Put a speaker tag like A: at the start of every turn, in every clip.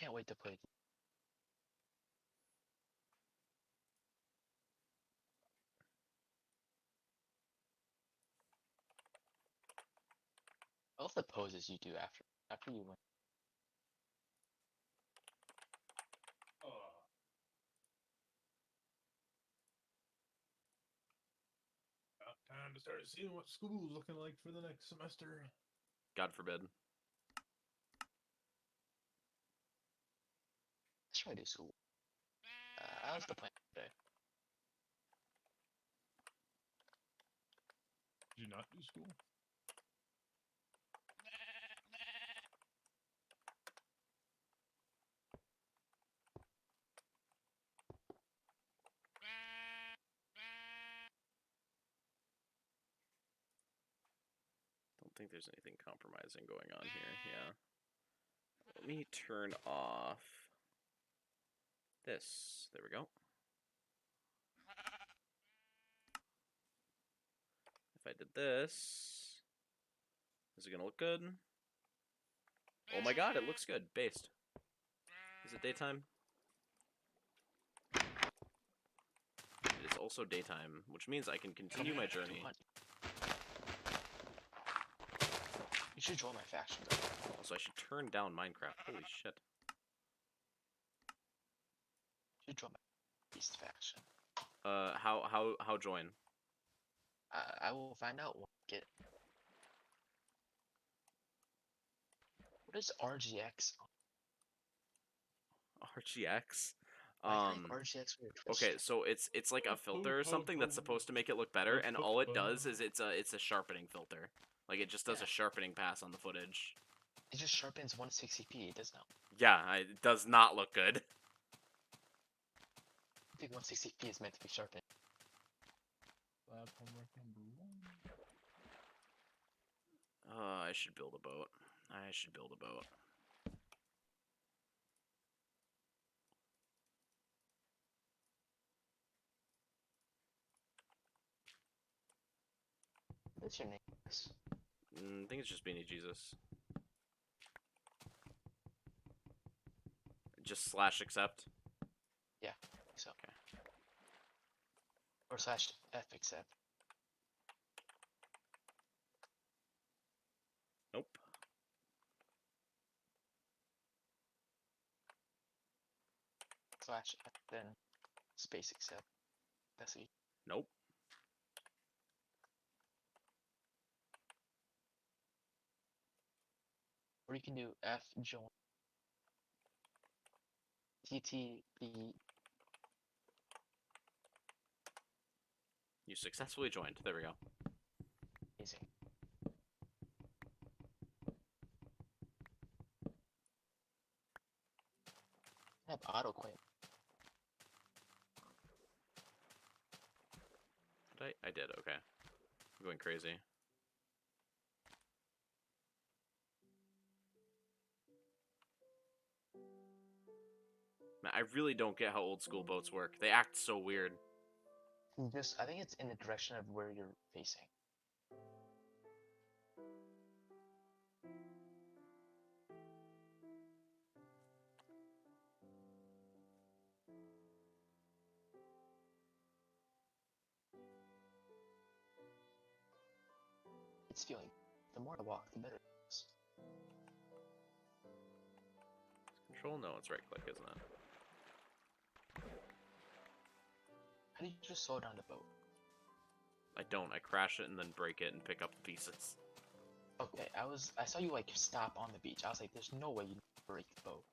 A: can't wait to play. I love the poses you do after you win.
B: About time to start seeing what school's looking like for the next semester.
C: God forbid.
A: Let's try to do school. How's the plan today?
B: Did you not do school?
C: Don't think there's anything compromising going on here. Yeah. Let me turn off this. There we go. If I did this, is it gonna look good? Oh my god, it looks good. Based. Is it daytime? It is also daytime, which means I can continue my journey.
A: You should join my faction though.
C: Also, I should turn down Minecraft. Holy shit.
A: You should join my beast faction.
C: How join?
A: I will find out when I get. What is RGX?
C: RGX?
A: Why can I have RGX for your Twitch
C: Okay,
A: stream?
C: so it's like a filter or something that's supposed to make it look better, and all it does is it's a sharpening filter. Like it just does a sharpening pass on the footage.
A: It just sharpens 160p. It does not.
C: Yeah, it does not look good.
A: I think 160p is meant to be sharpened.
B: Lab homework number 1.
C: I should build a boat. I should build a boat.
A: What's your name?
C: I think it's just Beanie Jesus. Just slash accept?
A: Yeah, I think so.
C: Okay.
A: Or slash F accept.
C: Nope.
A: Slash F then space accept. That's it.
C: Nope.
A: Or you can do F join TTB.
C: You successfully joined. There we go.
A: Amazing. I have auto claim.
C: Did I did, okay. I'm going crazy. Man, I really don't get how old school boats work. They act so weird.
A: I think it's in the direction of where you're facing. It's feeling. The more I walk, the better it is.
C: Control? No, it's right click, isn't it?
A: How do you just slow down the boat?
C: I don't. I crash it and then break it and pick up the pieces.
A: Okay, I saw you like stop on the beach. I was like, there's no way you break the boat.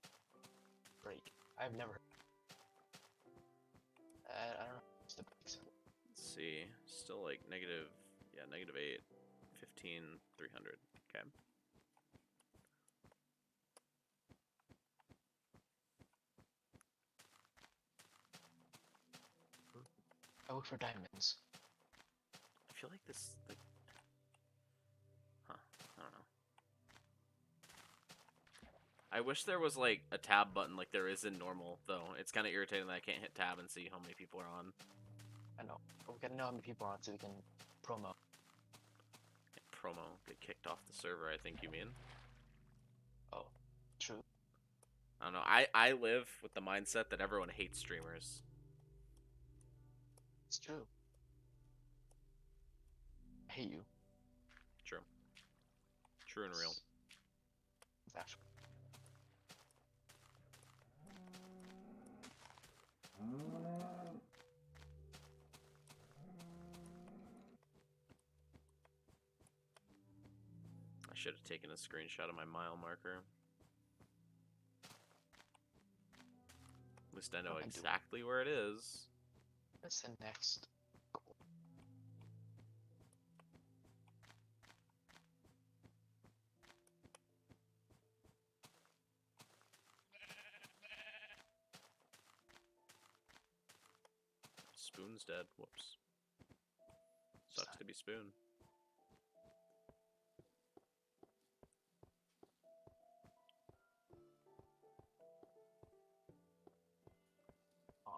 A: Break. I've never. I don't know. It's the brakes.
C: Let's see. Still like negative. Yeah, negative 8. 15, 300. Okay.
A: I look for diamonds.
C: I feel like this. Like, huh. I don't know. I wish there was like a tab button like there is in normal, though. It's kind of irritating that I can't hit tab and see how many people are on.
A: I know. But we gotta know how many people are on so we can promo.
C: Promo get kicked off the server, I think you mean.
A: Oh, true.
C: I don't know. I live with the mindset that everyone hates streamers.
A: It's true. I hate you.
C: True. True and real.
A: Factual.
C: I should have taken a screenshot of my mile marker. At least I know exactly where it is.
A: What's the next goal?
C: Spoon's dead. Whoops. Sucks to be Spoon.
A: On.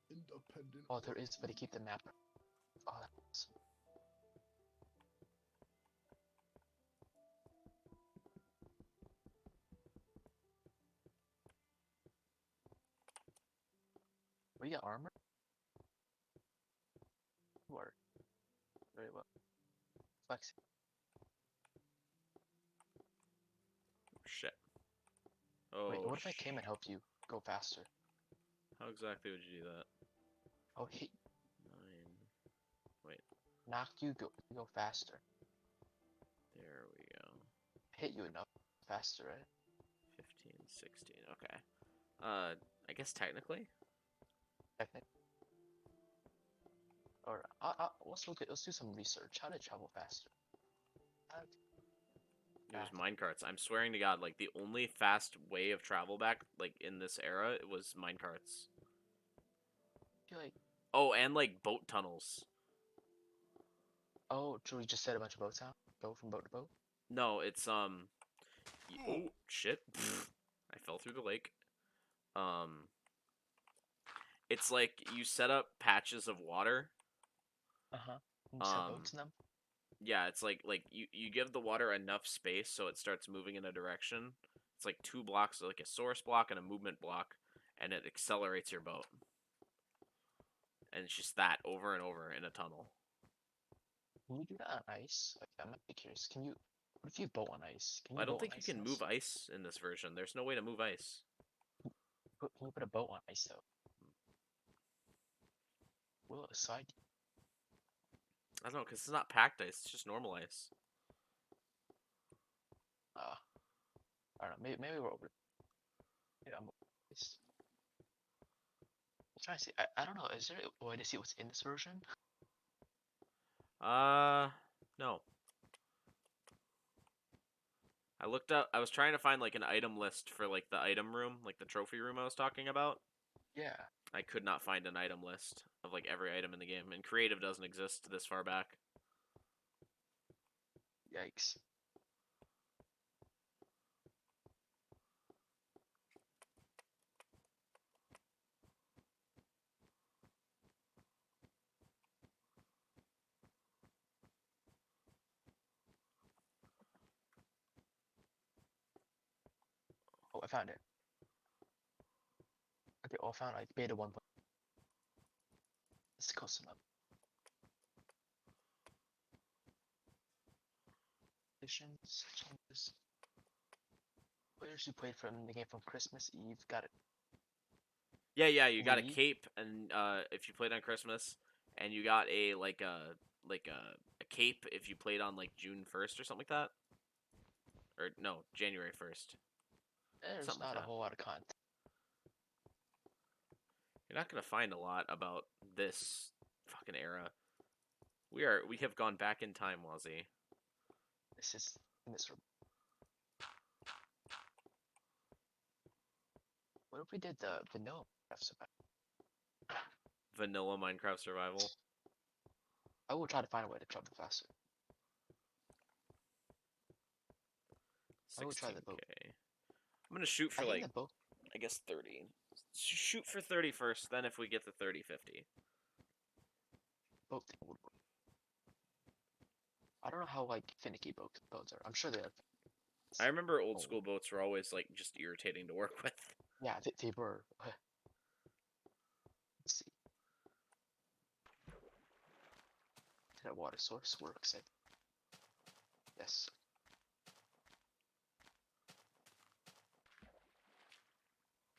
B: Independent.
A: Oh, there is, but to keep the map. Oh, that's what do you got, armor? You are very well. Flex.
C: Shit. Oh,
A: Wait, what if I came and helped you go faster?
C: How exactly would you do that?
A: I'll hit,
C: 9.
A: knock you, go faster.
C: There we go.
A: Hit you enough faster, right?
C: 15, 16. Okay. I guess technically.
A: Technically. Or let's do some research. How to travel faster?
C: It was minecarts. I'm swearing to God, like the only fast way of travel back, like in this era, it was minecarts.
A: I feel like,
C: Oh, and like boat tunnels.
A: oh, should we just set a bunch of boats out? Go from boat to boat?
C: No, it's oh shit. I fell through the lake. It's like you set up patches of water.
A: Uh-huh. And set boats in them?
C: Yeah, it's like you give the water enough space so it starts moving in a direction. It's like 2 blocks, like a source block and a movement block, and it accelerates your boat. And it's just that over and over in a tunnel.
A: Can you do that on ice? Like, I might be curious. Can you? What if you boat on ice? Can you
C: I don't
A: boat
C: think
A: on
C: you
A: ice
C: can
A: in
C: move
A: this?
C: ice in this version. There's no way to move ice.
A: Can you put a boat on ice though? Will it slide?
C: I don't know, because it's not packed ice. It's just normal ice.
A: I don't know. Maybe we're over. Yeah, I'm over ice. I'm trying to see. I don't know. Is there a way to see what's in this version?
C: No. I looked up. I was trying to find like an item list for like the item room, like the trophy room I was talking about.
A: Yeah.
C: I could not find an item list of like every item in the game, and creative doesn't exist this far back.
A: Yikes. Oh, I found it. Okay, oh, I found like beta 1. Let's custom up. Additions, changes. Players who played from the game from Christmas Eve got it.
C: Yeah, you got a
A: Lee?
C: cape, and if you played on Christmas, and you got a a cape if you played on like June 1st or something like that, or no, January 1st.
A: There's
C: Something like
A: not a
C: that.
A: whole lot of content.
C: You're not gonna find a lot about this fucking era. We have gone back in time, Wazzy.
A: This is miserable. What if we did the vanilla Minecraft survival?
C: Vanilla Minecraft survival.
A: I will try to find a way to travel faster. I will try the boat.
C: 16K. I'm gonna shoot for
A: I think
C: like
A: the boat.
C: I guess 30. Shoot for 30 first, then if we get to 30, 50.
A: boat thing would work. I don't know how like finicky boats are. I'm sure they're.
C: I remember old
A: Oh.
C: school boats were always like just irritating to work with.
A: Yeah, they were. Let's see. Did that water source works? Yes.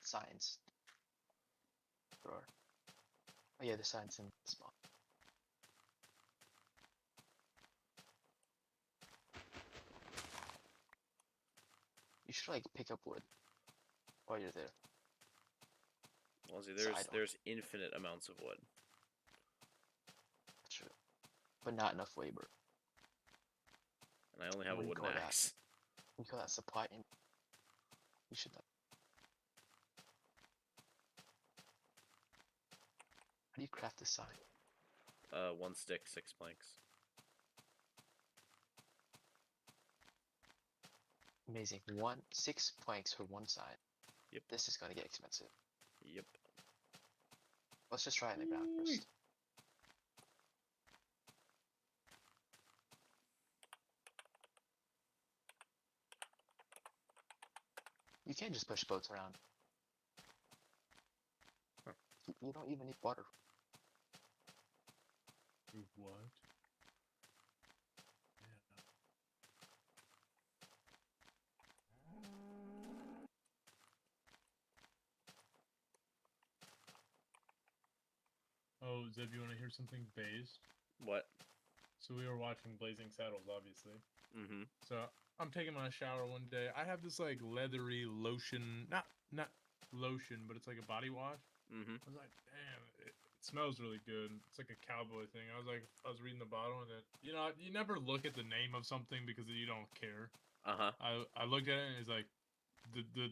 A: Signs. There are. Oh yeah, the signs in the spot. You should like pick up wood while you're there.
C: Well, see,
A: So I don't.
C: there's infinite amounts of wood.
A: True. But not enough labor.
C: And I only have
A: What
C: a
A: do you
C: wooden
A: call that?
C: axe.
A: We call that supply. You should know. How do you craft the sign?
C: 1 stick, 6 planks.
A: Amazing. 6 planks for one side.
C: Yep.
A: This is gonna get expensive.
C: Yep.
A: Let's just try it in the ground first. You can't just push boats around.
C: Huh.
A: You don't even need water.
B: What? Oh, Zeb, you want to hear something based?
C: What?
B: So we were watching Blazing Saddles, obviously.
C: Mm-hmm.
B: So I'm taking my shower one day. I have this like leathery lotion, not lotion, but it's like a body wash.
C: Mm-hmm.
B: I was like, damn, it smells really good. It's like a cowboy thing. I was reading the bottle, and then you never look at the name of something because you don't care.
C: Uh-huh.
B: I looked at it, and it's like the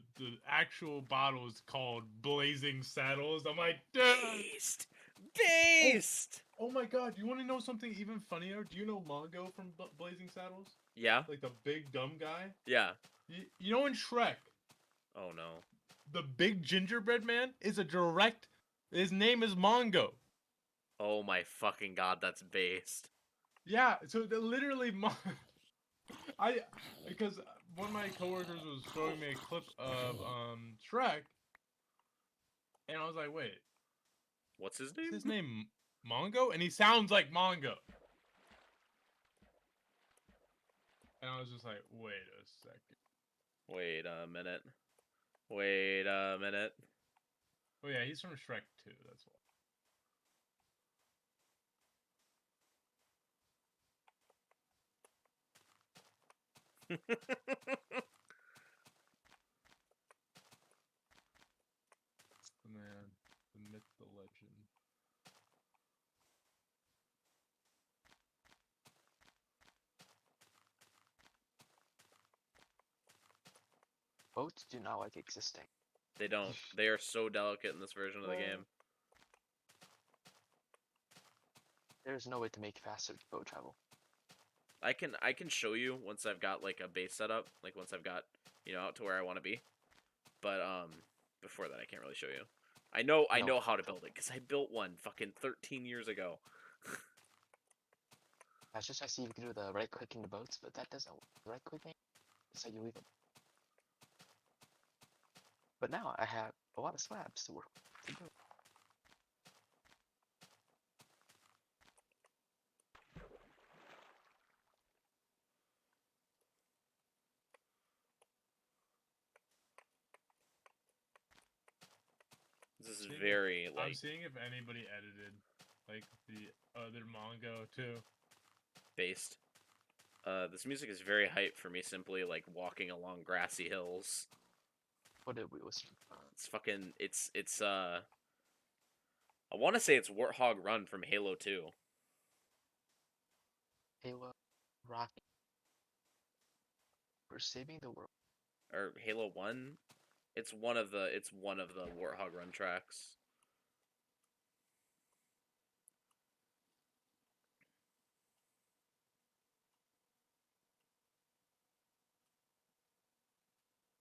B: actual bottle is called Blazing Saddles. I'm like, damn.
C: Based! Based!
B: Oh my god, you want to know something even funnier? Do you know Mongo from Blazing Saddles?
C: Yeah?
B: Like the big dumb guy?
C: Yeah.
B: You know in Shrek,
C: Oh no.
B: the big gingerbread man is a direct. His name is Mongo.
C: Oh my fucking god, that's based.
B: Yeah, so literally, because one of my coworkers was showing me a clip of Shrek, and I was like, wait,
C: What's his
B: is
C: name?
B: his name Mongo? And he sounds like Mongo. And I was just like, wait a second.
C: Wait a minute. Wait a minute.
B: Oh yeah, he's from Shrek 2, that's why. The man, the myth, the legend.
A: Boats do not like existing.
C: They don't. They are so delicate in this version of the game.
A: There's no way to make faster boat travel.
C: I can show you once I've got like a base set up, like once I've got, out to where I want to be. But before that I can't really show you. I know
A: No.
C: how to build it cuz I built one fucking 13 years ago.
A: That's just I see you can do the right clicking the boats, but that doesn't work. Right clicking, it's how you leave them. But now I have a lot of slabs to work with.
C: This is
B: Seeing if-
C: very
B: I'm
C: like
B: seeing if anybody edited like the other Mongo too.
C: based. This music is very hype for me simply like walking along grassy hills.
A: What did we listen?
C: It's fucking I want to say it's Warthog Run from Halo 2.
A: Halo, Rocky. We're saving the world.
C: Or Halo 1. It's one of the Warthog Run tracks.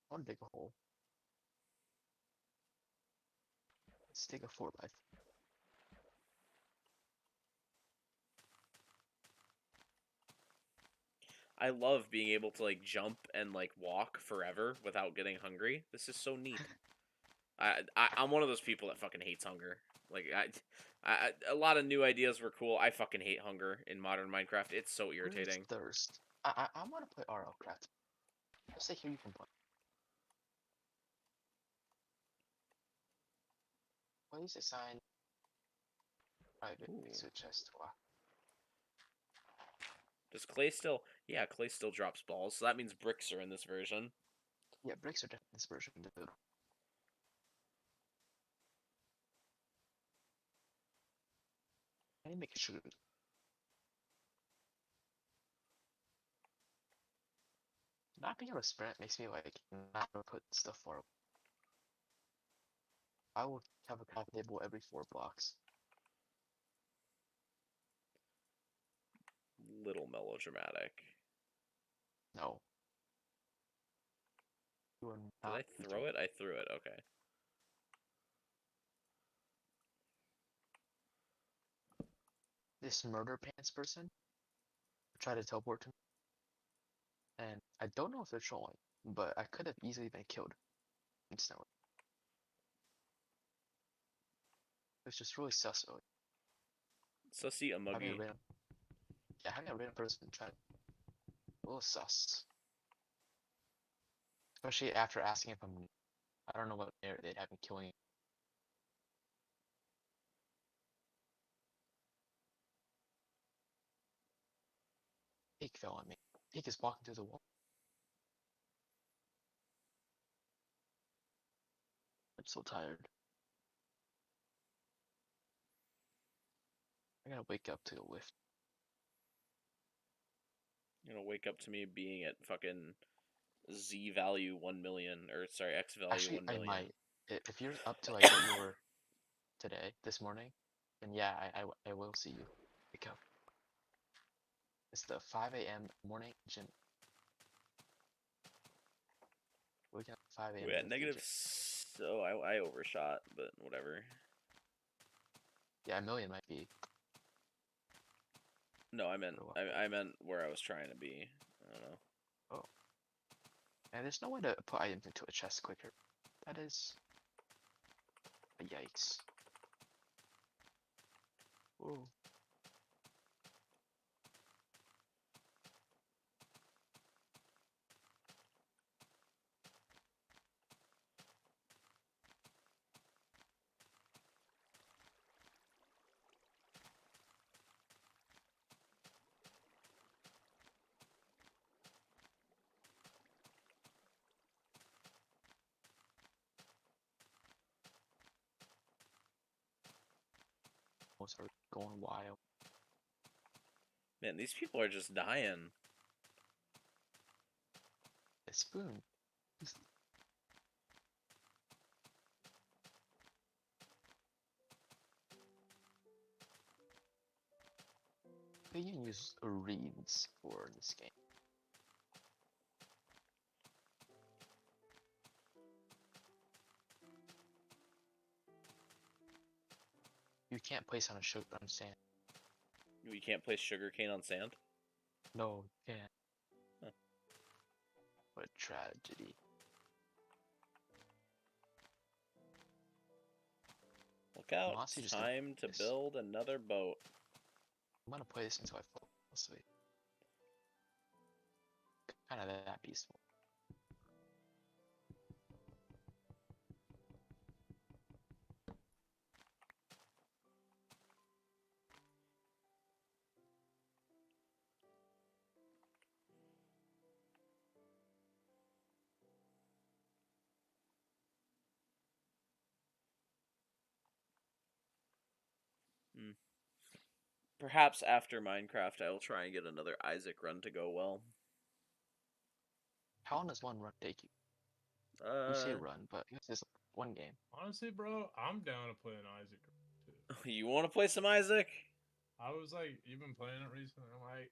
A: I want to dig a hole. Let's dig a 4x4.
C: I love being able to like jump and like walk forever without getting hungry. This is so neat. I'm one of those people that fucking hates hunger. Like a lot of new ideas were cool. I fucking hate hunger in modern Minecraft. It's so
A: Where is
C: irritating.
A: thirst? I want to play RL craft. Just say here you can play. Please assign private
C: Ooh.
A: pixel chest. Wow.
C: Does clay still? Yeah, clay still drops balls. So that means bricks are in this version.
A: Yeah, bricks are different in this version, dude. I need to make a sugar. Not being able to sprint makes me like not able to put stuff far away. I will have a craft table every 4 blocks.
C: Little melodramatic.
A: No. You are
C: Did
A: not
C: I throw it? I threw it. Okay.
A: This murder pants person tried to teleport to me, and I don't know if they're trolling, but I could have easily been killed instantly. It's just really sus.
C: Sussy a
A: Having a
C: muggy.
A: random, yeah, having a random person try a little sus. Especially after asking if I don't know what merit they'd have in killing. Pig fell on me. Pig is walking through the wall. I'm so tired. I gotta wake up to a lift.
C: You're gonna wake up to me being at fucking Z value 1 million, or sorry, X value
A: Actually,
C: 1
A: I
C: million.
A: might. If you're up to like what you were today, this morning, then yeah, I will see you. Wake up. It's the 5 a.m. morning gym. Waking up at 5 a.m.
C: We're at
A: lift
C: negative.
A: gym.
C: So I overshot, but whatever.
A: Yeah, a million might be.
C: No, I meant
A: For a while.
C: I meant where I was trying to be. I don't know.
A: Oh. And there's no way to put items into a chest quicker. That is a yikes. Whoa. Almost are going wild.
C: Man, these people are just dying.
A: A spoon. You can use reeds for this game. You can't place on a sugar on sand.
C: We can't place sugarcane on sand.
A: No, you can't.
C: Huh.
A: What a tragedy.
C: Look out!
A: Honestly,
C: It's
A: just gonna
C: time to
A: this.
C: build another boat.
A: I'm gonna play this until I fall asleep. Kind of that peaceful.
C: Perhaps after Minecraft, I will try and get another Isaac run to go well.
A: How long does one run take you? You say run, but it's just one game.
B: Honestly, bro, I'm down to play an Isaac too.
C: You want to play some Isaac?
B: I was like, you've been playing it recently. I'm like,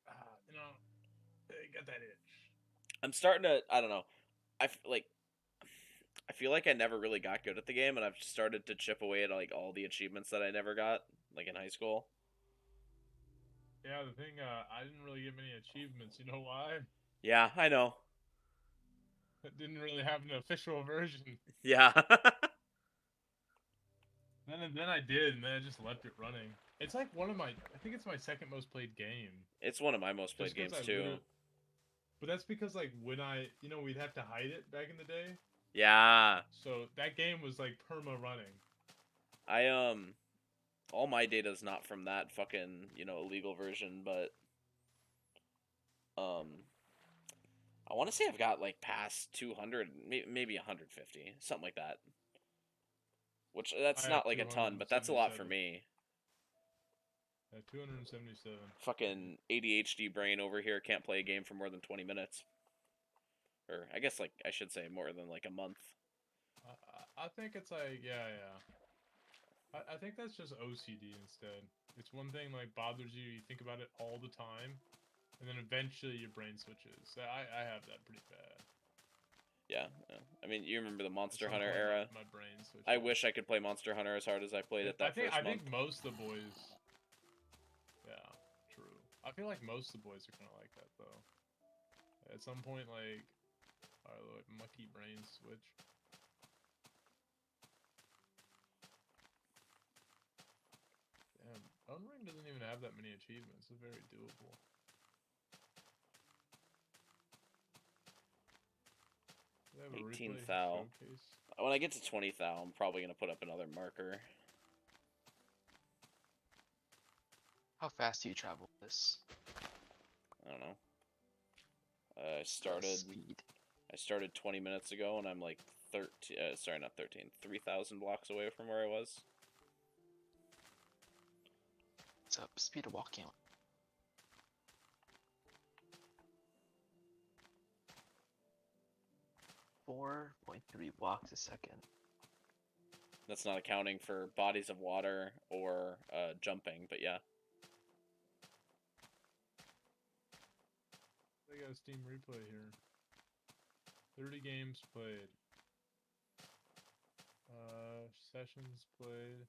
B: get that itch.
C: I'm starting to. I don't know. I feel like I never really got good at the game, and I've started to chip away at like all the achievements that I never got, like in high school.
B: Yeah, the thing, I didn't really get many achievements. You know why?
C: Yeah, I know.
B: It didn't really have an official version.
C: Yeah.
B: Then I did, and then I just left it running. It's like one of my, I think it's my second most played game.
C: It's one of my most played
B: Just because
C: games
B: I
C: too.
B: literally, but that's because like when we'd have to hide it back in the day.
C: Yeah.
B: So that game was like perma running.
C: I all my data's not from that fucking, illegal version, but um I want to say I've got like past 200, maybe 150, something like that. Which that's
B: I have
C: not like a ton, but that's a lot for
B: 277.
C: me.
B: 277.
C: Fucking ADHD brain over here can't play a game for more than 20 minutes. Or I guess like I should say more than like a month.
B: I think it's like yeah. I think that's just OCD instead. It's one thing like bothers you, you think about it all the time, and then eventually your brain switches. I have that pretty bad.
C: Yeah. I mean, you remember the
B: At
C: Monster
B: some
C: Hunter
B: point,
C: era.
B: my brain switches.
C: I wish I could play Monster Hunter as hard as I played it that first
B: I
C: month.
B: think most of the boys. Yeah, true. I feel like most of the boys are kind of like that though. At some point, like, like mucky brain switch. Damn, Elden Ring doesn't even have that many achievements. It's very doable. They have a
C: 18
B: replay
C: thou.
B: showcase.
C: When I get to 20 thou, I'm probably gonna put up another marker.
A: How fast do you travel this?
C: I don't know. I started
A: Speed.
C: 20 minutes ago, and I'm like 3,000 blocks away from where I was.
A: What's up? Speed of walking. 4.3 blocks a second.
C: That's not accounting for bodies of water or jumping, but yeah.
B: They got a Steam replay here. 30 games played. Sessions played.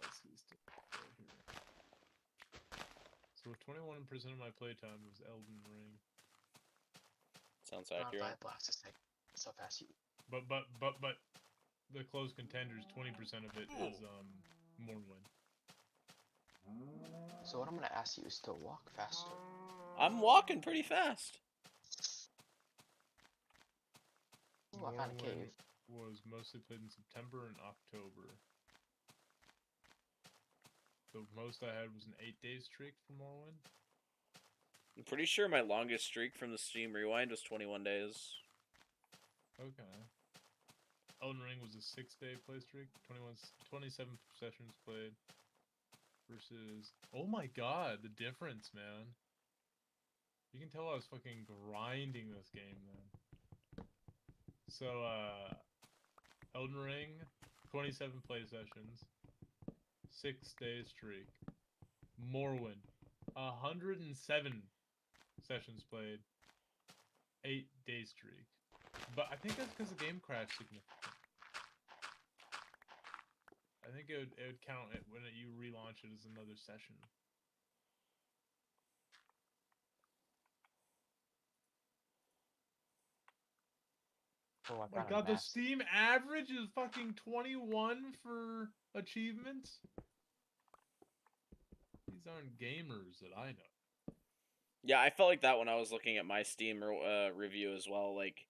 B: Let's see stuff right here. So 21% of my playtime was Elden Ring.
C: Sounds
A: Around
C: accurate.
A: 5 blocks a second. That's how fast you.
B: But the close contenders, 20% of it is Morrowind.
A: So what I'm gonna ask you is to walk faster.
C: I'm walking pretty fast.
A: Ooh, I found a cave.
B: Was mostly played in September and October. The most I had was an 8-day streak for Morrowind.
C: I'm pretty sure my longest streak from the Steam Rewind was 21 days.
B: Okay. Elden Ring was a 6-day play streak. 27 sessions played. Versus... Oh my god, the difference, man. You can tell I was fucking grinding this game, man. So, Elden Ring, 27 play sessions. 6-day streak. Morrowind, 107 sessions played. 8-day streak. But I think that's because the game crashed significantly. I think it would count it when you relaunch it as another session.
A: Oh, I
B: My
A: found a
B: god, the
A: map.
B: Steam average is fucking 21 for achievements? These aren't gamers that I know.
C: Yeah, I felt like that when I was looking at my Steam review as well. Like,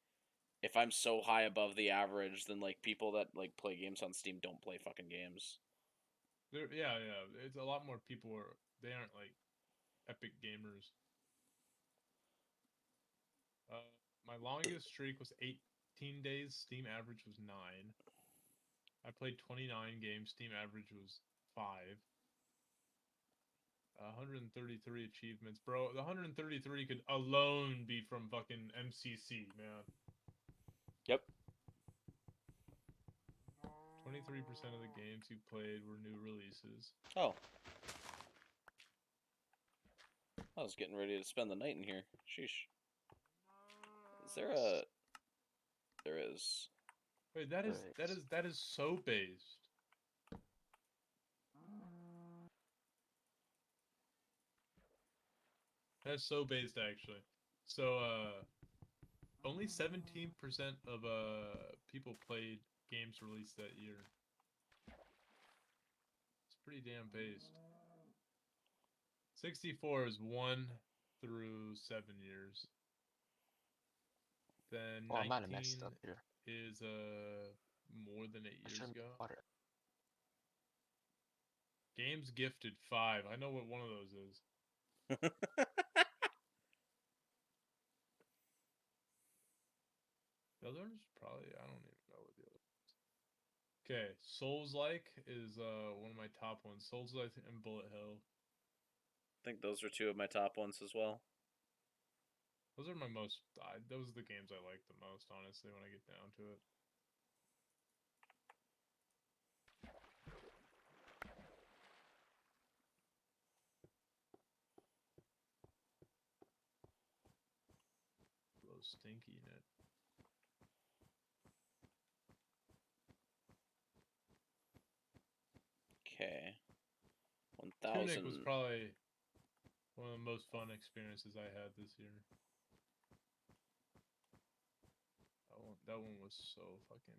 C: if I'm so high above the average, then like people that like play games on Steam don't play fucking games.
B: Yeah. It's a lot more people they aren't like epic gamers. My longest streak was 18 days. Steam average was 9. I played 29 games. Steam average was 5. 133 achievements, bro. The 133 could alone be from fucking MCC, man.
C: Yep.
B: 23% of the games you played were new releases.
C: Oh. I was getting ready to spend the night in here. Sheesh. Is there a... There is.
B: Wait, that is so based. That's so based actually. So only 17% of people played games released that year. It's pretty damn based. 64 is 1 through 7 years. Then
A: Oh, I might have
B: 19
A: messed up here.
B: is more than 8
A: I
B: years
A: shouldn't
B: ago.
A: water.
B: Games gifted 5. I know what one of those is. The other one's probably I don't even know what the other. Okay, Souls Like is one of my top ones. Souls Like and Bullet Hell.
C: I think those are 2 of my top ones as well.
B: Those are my most. Those are the games I like the most, honestly, when I get down to it. Blow stinky in it.
C: Okay.
B: Tunic was
C: 1000.
B: probably one of the most fun experiences I had this year. That one was so fucking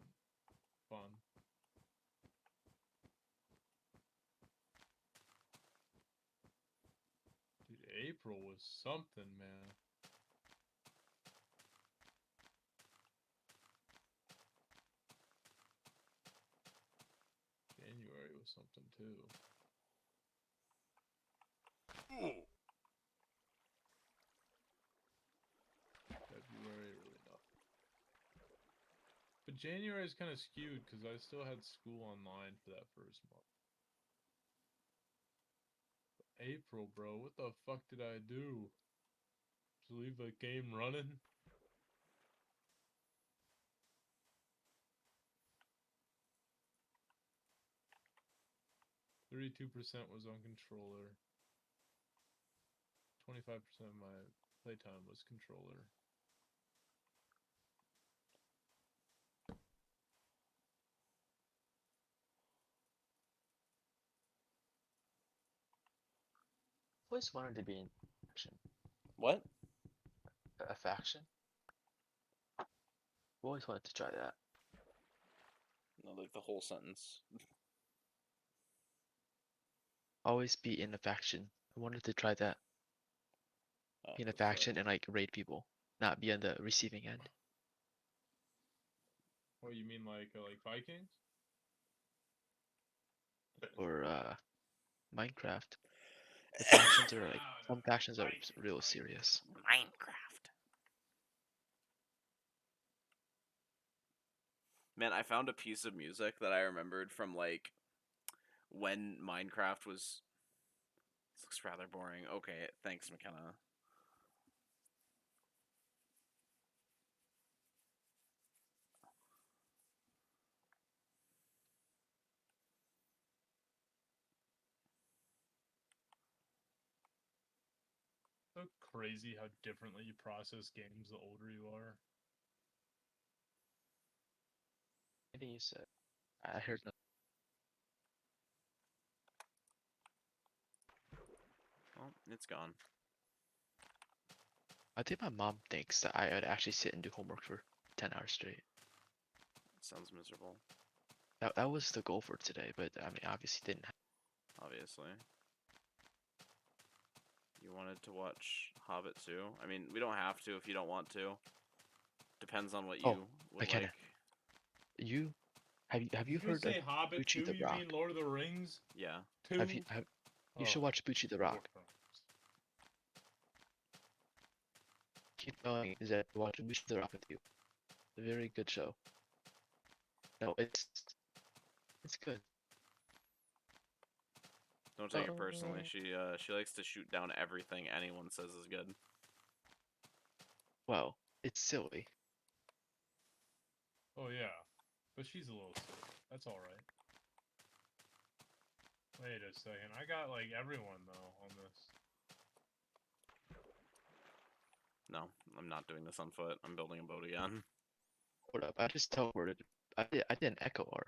B: fun. Dude, April was something, man. January was something too. February, really nothing. But January is kind of skewed because I still had school online for that first month. April, bro, what the fuck did I do? Just leave the game running? $32% was on controller. 25% of my playtime was controller.
A: Always wanted to be in faction.
C: What?
A: A faction. Always wanted to try that.
C: No, like the whole sentence.
A: Always be in a faction. I wanted to try that.
C: Oh,
A: Be in a
C: what's that?
A: faction and like raid people, not be on the receiving end.
B: What you mean, like Vikings?
A: Or Minecraft. The factions are like some factions are real serious.
C: Minecraft. Man, I found a piece of music that I remembered from like when Minecraft was. This looks rather boring. Okay, thanks, McKenna.
B: So crazy how differently you process games the older you are.
A: I think you said. I heard no.
C: Oh, it's gone.
A: I think my mom thinks that I would actually sit and do homework for 10 hours straight.
C: Sounds miserable.
A: That was the goal for today, but I mean, obviously didn't happen.
C: Obviously. You wanted to watch Hobbit too? I mean, we don't have to if you don't want to. Depends on what you
A: Oh,
C: would
A: McKenna.
C: like.
A: You have you
B: Did you
A: heard
B: say
A: of
B: Hobbit
A: Bucci
B: 2?
A: the
B: You
A: Rock?
B: mean Lord of the Rings
C: Yeah.
B: 2?
A: You should watch Bucci the Rock. Keep going. Is that watch Bucci the Rock with you? A very good show. No, it's good.
C: Don't take it personally. She likes to shoot down everything anyone says is good.
A: Well, it's silly.
B: Oh yeah, but she's a little silly. That's all right. Wait a second. I got like everyone though on this.
C: No, I'm not doing this on foot. I'm building a boat again.
A: Hold up, I just teleported. I did an echo R.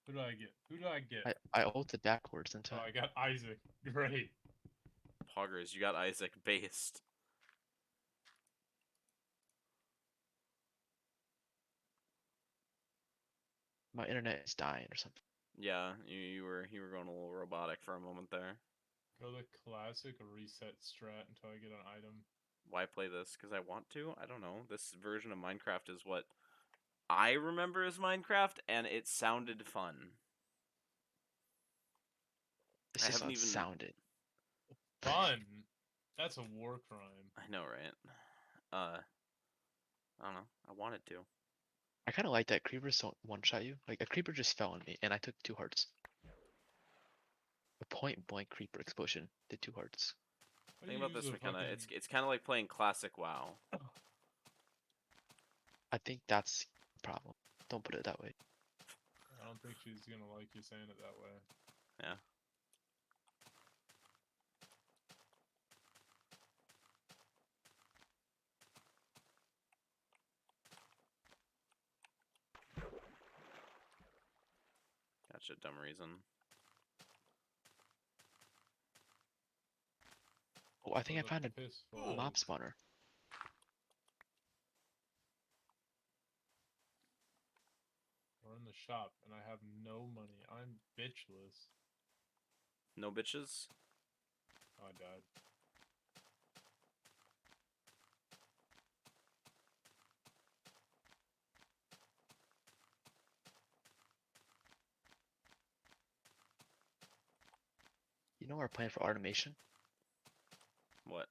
B: Who do I get? Who do I get?
A: I ulted backwards in
B: Oh,
A: time.
B: I got Isaac. Great.
C: Poggers, you got Isaac based.
A: My internet is dying or something.
C: Yeah, you were going a little robotic for a moment there.
B: Go the classic reset strat until I get an item.
C: Why play this? Because I want to? I don't know. This version of Minecraft is what I remember as Minecraft, and it sounded fun.
A: This
C: I
A: just
C: haven't even
A: sounded.
B: Fun. That's a war crime.
C: I know, right? I don't know. I wanted to.
A: I kind of like that creepers don't one-shot you. Like a creeper just fell on me, and I took 2 hearts. A point-blank creeper explosion did 2 hearts.
B: Why
C: Think
B: do you
C: about this,
B: use a
C: McKenna.
B: fucking-
C: It's kind of like playing classic WoW.
A: I think that's the problem. Don't put it that way.
B: I don't think she's gonna like you saying it that way.
C: Yeah. Gotcha, dumb reason.
A: Oh, I think I
B: The
A: found a
B: pistol.
A: mob spawner.
B: We're in the shop, and I have no money. I'm bitchless.
C: No bitches?
B: Oh, I died.
A: You know our plan for automation?
C: What?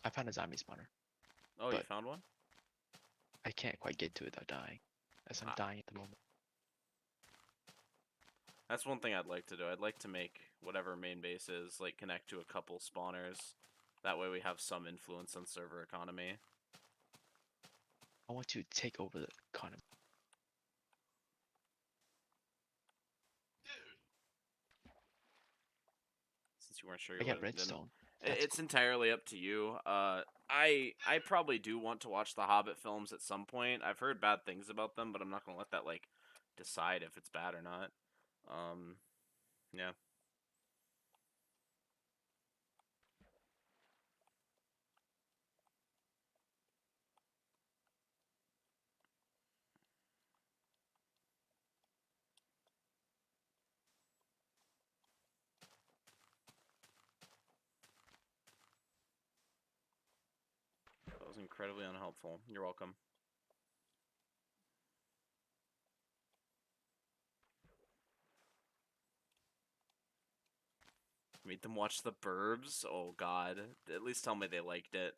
A: I found a zombie spawner.
C: Oh, you
A: But-
C: found one?
A: I can't quite get to it without dying, as I'm
C: Ah.
A: dying at the moment.
C: That's one thing I'd like to do. I'd like to make whatever main base is, like, connect to a couple spawners. That way we have some influence on server economy.
A: I want to take over the economy.
C: Since you weren't sure
A: I
C: you
A: got
C: would, then
A: redstone. That's
C: it's entirely up to you. I probably do want to watch the Hobbit films at some point. I've heard bad things about them, but I'm not gonna let that like decide if it's bad or not. Yeah. That was incredibly unhelpful. You're welcome. Made them watch The Burbs? Oh god. At least tell me they liked it.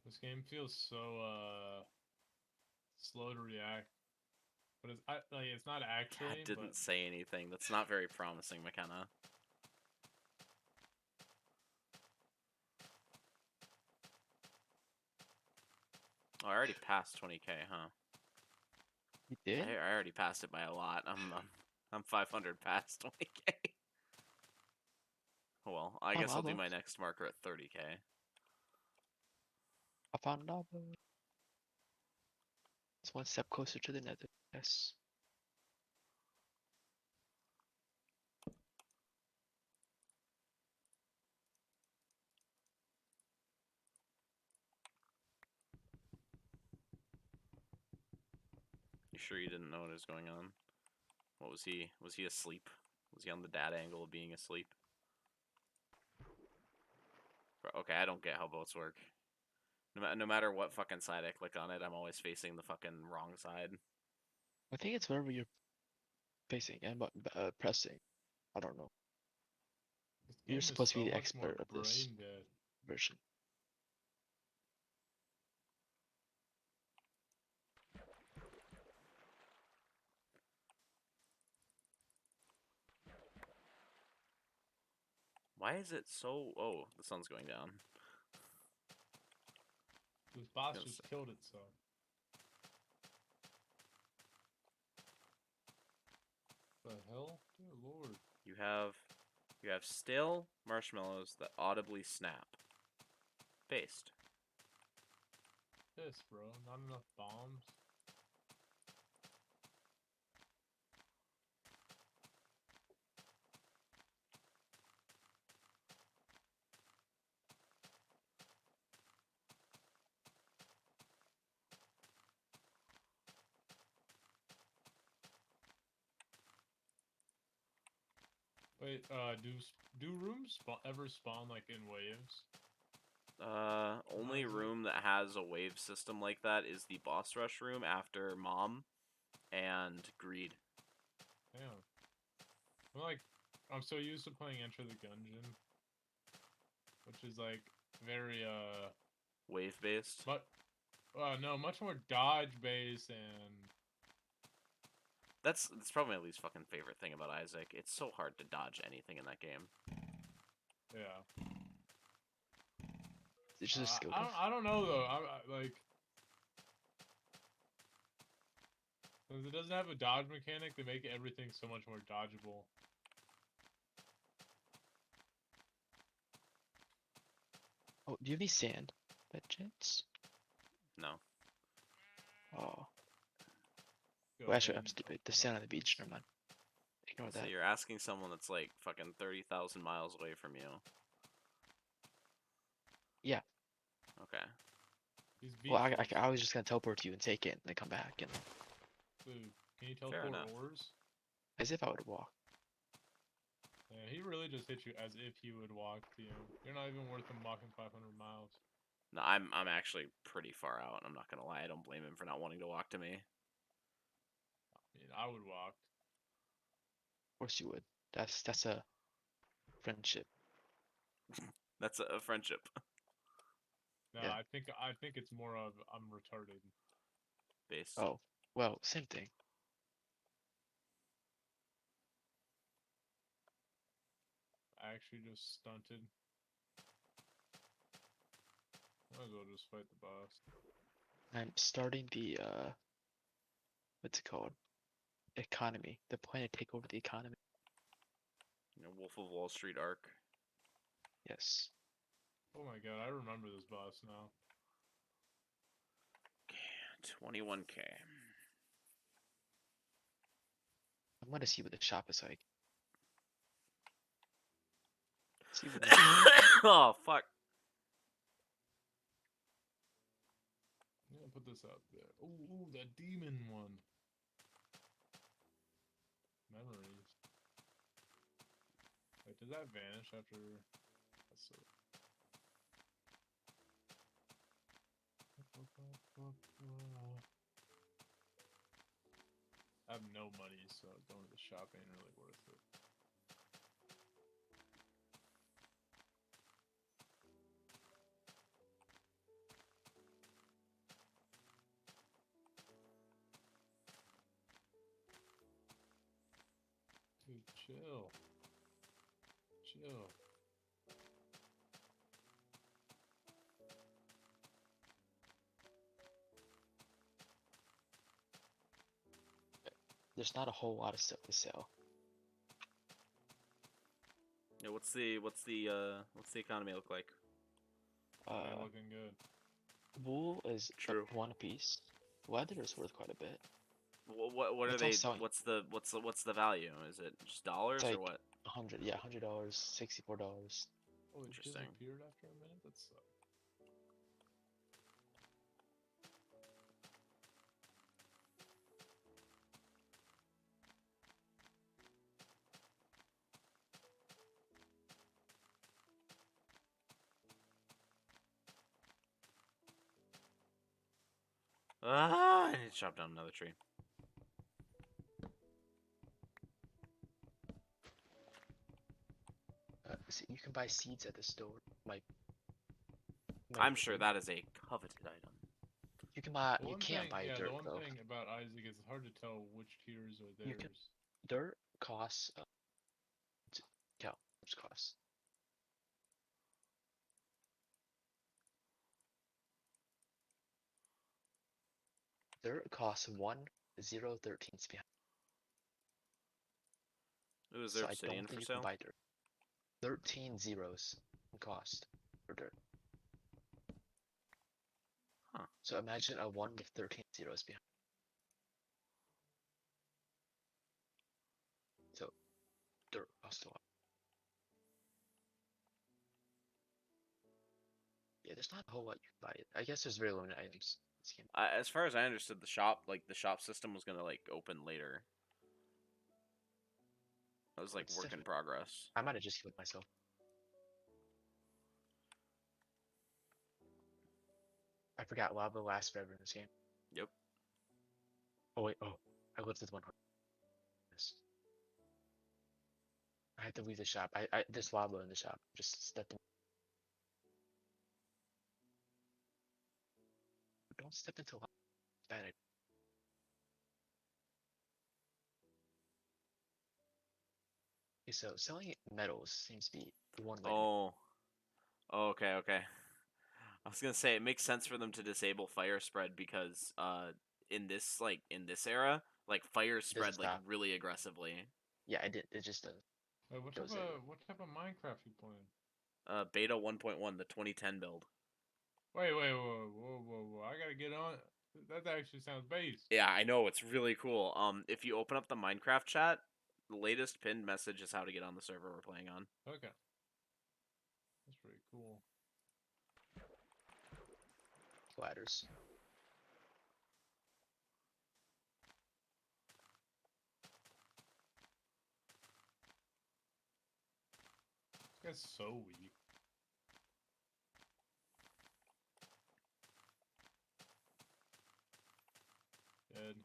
B: This game feels so slow to react. But it's not actually.
C: Cat didn't
B: but
C: say anything. That's not very promising, McKenna. Oh, I already passed 20k, huh?
A: You did?
C: I already passed it by a lot. I'm 500 past 20k. Oh well, I
A: Oh,
C: guess I'll do
A: lava.
C: my next marker at 30k.
A: I found lava. It's one step closer to the nether. Yes.
C: You sure you didn't know what was going on? What was he? Was he asleep? Was he on the dad angle of being asleep? Okay, I don't get how boats work. No matter what fucking side I click on it, I'm always facing the fucking wrong side.
A: I think it's wherever you're facing and pressing. I don't know.
B: this
A: You're
B: game is
A: supposed to be
B: so
A: the
B: much more
A: expert of this.
B: brain dead.
A: Version.
C: Why is it so... Oh, the sun's going down.
B: This boss
C: Gonna
B: just
C: say-
B: killed itself. The hell? Dear lord.
C: You have still marshmallows that audibly snap. Based.
B: Pissed, bro. Not enough bombs. Wait, do rooms ever spawn like in waves?
C: Only
B: is it?
C: room that has a wave system like that is the boss rush room after Mom and Greed.
B: Damn. I'm so used to playing Enter the Gungeon, which is like very
C: Wave based.
B: but no, much more dodge based and
C: That's probably my least fucking favorite thing about Isaac. It's so hard to dodge anything in that game.
B: yeah.
A: It's just a skill
B: I
A: diff.
B: don't know though. Like since it doesn't have a dodge mechanic, they make everything so much more dodgeable.
A: Oh, do you have any sand by chance?
C: No.
A: Oh,
B: Go
A: well, actually,
B: ahead
A: I'm
B: and
A: stupid. The
B: open
A: sand
B: up
A: on the beach.
B: this.
A: Never mind. Ignore
C: So
A: that.
C: you're asking someone that's like fucking 30,000 miles away from you.
A: Yeah.
C: Okay.
B: These
A: Well,
B: beach
A: I was just gonna teleport to you and take it, and then come back, and
B: Dude, can you
C: Fair
B: teleport
C: enough.
B: ores?
A: as if I would walk.
B: Yeah, he really just hit you as if he would walk to you. You're not even worth him walking 500 miles.
C: No, I'm actually pretty far out. I'm not gonna lie. I don't blame him for not wanting to walk to me.
B: I mean, I would walk.
A: Of course you would. That's a friendship.
C: That's a friendship
B: No,
A: Yeah.
B: I think it's more of I'm retarded.
C: based.
A: Oh, well, same thing.
B: I actually just stunted. Might as well just fight the boss.
A: I'm starting the what's it called? Economy. The plan to take over the economy.
C: You know, Wolf of Wall Street arc.
A: Yes.
B: Oh my god, I remember this boss now.
C: 21k.
A: I'm gonna see what the shop is like. See what
C: Oh fuck.
B: I'm gonna put this out there. Ooh, that demon one. Memories. Wait, does that vanish after? That's so... I have no money, so going to the shop ain't really worth it. Dude, chill. Chill.
A: there's not a whole lot of stuff to sell.
C: Yeah, what's the economy look like?
B: Ain't looking good.
A: Wool is
C: True.
A: like one a piece. Leather is worth quite a bit.
C: What are
A: It's all
C: they?
A: selling.
C: What's the value? Is it just dollars
A: It's
C: or
A: like
C: what?
A: $100. Yeah, $100, $64.
B: Oh, it
C: Interesting.
B: disappeared after a minute? That sucks.
C: Ah, I need to chop down another tree.
A: See, you can buy seeds at the store.
C: I'm sure that is a coveted item.
A: You can buy.
B: The
A: You
B: one
A: can't
B: thing,
A: buy
B: yeah,
A: dirt
B: the one
A: though.
B: thing about Isaac is it's hard to tell which tiers are
A: You
B: theirs.
A: can- Dirt costs. Yeah, which costs. Dirt costs 1.013 behind.
C: Ooh, is
A: So
C: there
A: I
C: obsidian
A: don't
C: for
A: think you can
C: sale?
A: buy dirt. 13 zeros in cost for dirt.
C: Huh.
A: So imagine a 1 with 13 zeros behind. So dirt across the wall. Yeah, there's not a whole lot you can buy. I guess there's very limited items in this game.
C: As far as I understood, the shop system was gonna like open later. That was like
A: It's
C: work in
A: different.
C: progress.
A: I might have just killed myself. I forgot lava lasts forever in this game.
C: Yep.
A: Oh wait, oh, I lived with 100. Yes. I had to leave the shop. There's lava in the shop. Just step in. Don't step into lava. It's bad idea. Okay, so selling metals seems to be one way.
C: Oh. Oh, okay, okay. I was gonna say it makes sense for them to disable fire spread because in this era, like fire spread like
A: stop.
C: really aggressively.
A: Yeah, I did. It just does.
B: Wait,
A: Goes everywhere.
B: what type of Minecraft you playing?
C: Beta 1.1, the 2010 build.
B: Wait, whoa! I gotta get on. That actually sounds based.
C: Yeah, I know, it's really cool. If you open up the Minecraft chat, the latest pinned message is how to get on the server we're playing on.
B: Okay, that's pretty cool.
A: Ladders.
B: That's so weak. Dead.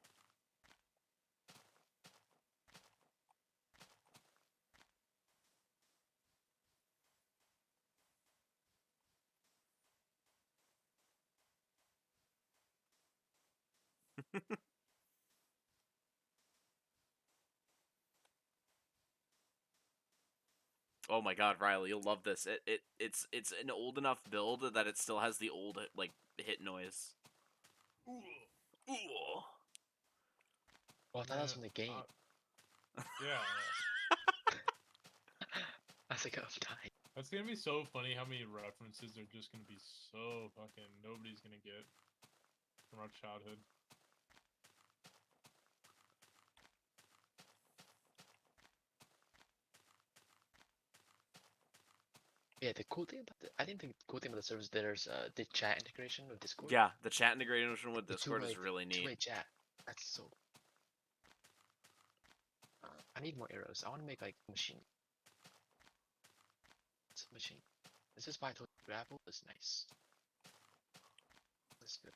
C: Oh my god, Riley, you'll love this. It's an old enough build that it still has the old like hit noise. Ooh. Ooh.
A: Oh, I thought that was from the game.
B: Yeah.
A: I was like, I'm dying.
B: That's gonna be so funny how many references are just gonna be so fucking nobody's gonna get from our childhood.
A: Yeah, the cool thing about I think the cool thing about the server is there's the chat integration with Discord.
C: Yeah, the chat integration with
A: The
C: Discord is
A: two-way-
C: really neat.
A: Two-way chat. That's so. I need more arrows. I want to make like a machine. It's a machine. This is why I told you gravel is nice. That's good.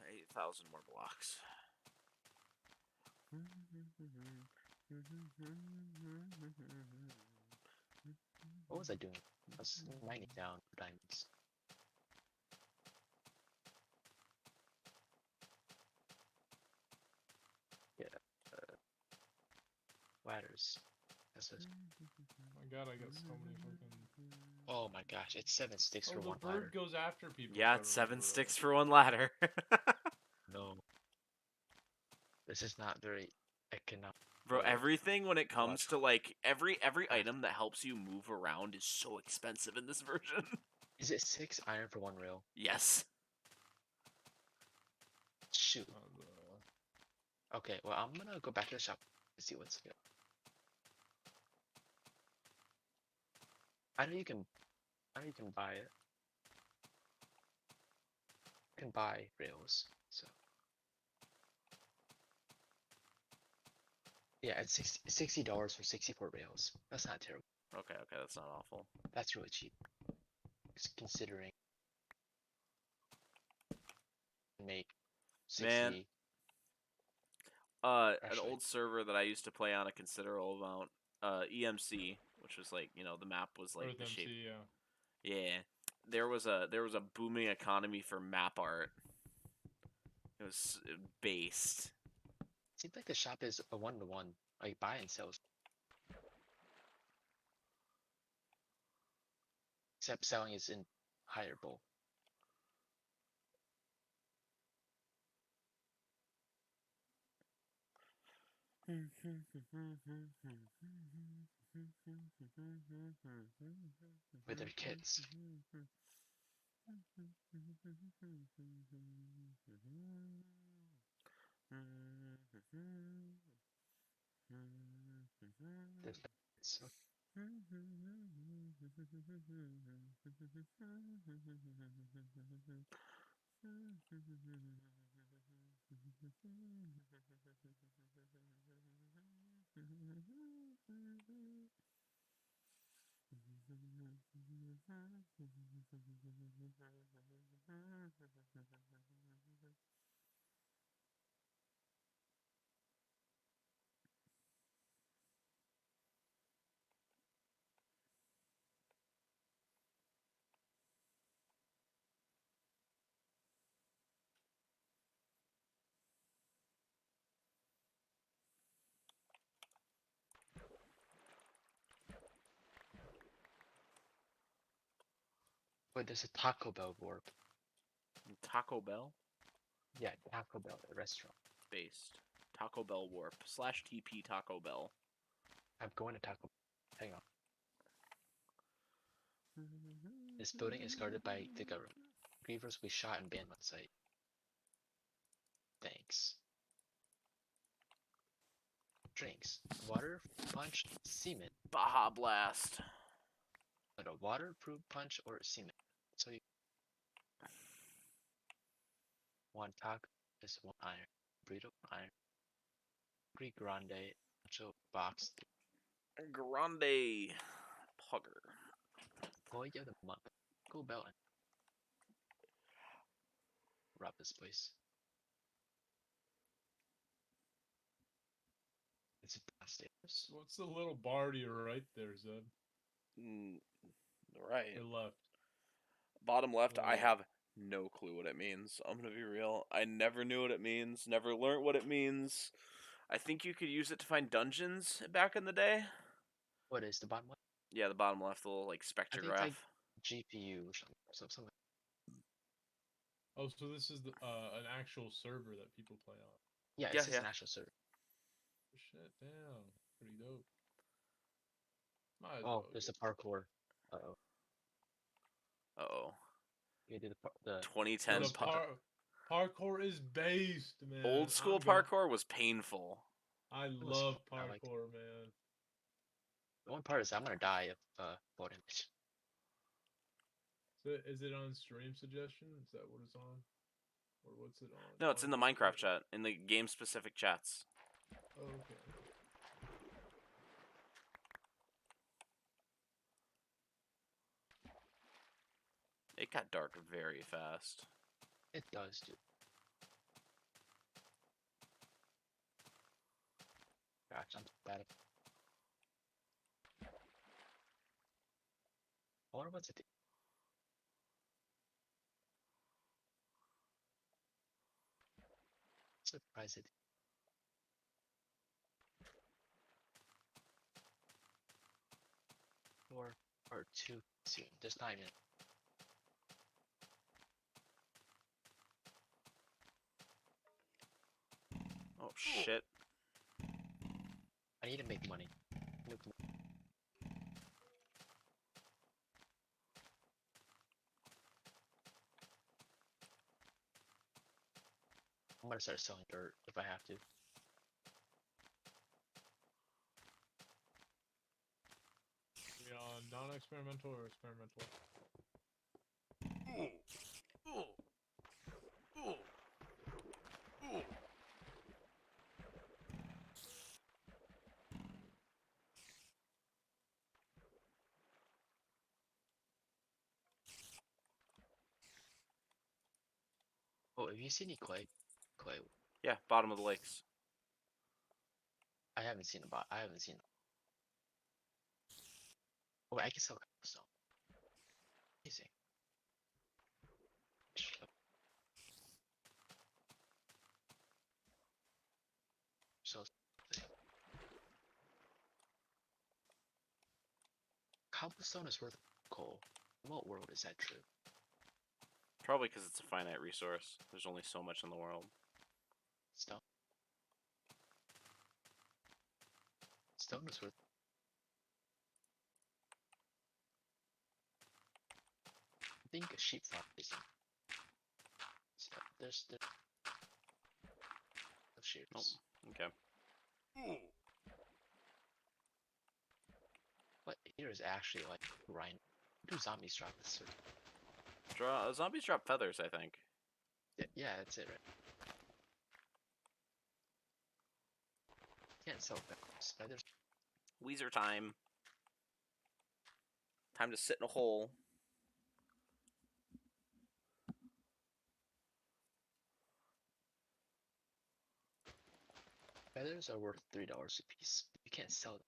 C: 8,000 more blocks.
A: What was I doing? I was mining down for diamonds. Yeah. Ladders. That's what.
B: Oh my god, I got so many fucking.
A: Oh my gosh, it's 7 sticks for
B: Oh, the
A: one
B: bird
A: ladder.
B: goes after people.
C: Yeah,
B: if I
C: it's 7
B: remember
C: sticks
B: right.
C: for one ladder.
A: No. This is not very economic.
C: Bro,
A: or
C: everything when it comes to
A: logical.
C: like every
A: Fast.
C: item that helps you move around is so expensive in this version.
A: Is it 6 iron for 1 rail?
C: Yes.
A: Shoot. Okay, well I'm gonna go back to the shop and see what's good. I know you can buy it. You can buy rails, so yeah, it's $60 for 64 rails. That's not terrible.
C: Okay, that's not awful.
A: That's really cheap. Considering make 60.
C: Man, an
A: Actually,
C: old server that I used to play on a considerable amount, EMC, which was like, the map was like
B: Earth
C: the
B: MC,
C: shape.
B: yeah.
C: Yeah. There was a booming economy for map art. It was based.
A: seems like the shop is a 1-to-1, like buy and sell. Except selling is in higher bulk. With their kids. There's no kids. Wait, there's a Taco Bell warp.
C: Taco Bell
A: Yeah, Taco Bell, the restaurant.
C: based. Taco Bell warp / TP Taco Bell.
A: I'm going to Taco Bell. Hang on. This building is guarded by the government. Grievers we shot and banned on site. Thanks. Drinks. Water, punch, semen.
C: Baja Blast.
A: But a waterproof punch or semen. So you one taco is 1 iron. Burrito 1 iron. 3 grande. Nacho box.
C: Grande Pugger.
A: Employee of the month. Go Bellin. Rob this place. It's downstairs.
B: What's the little bar to your right there, Zed?
C: Right.
B: Or left?
C: Bottom left, I
B: Oh.
C: have no clue what it means. I'm gonna be real. I never knew what it means, never learned what it means. I think you could use it to find dungeons back in the day.
A: What is the bottom one?
C: Yeah, the bottom left, the little like spectrograph.
A: like GPU or something.
B: Oh, so this is an actual server that people play on.
A: Yeah,
C: Yeah,
A: it's just
C: yeah.
A: an actual server.
B: Shit, damn. Pretty dope. Might as
A: Oh,
B: well
A: there's
B: get-
A: the parkour. Uh-oh.
C: Uh-oh.
A: You do the
C: 2010
B: The parkour is based, man.
C: old school parkour was painful.
B: I
A: was
B: love
A: fun. I liked it.
B: parkour, man.
A: The one part is I'm gonna die if fall damage.
B: So is it on stream suggestion? Is that what it's on? Or what's it on?
C: No, it's in the
B: On
C: Minecraft chat, in the game specific chats.
B: Oh, okay.
C: It got dark very fast.
A: It does, dude. Gosh, I'm bad at. I wonder what's it do. Surprise it. Or 2 soon. There's time in.
C: Oh shit.
A: I need to make money. Nuke m- I'm gonna start selling dirt if I have to.
B: We on non-experimental or experimental?
A: Oh, have you seen any clay? Clay.
C: Yeah, bottom of the lakes.
A: I haven't seen a bot. I haven't seen. Oh, I can sell cobblestone. Amazing. So cobblestone is worth coal. In what world is that true?
C: Probably because it's a finite resource. There's only so much in the world.
A: Stone. almost worth. I think a sheep farm is. So there's no sheep.
C: Okay.
A: What here is actually like rhino? Do zombies drop this?
C: Zombies drop feathers, I think.
A: Yeah, that's it, right? Can't sell feathers. Feathers.
C: Weezer time. Time to sit in a hole.
A: Feathers are worth $3 a piece. You can't sell them.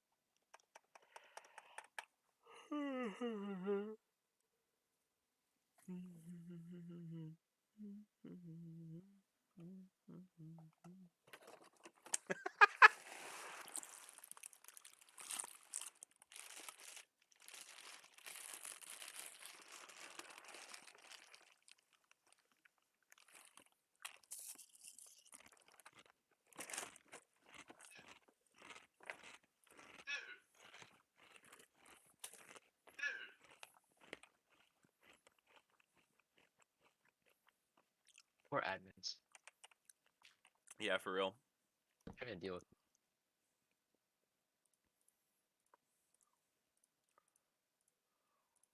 A: Or admins.
C: Yeah, for real.
A: Having to deal with.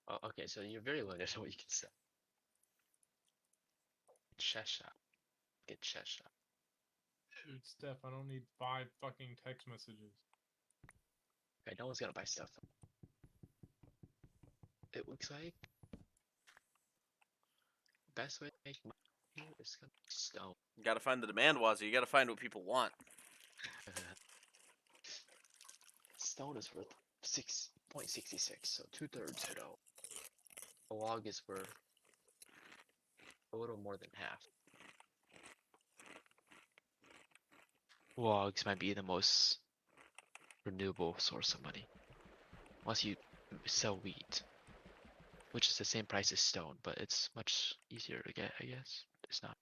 A: Oh, okay, so you're very limited on what you can sell. Chest shop. Get chest shop.
B: Dude, Steph, I don't need 5 fucking text messages.
A: Okay, no one's gonna buy stuff. It looks like best way to make money is gonna be stone.
C: You gotta find the demand, Wazzy. You gotta find what people want.
A: Stone is worth 6.66, so 2/3 hit out. A log is worth a little more than half. Logs might be the most renewable source of money. Unless you sell wheat, which is the same price as stone, but it's much easier to get, I guess. It's not.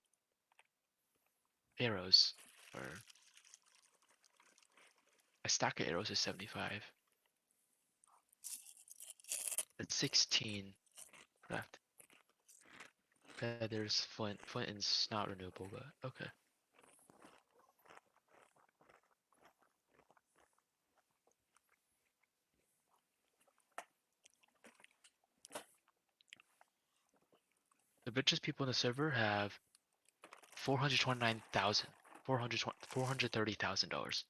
A: Arrows are. A stack of arrows is 75. It's 16 craft. Feathers, flint. Flint is not renewable, but okay. The richest people in the server have $429,000, $430,000.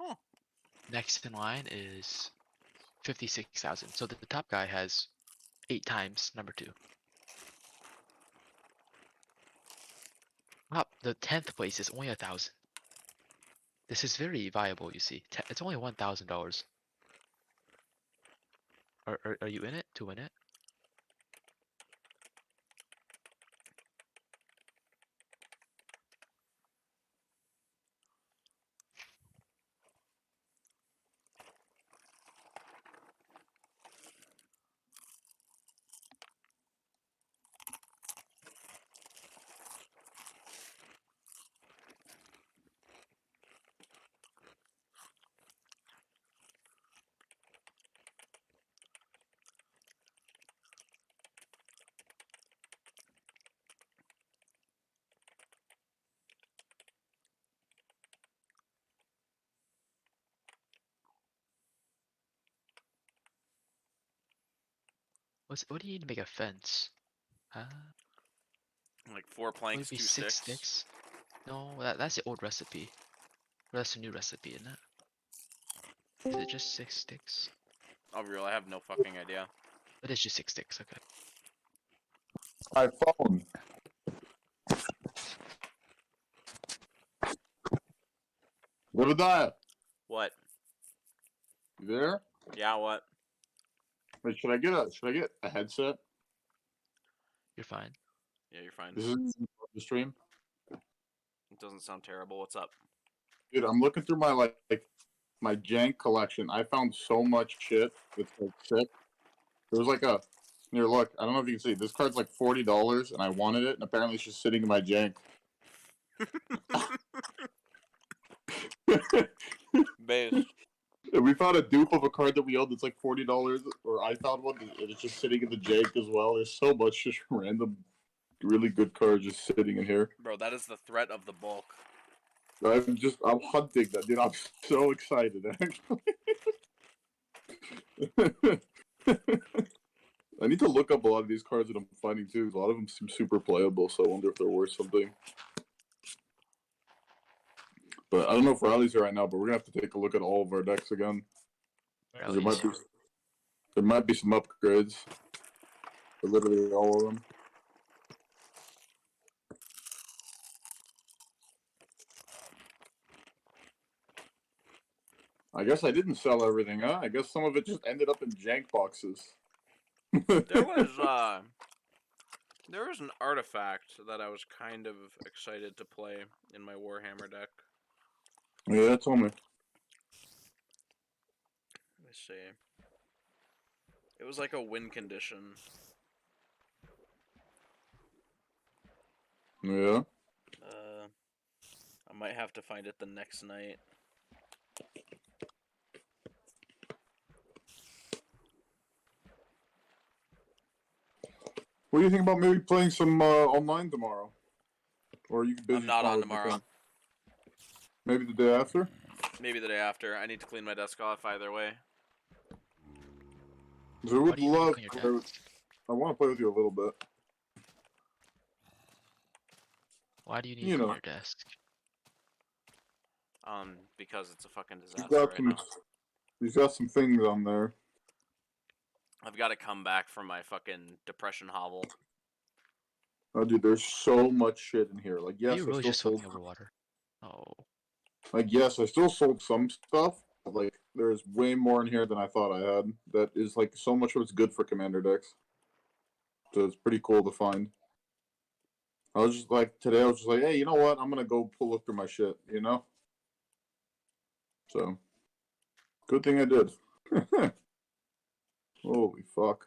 C: Huh.
A: Next in line is 56,000. So the top guy has 8 times number 2. Top, the 10th place is only 1,000. This is very viable, you see. It's only $1,000. Are you in it to win it? What do you need to make a fence?
C: Like 4 planks,
A: Maybe
C: 2
A: 6
C: sticks.
A: sticks. No, that's the old recipe. Or that's the new recipe, isn't it? Is it just 6 sticks?
C: I'll be real, I have no fucking idea.
A: It is just 6 sticks, okay.
D: iPhone. Obadiah,
C: What?
D: you there?
C: Yeah, what?
D: Wait, should I get a headset?
A: You're fine.
C: Yeah, you're fine.
D: This is the stream.
C: It doesn't sound terrible. What's up?
D: Dude, I'm looking through my my jank collection. I found so much shit that's like sick. There was like a here, look, I don't know if you can see. This card's like $40 and I wanted it, and apparently it's just sitting in my jank.
C: Base.
D: We found a dupe of a card that we owned that's like $40, or I found one, and it's just sitting in the jank as well. There's so much just random, really good cards just sitting in here.
C: Bro, that is the threat of the bulk.
D: I'm hunting that, dude. I'm so excited, actually. I need to look up a lot of these cards that I'm finding too. A lot of them seem super playable, so I wonder if they're worth something. But I don't know if Riley's here right now, but we're gonna have to take a look at all of our decks again. 'Cause there might be some upgrades. For literally all of them. I guess I didn't sell everything, huh? I guess some of it just ended up in jank boxes.
C: There was an artifact that I was kind of excited to play in my Warhammer deck.
D: Yeah, tell me.
C: Let me see. It was like a win condition.
D: Yeah.
C: I might have to find it the next night.
D: What do you think about maybe playing some online tomorrow? Or are you busy?
C: I'm not on
D: with the
C: tomorrow.
D: thing? Maybe the day after?
C: Maybe the day after. I need to clean my desk off either way.
D: So I
A: Why
D: would
A: do you need to
D: love.
A: clean your desk?
D: I want to play with you a little bit.
A: Why do you need
D: You
A: to
D: know.
A: clean your desk?
C: Because it's a fucking
D: He's
C: disaster
D: got
C: right
D: some.
C: now.
D: He's got some things on there.
C: I've got to come back from my fucking depression hovel.
D: Oh, dude, there's so much shit in here. Like,
A: Are
D: yes,
A: you
D: I
A: really
D: still
A: just
D: sold.
A: swimming over water? Oh.
D: Like, yes, I still sold some stuff. But, like, there's way more in here than I thought I had. That is like so much of it's good for commander decks. So it's pretty cool to find. I was just like today. I was just like, hey, you know what? I'm gonna go look through my shit. You know. So, good thing I did. Holy fuck.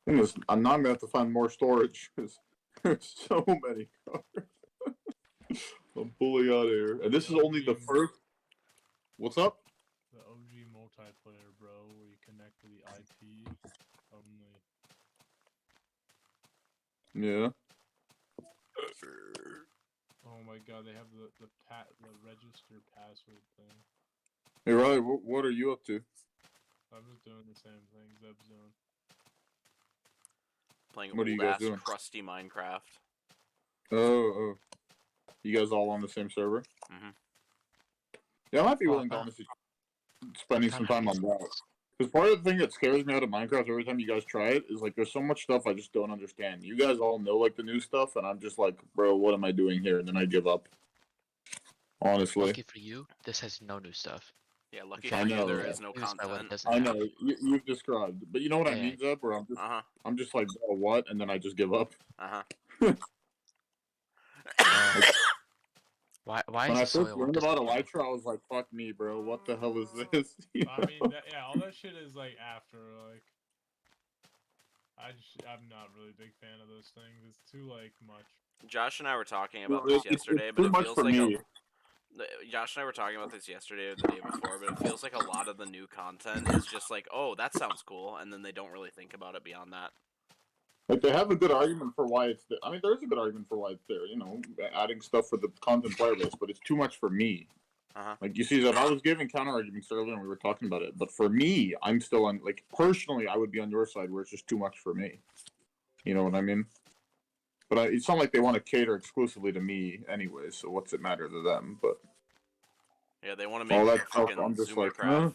D: Thing is, I'm not gonna have to find more storage because there's so many cards. I'm fully out of here, and this is only the first. What's up?
B: The OG multiplayer, bro, where you connect to the IP only.
D: Yeah.
B: Oh my god, they have the register password thing.
D: Hey, Riley, what are you up to?
B: I'm just doing the same thing Zeb's doing.
C: Playing
D: What are you
C: old
D: guys
C: ass
D: doing?
C: crusty Minecraft.
D: Oh. You guys all on the same server?
C: Mhm.
D: Yeah, I might be
A: Oh,
D: willing to
A: wow.
D: honestly spending some time on that. Because part of the thing that scares me out of Minecraft every time you guys try it is like there's so much stuff I just don't understand. You guys all know like the new stuff, and I'm just like, bro, what am I doing here? And then I give up. Honestly,
A: Lucky for you, this has no new stuff.
C: Yeah, lucky
A: I
C: for you,
D: know,
C: there
D: yeah.
C: is no
A: Confused by what it
C: content.
A: doesn't
D: I
A: have.
D: know you've described, but you know what I
A: Yeah.
D: mean, Zeb? Where
C: Uh-huh.
D: I'm just like, bro, what? And then I just give up.
C: Uh-huh.
A: Why
D: When
A: is
D: I
A: the soil
D: first
A: one
D: learned about
A: disappearing?
D: Elytra, I was like, fuck me, bro. What the hell is this? You
B: I mean,
D: know?
B: yeah, all that shit is like after, like. I'm not really a big fan of those things. It's too like much.
C: Josh and I were talking about
D: It's-
C: this yesterday,
D: it's
C: but
D: too
C: it
D: much
C: feels
D: for
C: like
D: me.
C: Josh and I were talking about this yesterday or the day before, but it feels like a lot of the new content is just like, oh, that sounds cool, and then they don't really think about it beyond that.
D: Like they have a good argument for why it's there. I mean, there's a good argument for why it's there. You know, adding stuff for the content player base, but it's too much for me.
C: Uh-huh.
D: Like you see, that I was giving counter arguments earlier, and we were talking about it. But for me, I'm still on. Like personally, I would be on your side, where it's just too much for me. You know what I mean? But it's not like they want to cater exclusively to me, anyway. So what's it matter to them? But
C: Yeah, they want to
D: all
C: make
D: that stuff,
C: fucking
D: I'm just
C: Zoomer
D: like,
C: craft.
D: huh?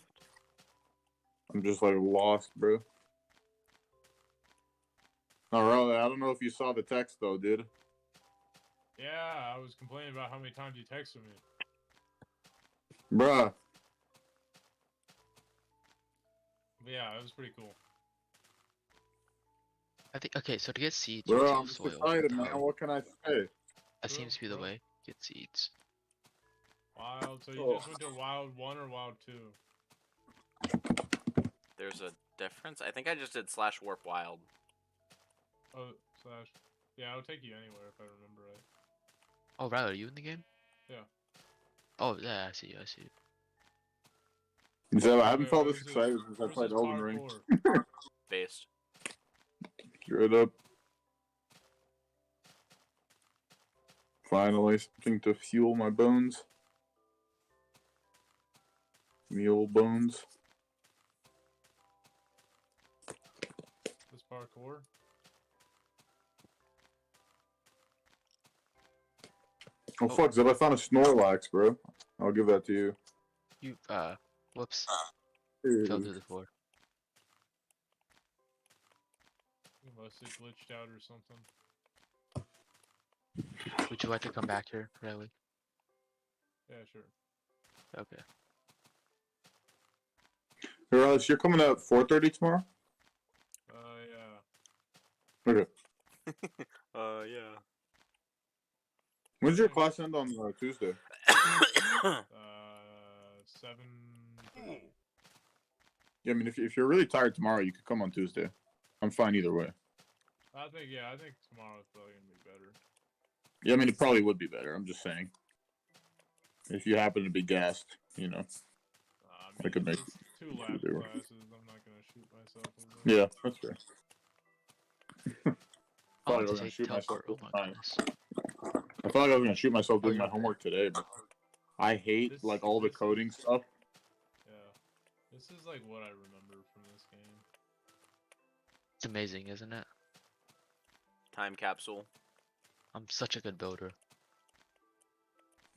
D: I'm just like lost, bro. Alright, I don't know if you saw the text though, dude.
B: Yeah, I was complaining about how many times you texted me.
D: Bruh.
B: But yeah, it was pretty cool.
A: I think okay, so to get seeds, you
D: Bro,
A: till
D: I'm just
A: soil.
D: excited, man.
A: Hoe.
D: What can I say?
A: That seems to be the
B: Bro.
A: way. Get seeds.
B: Wild. So you
D: Oh.
B: just went to Wild 1 or Wild 2?
C: There's a difference? I think I just did /warp wild.
B: Oh, slash. Yeah, I'll take you anywhere if I remember right.
A: Oh, Riley, are you in the game? Oh yeah, I see you. I see you.
D: So I haven't
B: Wait,
D: felt
B: where's
D: this excited since I
B: where's
D: played
B: this
D: Elden Ring.
B: parkour?
C: Based.
D: Straight up. Finally, something to fuel my bones. Mule bones.
B: This parkour.
D: Oh fuck, Zeb, I found a Snorlax, bro. I'll give that to you.
A: You whoops.
D: Dude.
A: Fell through the floor.
B: You must have glitched out or something.
A: Would you like to come back here, Riley?
B: Yeah, sure.
A: Okay.
D: Hey, Alex, you're coming at 4:30 tomorrow?
B: Yeah.
D: Okay.
C: Yeah.
D: When's your class end on Tuesday?
B: 7:30.
D: Yeah, I mean, if you're really tired tomorrow, you could come on Tuesday. I'm fine either way.
B: I think tomorrow's probably gonna be better.
D: Yeah, I mean, it probably would be better. I'm just saying. If you happen to be gassed, you know. I could make
B: it's 2 lab
D: either.
B: classes. I'm not gonna shoot myself. Over.
D: Yeah, that's fair.
A: I
D: Probably
A: want to
D: was gonna
A: take
D: shoot myself
A: teleport. Oh
D: this
A: my
D: time.
A: goodness.
D: I felt like I was gonna shoot myself doing
A: you're
D: my
A: okay.
D: homework today, but I hate
B: This-
D: like all the
B: this
D: coding
B: is-
D: stuff.
B: Yeah. This is like what I remember from this game.
A: It's amazing, isn't it?
C: Time capsule.
A: I'm such a good builder.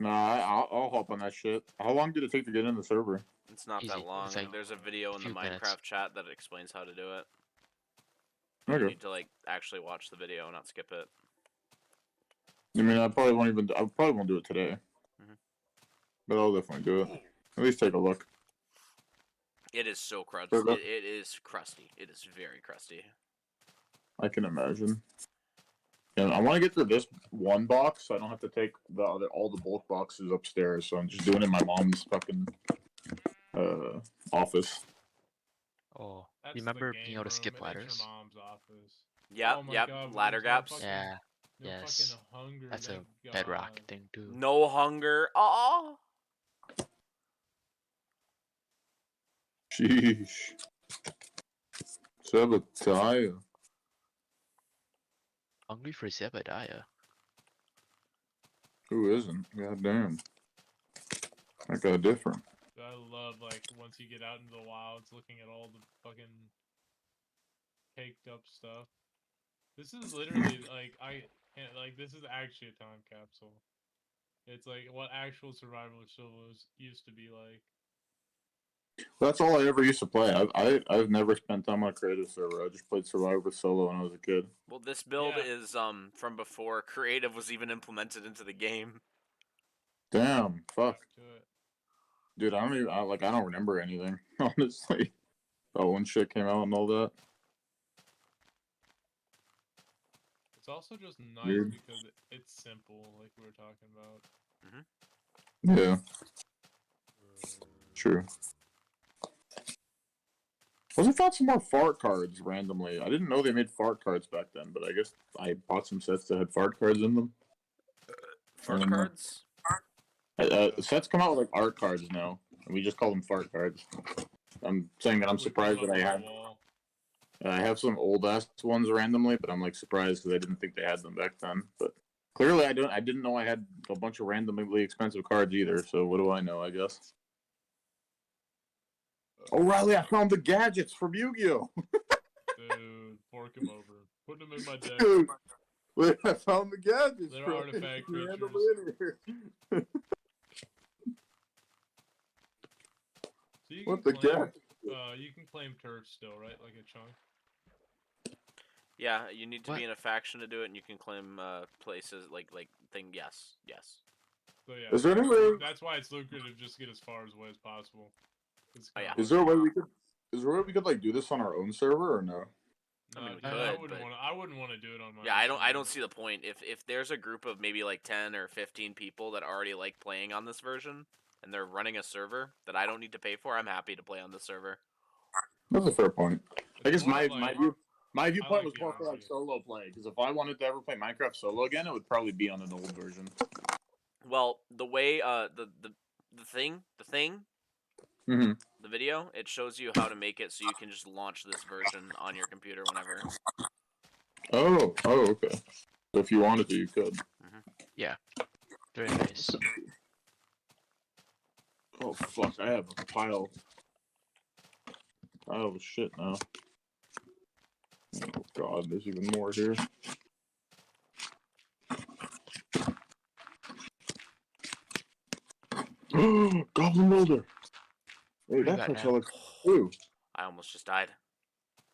D: Nah, I'll hop on that shit. How long did it take to get in the server?
C: It's not
A: Easy.
C: that
A: It's
C: long.
A: like
C: There's a video in the
A: few
C: Minecraft
A: minutes.
C: chat that explains how to do it. You
D: Okay.
C: need to like actually watch the video, not skip it.
D: I mean, I probably won't do it today.
C: Mhm.
D: But I'll definitely do it. At least take a look.
C: It is so crusty.
D: Fair enough.
C: It is crusty. It is very crusty.
D: I can imagine. And I want to get through this one box, so I don't have to take all the bulk boxes upstairs. So I'm just doing it in my mom's fucking office.
A: Oh,
B: That's
A: you
B: the
A: remember
B: game
A: being able to
B: room,
A: skip
B: and that's
A: ladders?
B: Your mom's office.
C: Yep,
B: Oh my
C: yep.
B: God,
C: Ladder
B: there's no
C: gaps.
B: fucking-
A: Yeah,
B: No
A: yes.
B: fucking hunger.
A: That's a
B: thank
A: bedrock
B: God.
A: thing too.
C: No hunger. Oh.
D: Sheesh. Sabotage.
A: Hungry for Zebediah.
D: Who isn't? God damn. I got different.
B: I love like once you get out into the wilds, looking at all the fucking caked up stuff. This is literally like this is actually a time capsule. It's like what actual survival shows used to be like.
D: That's all I ever used to play. I've never spent time on a creative server. I just played Survivor solo when I was a kid.
C: Well, this build
B: Yeah.
C: is from before creative was even implemented into the game.
D: Damn, fuck,
B: To it.
D: dude. I don't remember anything honestly. Oh, when shit came out and all that.
B: It's also just nice
D: Weird.
B: because it's simple, like we were talking about.
D: Yeah, true. I found some more fart cards randomly. I didn't know they made fart cards back then, but I guess I bought some sets that had fart cards in them.
C: Fart
D: Mhm.
C: cards.
D: Sets come out with like art cards now, and we just call them fart cards. I'm saying that I'm
B: We put
D: surprised
B: them
D: that
B: up
D: I
B: on the
D: have.
B: wall.
D: I have some old ass ones randomly, but I'm like surprised because I didn't think they had them back then. But clearly, I didn't know I had a bunch of randomly expensive cards either. So what do I know? I guess. Oh, Riley, I found the gadgets from Yu-Gi-Oh!
B: Dude, fork him over. Put him in my deck.
D: Dude, wait, I found the gadgets.
B: They're
D: bro.
B: artifact
D: Randomly in here.
B: So you
D: What
B: can
D: the
B: claim,
D: gadgets?
B: you can claim turf still, right? Like a chunk.
C: Yeah, you need to
A: What?
C: be in a faction to do it, and you can claim places like thing. Yes, yes.
B: So yeah,
D: Is there any way?
B: that's why it's lucrative just to get as far away as possible. It's
C: Oh, yeah.
B: kinda
D: Is there a way we could? Is there a way we could like do this on our own server or no?
C: I mean, we
B: dude,
C: could,
B: wouldn't
C: but-
B: want. I wouldn't want to do it on my.
C: Yeah,
B: own
C: I don't
B: server.
C: see the point. If there's a group of maybe like 10 or 15 people that already like playing on this version and they're running a server that I don't need to pay for, I'm happy to play on the server.
D: That's a fair point. I
B: It's
D: guess
B: more
D: my viewpoint
B: like
D: was more for like
B: PvP.
D: solo play because if I wanted to ever play Minecraft solo again, it would probably be on an old version.
C: Well, the way the thing
D: Mm-hmm.
C: the video, it shows you how to make it so you can just launch this version on your computer whenever.
D: Oh, okay. So if you wanted to, you could.
A: Very nice.
D: Oh fuck! I have a pile of shit now. Oh god, there's even more here. Goblin Builder. Hey,
A: you
D: that's
A: got
D: what
A: now?
D: I look too.
C: I almost just died.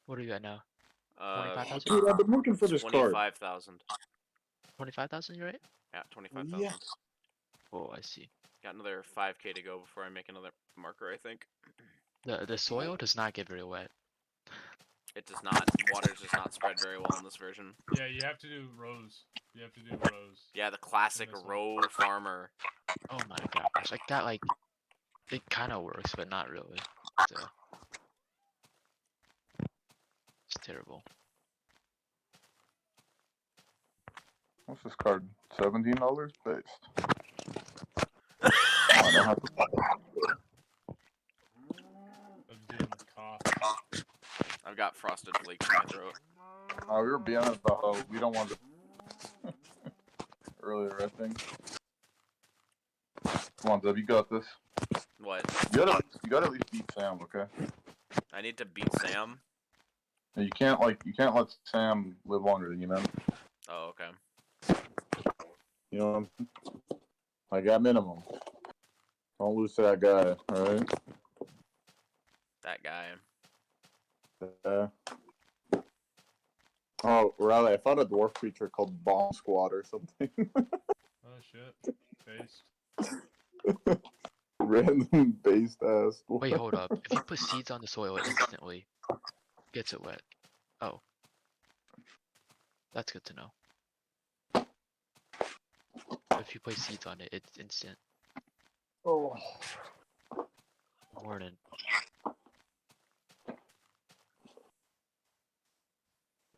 A: What do you got now?
C: Uh,
A: 25,000?
D: Dude, I've been looking for this card.
C: 25,000.
A: 25,000, you right?
C: Yeah, 25,000.
D: Yes.
A: Oh, I see.
C: Got another 5k to go before I make another marker, I think.
A: The soil does not get very wet.
C: It does not. Water does not spread very well in this version.
B: Yeah, you have to do rows. You have to do rows.
C: Yeah, the classic
B: this one.
C: row farmer.
A: Oh my gosh, like that, like it kind of works, but not really. So it's terrible.
D: What's this card? $17 based. I don't have to.
B: I'm dealing with cough.
C: I've got frosted flakes in my throat.
D: We were being honest about how we don't want to. Earlier, I think. Come on, Deb, you got this.
C: What?
D: You gotta at least beat Sam, okay?
C: I need to beat Sam?
D: You can't let Sam live longer than you, man.
C: Oh, okay.
D: You know what I'm saying? Like at minimum. Don't lose to that guy, alright?
C: That guy.
D: Oh, Riley, I found a dwarf creature called Bomb Squad or something.
B: Oh shit. Based.
D: Random based ass.
A: Wait, hold up. If you put seeds on the soil, it instantly gets it wet. Oh, that's good to know. If you place seeds on it, it's instant.
D: Oh.
A: Morning.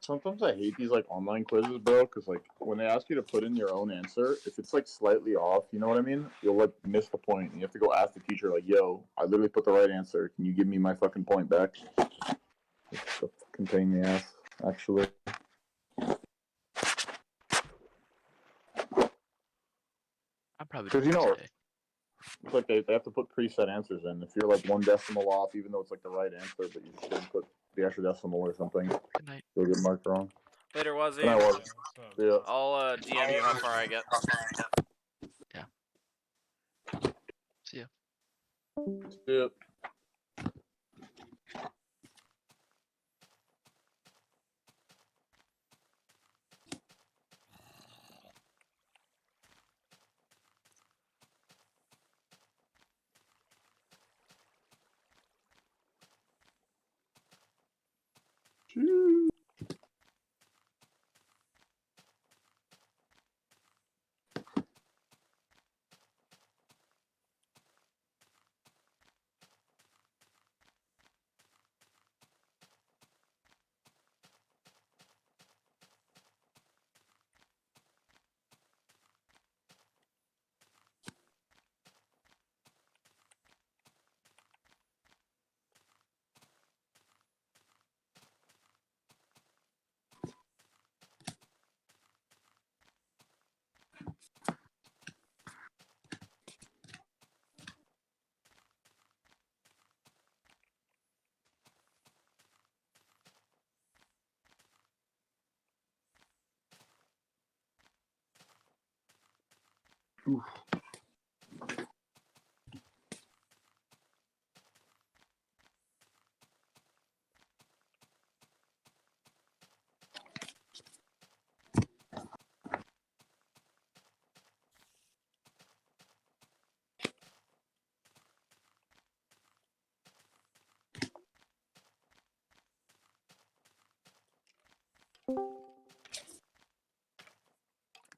D: Sometimes I hate these like online quizzes, bro, because like when they ask you to put in your own answer, if it's like slightly off, you know what I mean? You'll like miss the point, and you have to go ask the teacher like, "Yo, I literally put the right answer. Can you give me my fucking point back?" It's a fucking pain in the ass, actually.
A: I'm probably
D: 'Cause
A: doing
D: you
A: that
D: know-
A: today.
D: It's like they have to put preset answers in. If you're like one decimal off, even though it's like the right answer, but you just didn't put the extra decimal or something,
A: Good night.
D: you'll get marked wrong.
C: Later, Wazzy.
D: Good night,
B: Yeah,
D: Wazzy.
B: what's up?
D: Yeah.
C: I'll DM you how far I get.
A: See ya.
D: Yeah.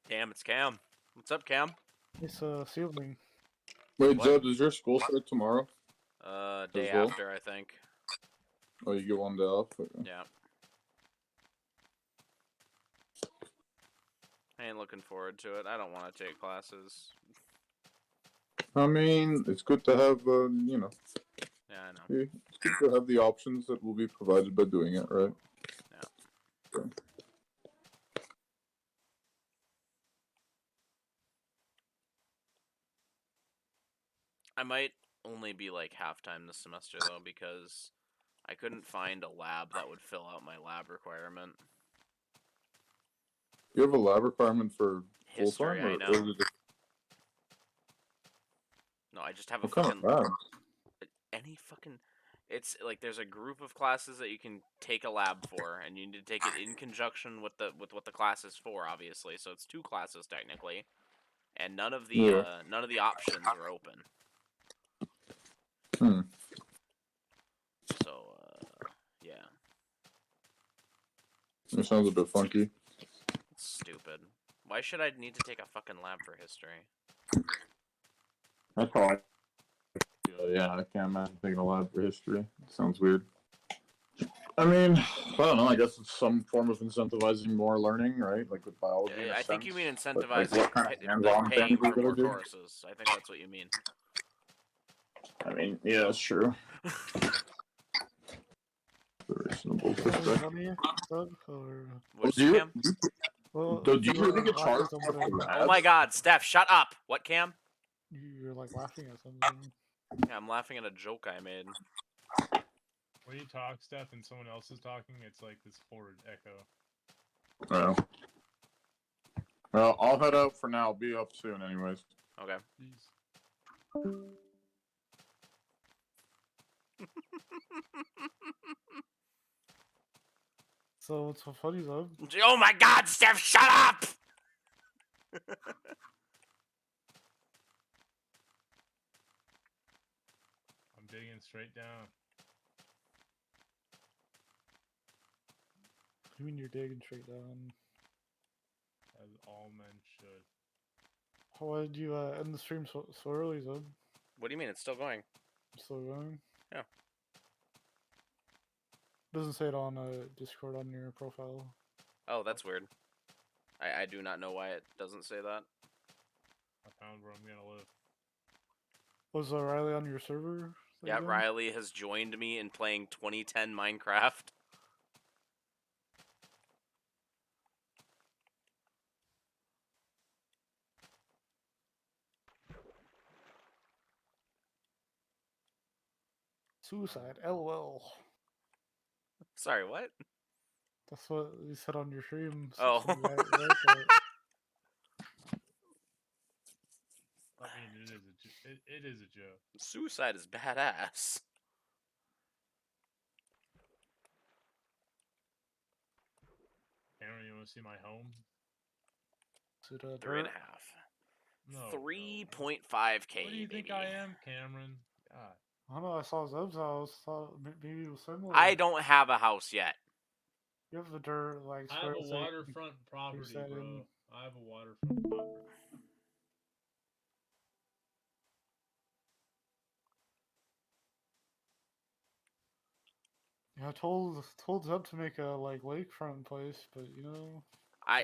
C: Damn, it's Cam. What's up, Cam?
E: It's Fielding.
D: Wait,
C: What?
D: Zeb, does your school start tomorrow?
C: Day
D: As well?
C: after, I think.
D: Oh, you get one day off? Okay.
C: Yeah. I ain't looking forward to it. I don't want to take classes.
D: I mean, it's good to have,
C: Yeah, I know.
D: it's good to have the options that will be provided by doing it, right?
C: I might only be like half-time this semester though, because I couldn't find a lab that would fill out my lab requirement.
D: You have a lab requirement for full
C: History,
D: time,
C: I
D: or
C: know.
D: is it just
C: No, I just have a
D: what kind
C: fucking
D: of lab?
C: any fucking. It's like there's a group of classes that you can take a lab for, and you need to take it in conjunction with what the class is for, obviously. So it's 2 classes technically, and none of the options are open.
D: Hmm.
C: So yeah,
D: It sounds a bit funky.
C: it's stupid. Why should I need to take a fucking lab for history?
D: That's all. Yeah, I can't imagine taking a lab for history. It sounds weird. I mean, I don't know. I guess it's some form of incentivizing more learning, right? Like with biology. in a
C: I think you mean
D: sense. But,
C: incentivizing
D: what kind of hands-on
C: paying
D: things we
C: for
D: gotta
C: more
D: do?
C: courses. I think that's what you mean.
D: I mean, yeah, that's true. Reasonable perspective.
E: Money, Doug, or
C: What's
D: do you,
C: Cam?
E: well,
D: do you
E: you're
D: really get charged
E: laughing
D: for
E: at something.
C: Oh my God, Steph, shut up! What, Cam?
E: You're like laughing at something.
C: Yeah, I'm laughing at a joke I made.
B: When you talk, Steph, and someone else is talking, it's like this horrid echo.
D: Oh. Well, I'll head out for now. I'll be up soon, anyways.
C: Okay.
B: Jeez.
E: So what's so funny, Doug?
C: Oh my God, Steph, shut up!
B: I'm digging straight down.
E: You mean you're digging straight down?
B: As all men should.
E: Why did you end the stream so early, Doug?
C: What do you mean? It's still going.
E: Still going?
C: Yeah.
E: Doesn't say it on Discord on your profile.
C: Oh, that's weird. I do not know why it doesn't say that.
B: I found where I'm gonna live.
E: Was Riley on your server?
C: Yeah,
E: again?
C: Riley has joined me in playing 2010 Minecraft.
E: Suicide, LOL.
C: Sorry, what?
E: That's what you said on your stream.
C: Oh.
E: Right, but
B: I mean, it is a joke.
C: Suicide is badass.
B: Cameron, you want to see my home?
E: is it,
C: 3.5.
B: No.
C: 3.5K.
B: What do you think
C: baby.
B: I am, Cameron? God.
E: I don't know, I saw Zeb's house. Thought maybe it was similar.
C: I don't have a house yet.
E: You have the dirt, like.
B: I have a
E: square thing.
B: waterfront property,
E: that
B: bro.
E: in.
B: I have a waterfront property.
E: Yeah, I told Zeb to make a like lakefront place, but you know.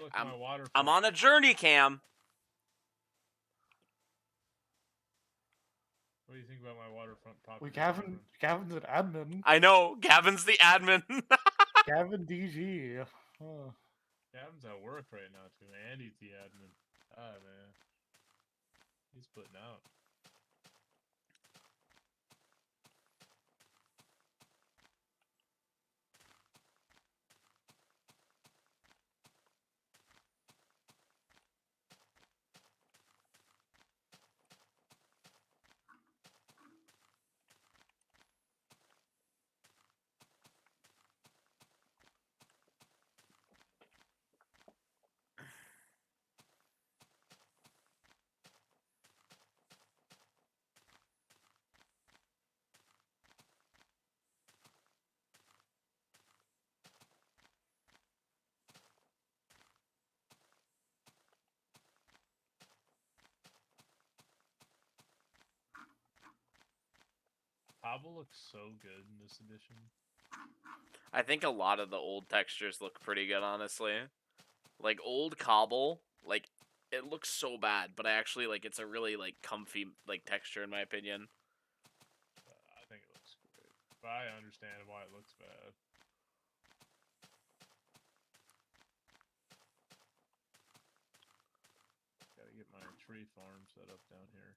B: Look, my waterfront.
C: I'm on a journey, Cam.
B: What do you think about my waterfront property?
E: Well, Gavin's an admin.
C: I know, Gavin's the admin.
E: Gavin DG. Huh.
B: Gavin's at work right now too, and he's the admin. God, man, he's putting out. Cobble looks so good in this edition.
C: I think a lot of the old textures look pretty good, honestly. Like old cobble, like it looks so bad, but I actually like it's a really like comfy like texture in my opinion.
B: I think it looks great, but I understand why it looks bad. Gotta get my tree farm set up down here.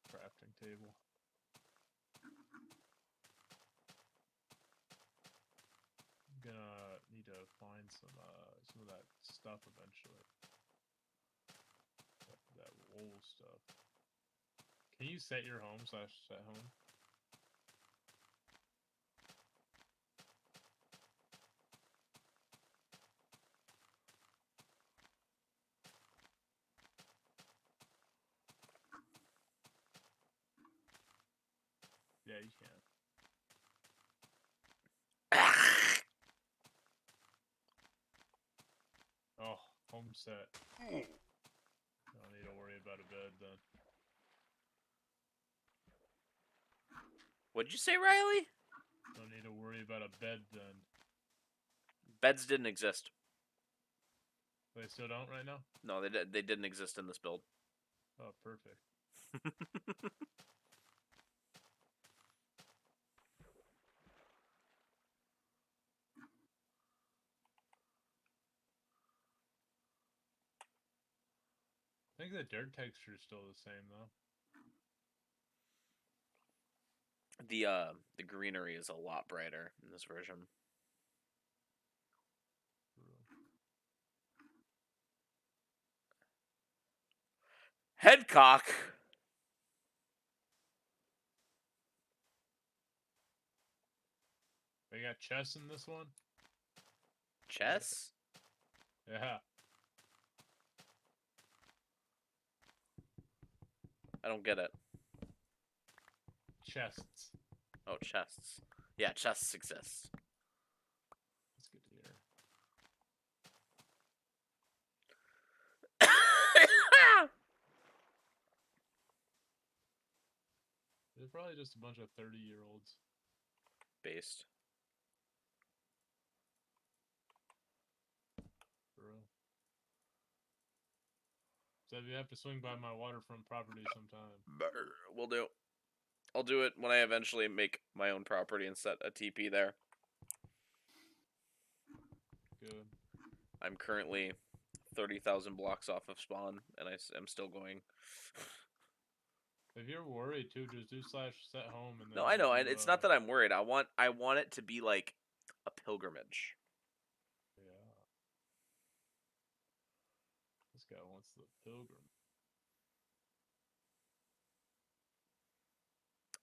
B: Crafting table. I'm gonna need to find some of that stuff eventually. That wool stuff. Can you set your home / set home? Yeah, you can. Oh, home set. Don't need to worry about a bed then.
C: What'd you say, Riley?
B: Don't need to worry about a bed then.
C: Beds didn't exist.
B: They still don't right now?
C: No, they didn't exist in this build.
B: Oh, perfect. I think the dirt texture is still the same though.
C: The greenery is a lot brighter in this version. Headcock.
B: They got chess in this one?
C: Chess?
B: Yeah.
C: I don't get it.
B: Chests.
C: Oh, chests. Yeah, chests exist.
B: That's good to hear. They're probably just a bunch of 30-year-olds.
C: Based.
B: For real. So you have to swing by my waterfront property sometime.
C: Will do. I'll do it when I eventually make my own property and set a TP there.
B: Good.
C: I'm currently 30,000 blocks off of spawn, and I'm still going.
B: If you're worried too, just do / set home and then
C: No, I know, and
B: do,
C: it's not that I'm worried. I want it to be like a pilgrimage.
B: Yeah. This guy wants the pilgrim.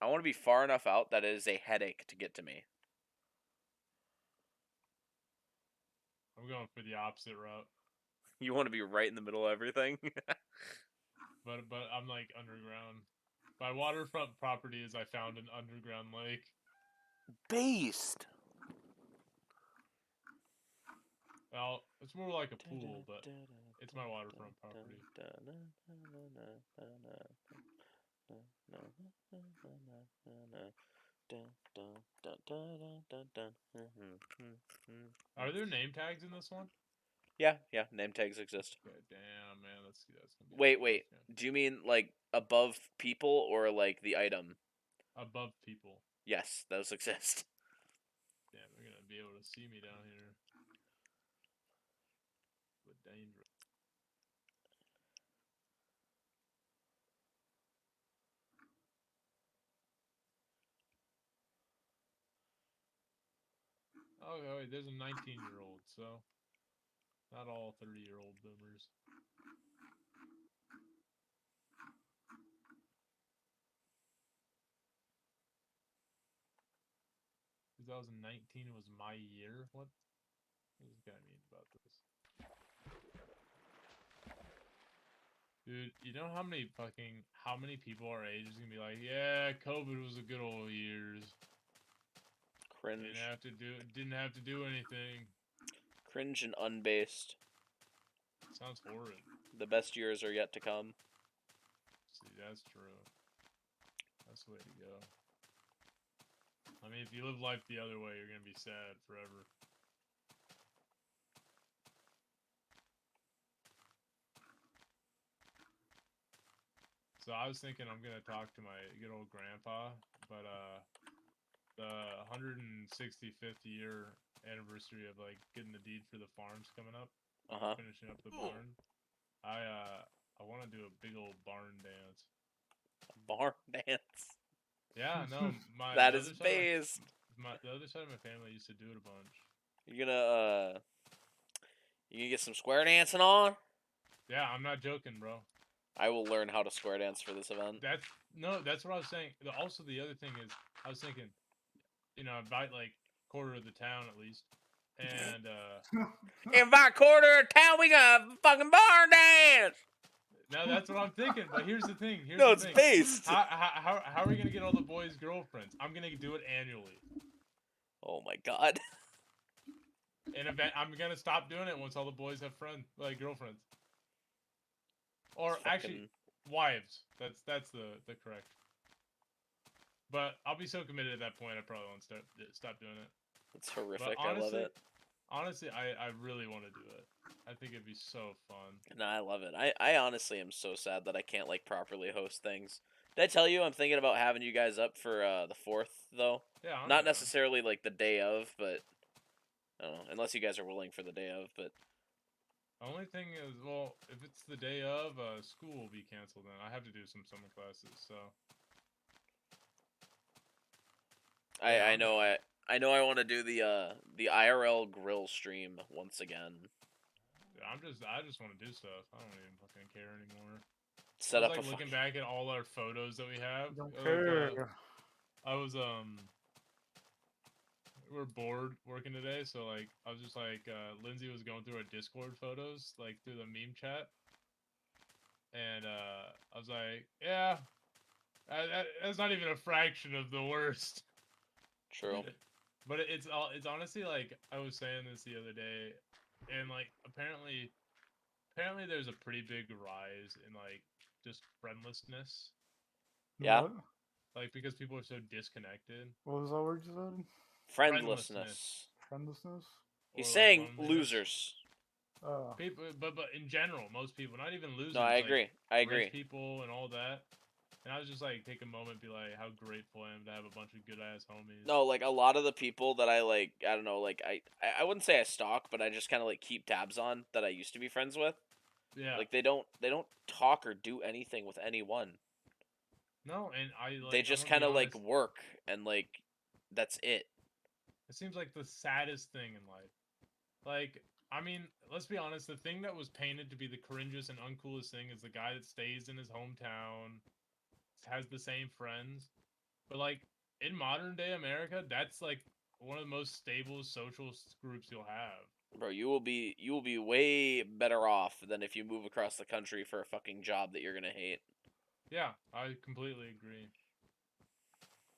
C: I want to be far enough out that it is a headache to get to me.
B: I'm going for the opposite route.
C: You want to be right in the middle of everything?
B: But I'm like underground. My waterfront property is I found an underground lake.
C: Based.
B: Well, it's more like a pool, but it's my waterfront property. Are there name tags in this one?
C: Yeah, name tags exist.
B: Okay, damn, man, that's gonna be
C: Wait.
B: yeah.
C: Do you mean like above people or like the item?
B: Above people.
C: Yes, those exist.
B: Damn, they're gonna be able to see me down here. But dangerous. Oh, wait, there's a 19-year-old, so not all 30-year-old boomers. "2019 was my year." What does this guy mean about this? Dude, you know how many people our age is gonna be like, yeah, COVID was the good old years.
C: Cringe.
B: Didn't have to do anything.
C: Cringe and unbased.
B: Sounds horrid.
C: The best years are yet to come.
B: See, that's true. That's the way to go. I mean, if you live life the other way, you're gonna be sad forever. So I was thinking I'm gonna talk to my good old grandpa, but the 165th year anniversary of like getting the deed for the farms coming up, finishing up the barn. I want to do a big old barn dance.
C: Barn dance.
B: Yeah, no,
C: That
B: the
C: is
B: other side of
C: based.
B: the other side of my family used to do it a bunch.
C: You're gonna you gonna get some square dancing on?
B: Yeah, I'm not joking, bro.
C: I will learn how to square dance for this event.
B: That's what I was saying. Also, the other thing is, I was thinking, about like quarter of the town at least, and
C: Invite quarter of town, we got a fucking barn dance.
B: now that's what I'm thinking. But here's the thing.
C: No, it's based.
B: How are we gonna get all the boys' girlfriends? I'm gonna do it annually.
C: Oh my god.
B: And I'm gonna stop doing it once all the boys have girlfriends. Or actually, wives. That's the correct. But I'll be so committed at that point, I probably won't stop doing it.
C: It's horrific.
B: But honestly,
C: I love it.
B: Honestly, I really want to do it. I think it'd be so fun.
C: No, I love it. I honestly am so sad that I can't like properly host things. Did I tell you I'm thinking about having you guys up for the 4th though?
B: Yeah.
C: Not necessarily like the day of, but I don't know, unless you guys are willing for the day of, but
B: The only thing is, well, if it's the day of, school will be canceled then. I have to do some summer classes, so.
C: I know I want to do the IRL grill stream once again.
B: Yeah, I just want to do stuff. I don't even fucking care anymore.
C: Set
B: I
C: up
B: was,
C: a
B: looking back at all our photos that we have.
E: Don't care.
B: I was we're bored working today, so like I was just like Lindsay was going through our Discord photos, like through the meme chat, and I was like, yeah, that's not even a fraction of the worst.
C: True.
B: But it's honestly like I was saying this the other day, and like apparently there's a pretty big rise in like just friendlessness.
C: Yeah.
E: What?
B: Like because people are so disconnected.
E: What was that word you said?
C: Friendlessness.
E: Friendlessness?
C: He's
B: Or, like,
C: saying
B: loneliness.
C: losers.
E: Oh.
B: People, but in general, most people, not even losers.
C: No, I
B: like,
C: agree. I agree.
B: Rich people and all that. And I was just like, take a moment, and be like, how grateful I am to have a bunch of good ass homies.
C: No, like a lot of the people that I like, I don't know, like I wouldn't say I stalk, but I just kind of like keep tabs on that I used to be friends with.
B: Yeah.
C: Like they don't talk or do anything with anyone.
B: No, and I like.
C: They just
B: I'm gonna
C: kind of
B: be
C: like
B: honest,
C: work and like that's it.
B: It seems like the saddest thing in life. Like, I mean, let's be honest. The thing that was painted to be the cringiest and uncoolest thing is the guy that stays in his hometown, has the same friends. But like in modern day America, that's like one of the most stable social groups you'll have.
C: Bro, you will be way better off than if you move across the country for a fucking job that you're gonna hate.
B: Yeah, I completely agree.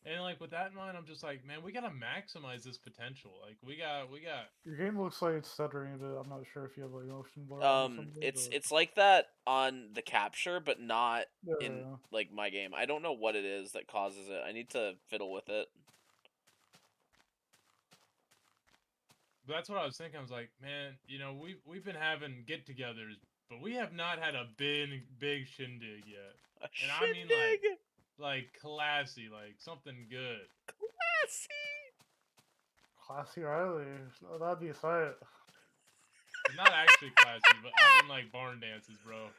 B: And like with that in mind, I'm just like, man, we gotta maximize this potential. Like we got.
E: Your game looks like it's stuttering a bit. I'm not sure if you have like motion blur or something.
C: It's like that on the capture, but not in
E: Yeah.
C: like my game. I don't know what it is that causes it. I need to fiddle with it.
B: But that's what I was thinking. I was like, man, we've been having get-togethers, but we have not had a big shindig yet. And I mean like classy, like something good.
C: Classy.
E: Classy Riley. Oh, that'd be a sight.
B: It's not actually classy, but I mean like barn dances, bro.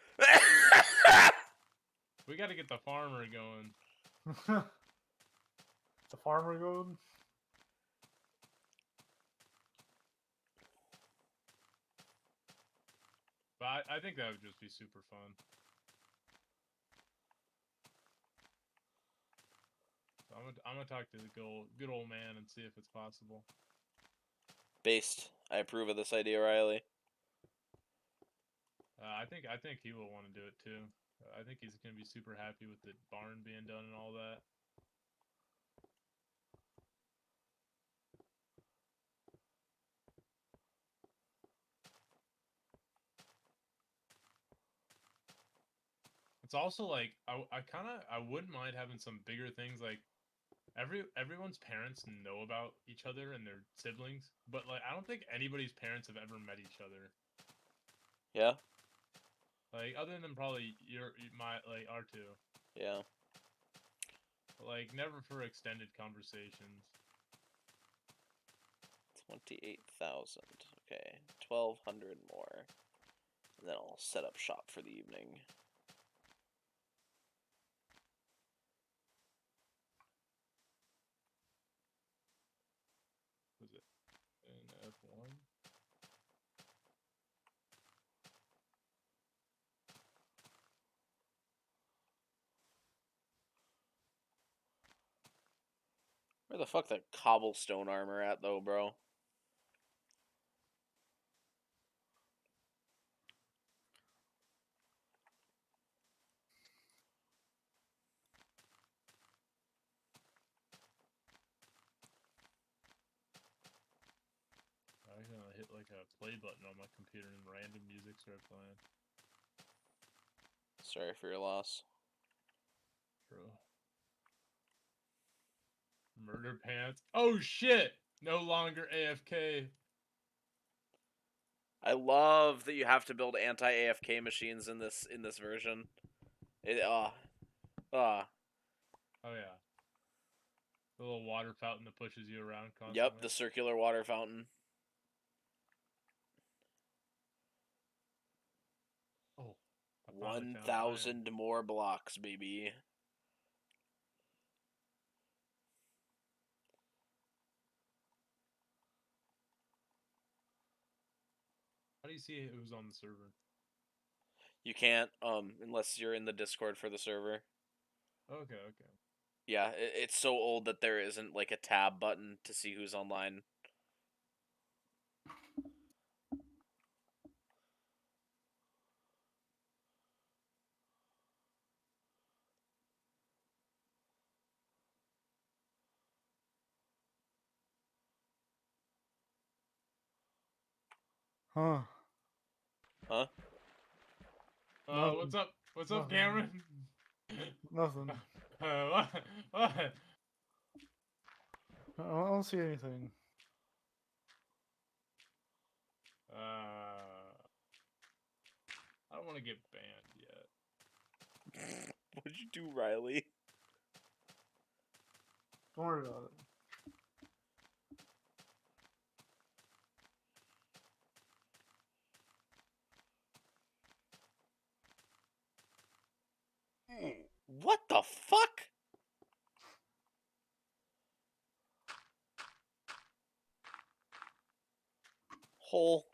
B: We got to get the farmer going.
E: The farmer going?
B: But I think that would just be super fun. So I'm gonna talk to the good old man and see if it's possible.
C: Based. I approve of this idea, Riley.
B: I think he will want to do it too. I think he's gonna be super happy with the barn being done and all that. It's also like I wouldn't mind having some bigger things like everyone's parents know about each other and their siblings, but like I don't think anybody's parents have ever met each other.
C: Yeah.
B: Like other than probably our two.
C: Yeah.
B: Like never for extended conversations.
C: 28,000. Okay, 1,200 more, and then I'll set up shop for the evening.
B: Was it in F1?
C: Where the fuck that cobblestone armor at though, bro?
B: I was gonna hit like a play button on my computer and random music started playing.
C: Sorry for your loss.
B: True. Murder pants. Oh shit! No longer AFK.
C: I love that you have to build anti-AFK machines in this version. It
B: Oh yeah. The little water fountain that pushes you around constantly.
C: Yep, the circular water fountain.
B: Oh. I found a town
C: 1,000 more blocks, baby.
B: How do you see who's on the server?
C: You can't, unless you're in the Discord for the server.
B: Okay, okay.
C: Yeah, it's so old that there isn't like a tab button to see who's online.
E: Huh.
C: Huh?
B: What's up? What's up,
E: Nothing.
B: Cameron?
E: Nothing.
B: What? What?
E: I don't see anything.
B: I don't want to get banned yet.
C: What'd you do, Riley?
E: Don't worry about it.
C: What the fuck? Hole.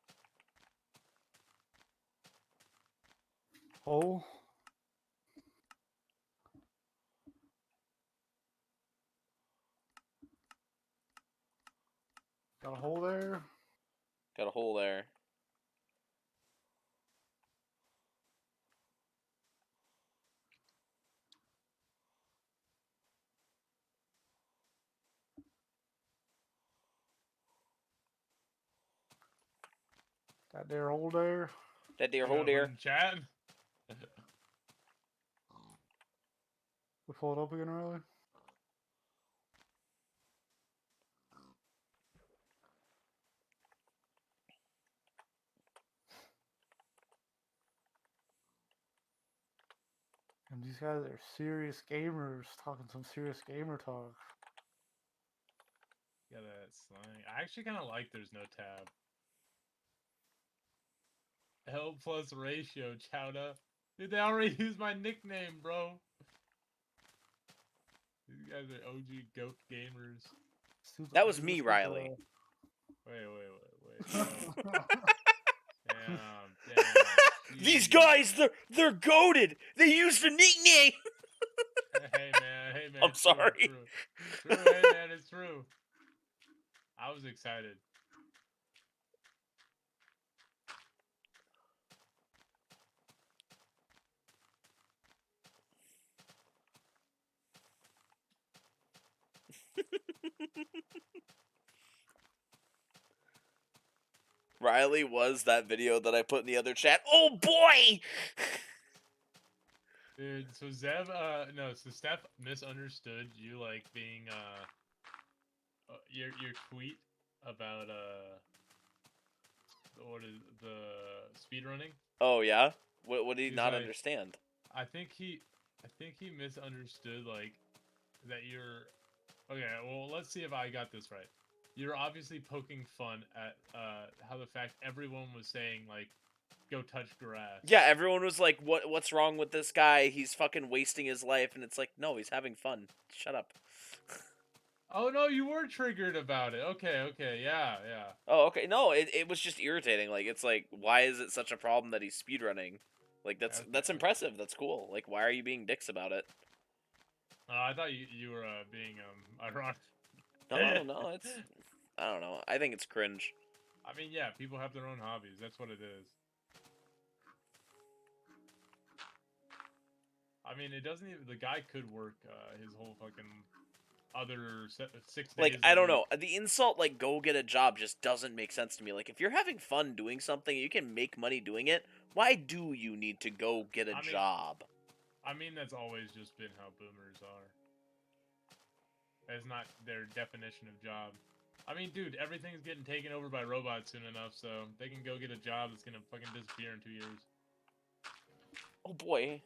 E: Hole. Got a hole there.
C: Got a hole there.
E: Got there hole there.
C: That deer
B: You
C: hole
B: gotta put
C: there.
B: in chat.
E: We pull it up again, Riley. And these guys are serious gamers talking some serious gamer talk.
B: Yeah, that slang. I actually kind of like there's no tab. L plus ratio, Chowda. Dude, they already used my nickname, bro. These guys are OG goat gamers.
C: That was me, Riley.
B: Wait. Damn.
C: These
B: jeez.
C: guys, they're goated. They used a nickname.
B: Hey man.
C: I'm
B: it's true,
C: sorry.
B: True, hey man, it's true. I was excited.
C: Riley was that video that I put in the other chat. Oh boy!
B: Dude, so Zeb, no, so Steph misunderstood you like being your tweet about what is the speedrunning.
C: Oh yeah. What did he
B: He's
C: not
B: like,
C: understand?
B: I think he misunderstood like that you're okay. Well, let's see if I got this right. You're obviously poking fun at how the fact everyone was saying like go touch grass.
C: Yeah, everyone was like, What's wrong with this guy? He's fucking wasting his life." And it's like, no, he's having fun. Shut up.
B: Oh no, you were triggered about it. Okay, yeah.
C: Oh, okay. No, it was just irritating. Like, it's like, why is it such a problem that he's speedrunning? Like, that's
B: Okay.
C: impressive. That's cool. Like, why are you being dicks about it?
B: I thought you were being ironic.
C: No, it's I don't know. I think it's cringe.
B: I mean, yeah, people have their own hobbies. That's what it is. I mean, it doesn't even. The guy could work his whole fucking other 6 days.
C: Like,
B: of
C: I
B: the
C: don't
B: week.
C: know. The insult, like, go get a job just doesn't make sense to me. Like, if you're having fun doing something, you can make money doing it. Why do you need to go get a
B: I mean-
C: job?
B: I mean, that's always just been how boomers are. That's not their definition of job. I mean, dude, everything's getting taken over by robots soon enough, so they can go get a job that's gonna fucking disappear in 2 years.
C: Oh boy.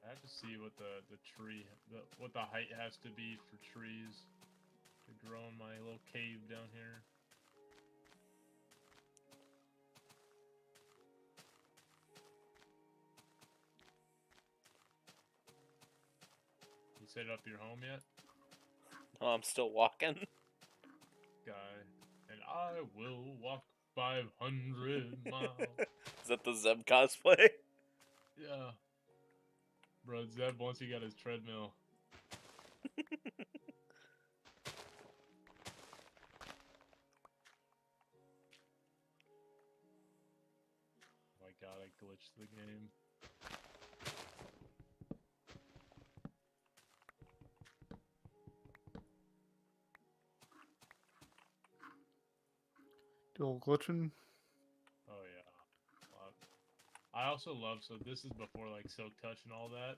B: I have to see what the tree, what the height has to be for trees to grow in my little cave down here. You set up your home yet,
C: Oh, I'm still walking.
B: guy? And I will walk 500 miles.
C: Is that the Zeb cosplay?
B: Yeah. Bro, Zeb, once he got his treadmill. Oh my god, I glitched the game.
E: The old glitching.
B: Oh yeah. I also love, so this is before like Silk Touch and all that.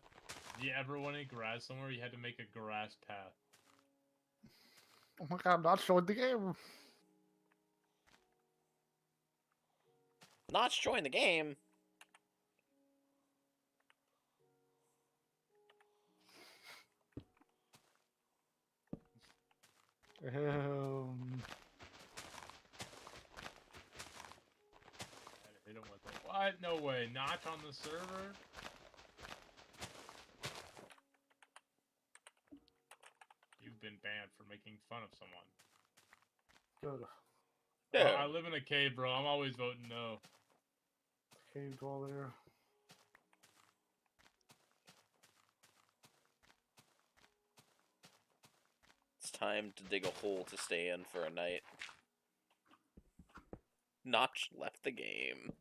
B: If you ever went in grass somewhere, you had to make a grass path.
E: Oh my god, I'm not showing the game.
C: Notch joined the game.
B: I had to hit him with it. What? No way. Notch on the server? You've been banned for making fun of someone.
E: Good.
C: Yeah.
B: I live in a cave, bro. I'm always voting no.
E: Cave all there.
C: It's time to dig a hole to stay in for a night. Notch left the game.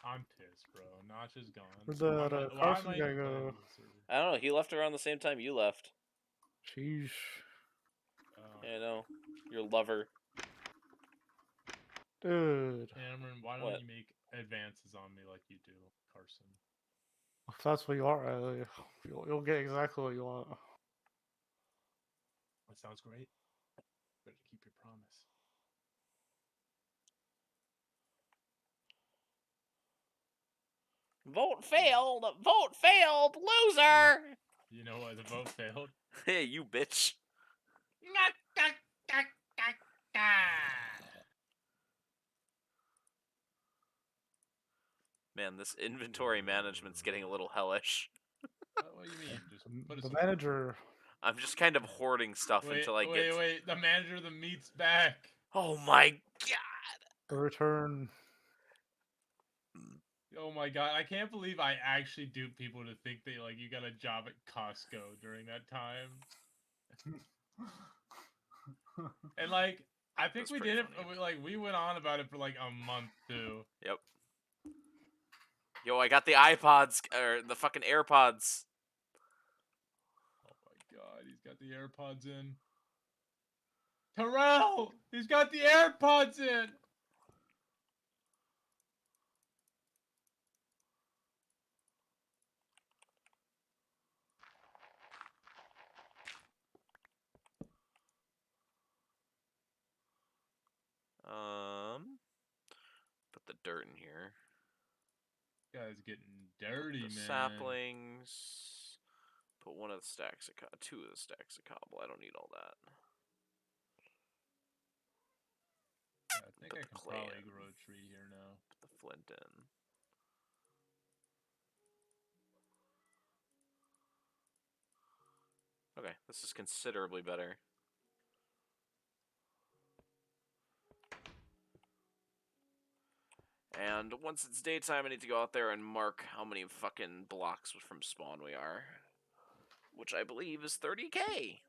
B: I'm pissed, bro. Notch is gone.
E: Where'd
B: Why
E: that,
B: am I- why
E: Carson
B: am I
E: guy
B: even playing
E: go?
B: this server?
C: I don't know. He left around the same time you left.
E: Sheesh.
B: Oh.
C: Yeah, I know. Your lover.
E: Dude.
B: Cameron, why don't
C: What?
B: you make advances on me like you do, Carson?
E: If that's what you want, Riley, you'll get exactly what you want.
B: That sounds great. Better keep your promise.
C: Vote failed! Vote failed! Loser!
B: You know why the vote failed?
C: Hey, you bitch. Man, this inventory management's getting a little hellish.
B: What do you mean? Just put
E: The
B: it.
E: manager.
C: I'm just kind of hoarding stuff
B: Wait,
C: until I get.
B: wait. The manager of the meat's back.
C: Oh my god!
E: The return.
B: Oh my god, I can't believe I actually duped people to think that like you got a job at Costco during that time. And like I think
C: That's
B: we
C: pretty
B: did it
C: funny.
B: we went on about it for like a month too.
C: Yep. Yo, I got the iPods or the fucking AirPods.
B: got the AirPods in. Terrell! He's got the AirPods in!
C: Put the dirt in here.
B: Guy's getting dirty,
C: The
B: man.
C: saplings. Put one of the stacks of two of the stacks of cobble. I don't need all that.
B: Yeah, I think
C: Put
B: I
C: the
B: can
C: clay
B: probably
C: in.
B: grow a tree here now.
C: Put the flint in. Okay, this is considerably better. And once it's daytime, I need to go out there and mark how many fucking blocks from spawn we are. Which I believe is 30k.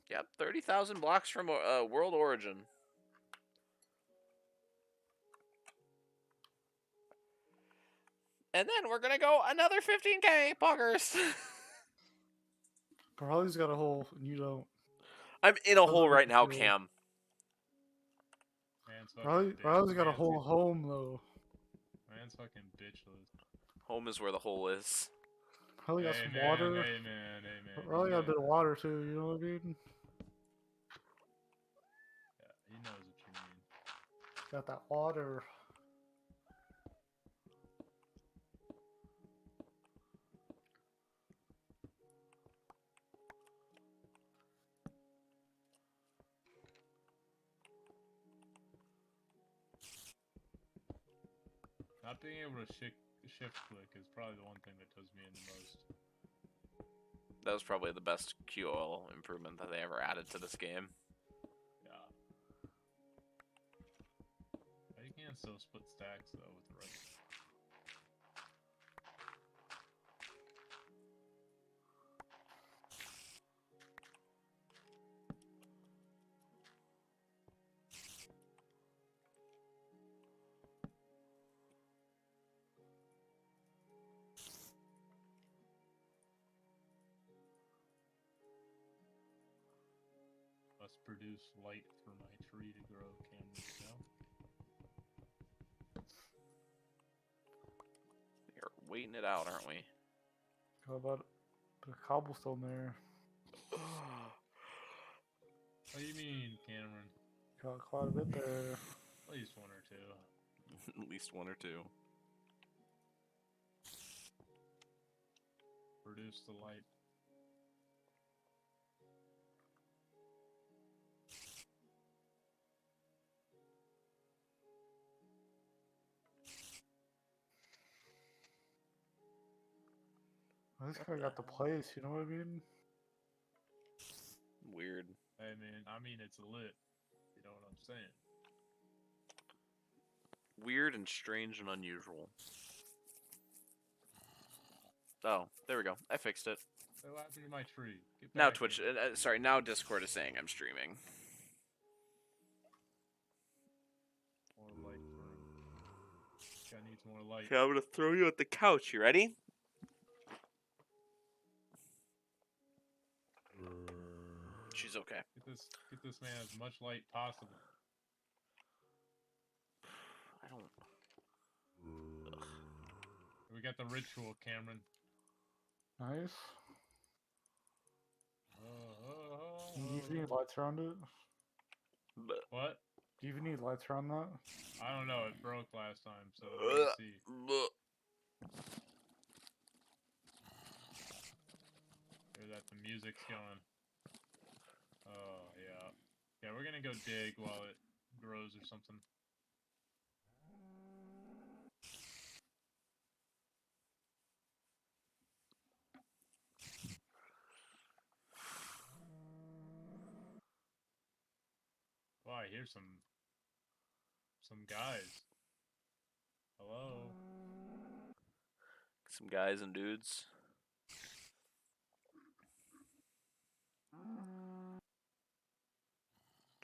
C: Yep, 30,000 blocks from World Origin. And then we're gonna go another 15k, buggers.
E: Carly's got a hole, and you don't.
C: I'm in a
E: Doesn't
C: hole
E: make
C: right
E: you
C: now,
E: feel-
C: Cam.
B: Man's fucking
E: Riley's got a
B: man's
E: whole
B: get-
E: home though.
B: Man's fucking bitchless.
C: Home is where the hole is.
E: Riley got
B: Hey
E: some
B: man,
E: water.
B: hey man, hey man.
E: Riley
B: He's
E: got a bit of water too. You know what I mean?
B: Yeah, he knows what you mean.
E: Got that water.
B: Not being able to shift click is probably the one thing that does me in the most.
C: That was probably the best QOL improvement that they ever added to this game.
B: Yeah. You can still split stacks though with the right. Must produce light for my tree to grow, Cameron. You know?
C: We're waiting it out, aren't we?
E: Got about a cobblestone there.
B: What do you mean, Cameron?
E: Got quite a bit there.
B: At least one or two.
C: At least one or two.
B: Produce the light.
E: This guy got the place. You know what I mean?
C: Weird.
B: Hey man, I mean it's lit. You know what I'm saying?
C: Weird and strange and unusual. Oh, there we go. I fixed it.
B: Hey, what happened to my tree? Get
C: Now
B: back
C: Twitch,
B: here.
C: sorry, now Discord is saying I'm streaming.
B: More light for him. Guy needs more light.
C: Okay, I'm gonna throw you at the couch. You ready? She's okay.
B: Get this man as much light possible.
C: I don't.
B: We got the ritual, Cameron.
E: Nice. Do you even
B: Oh.
E: need lights around it?
C: But,
B: What?
E: Do you even need lights around that?
B: I don't know. It broke last time, so let's see. Hear that? The music's going. Oh yeah. Yeah, we're gonna go dig while it grows or something. Oh, I hear some guys. Hello.
C: some guys and dudes.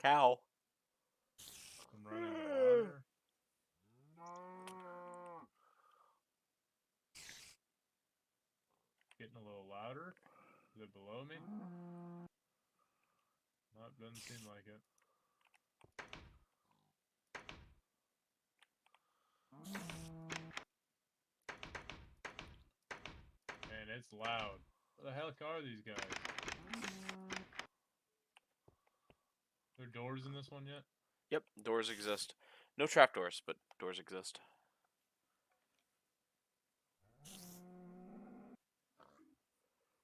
C: Cow.
B: I'm running water. Getting a little louder. Is it below me? doesn't seem like it. And it's loud. What the heck are these guys? There doors in this one yet?
C: Yep, doors exist. No trapdoors, but doors exist.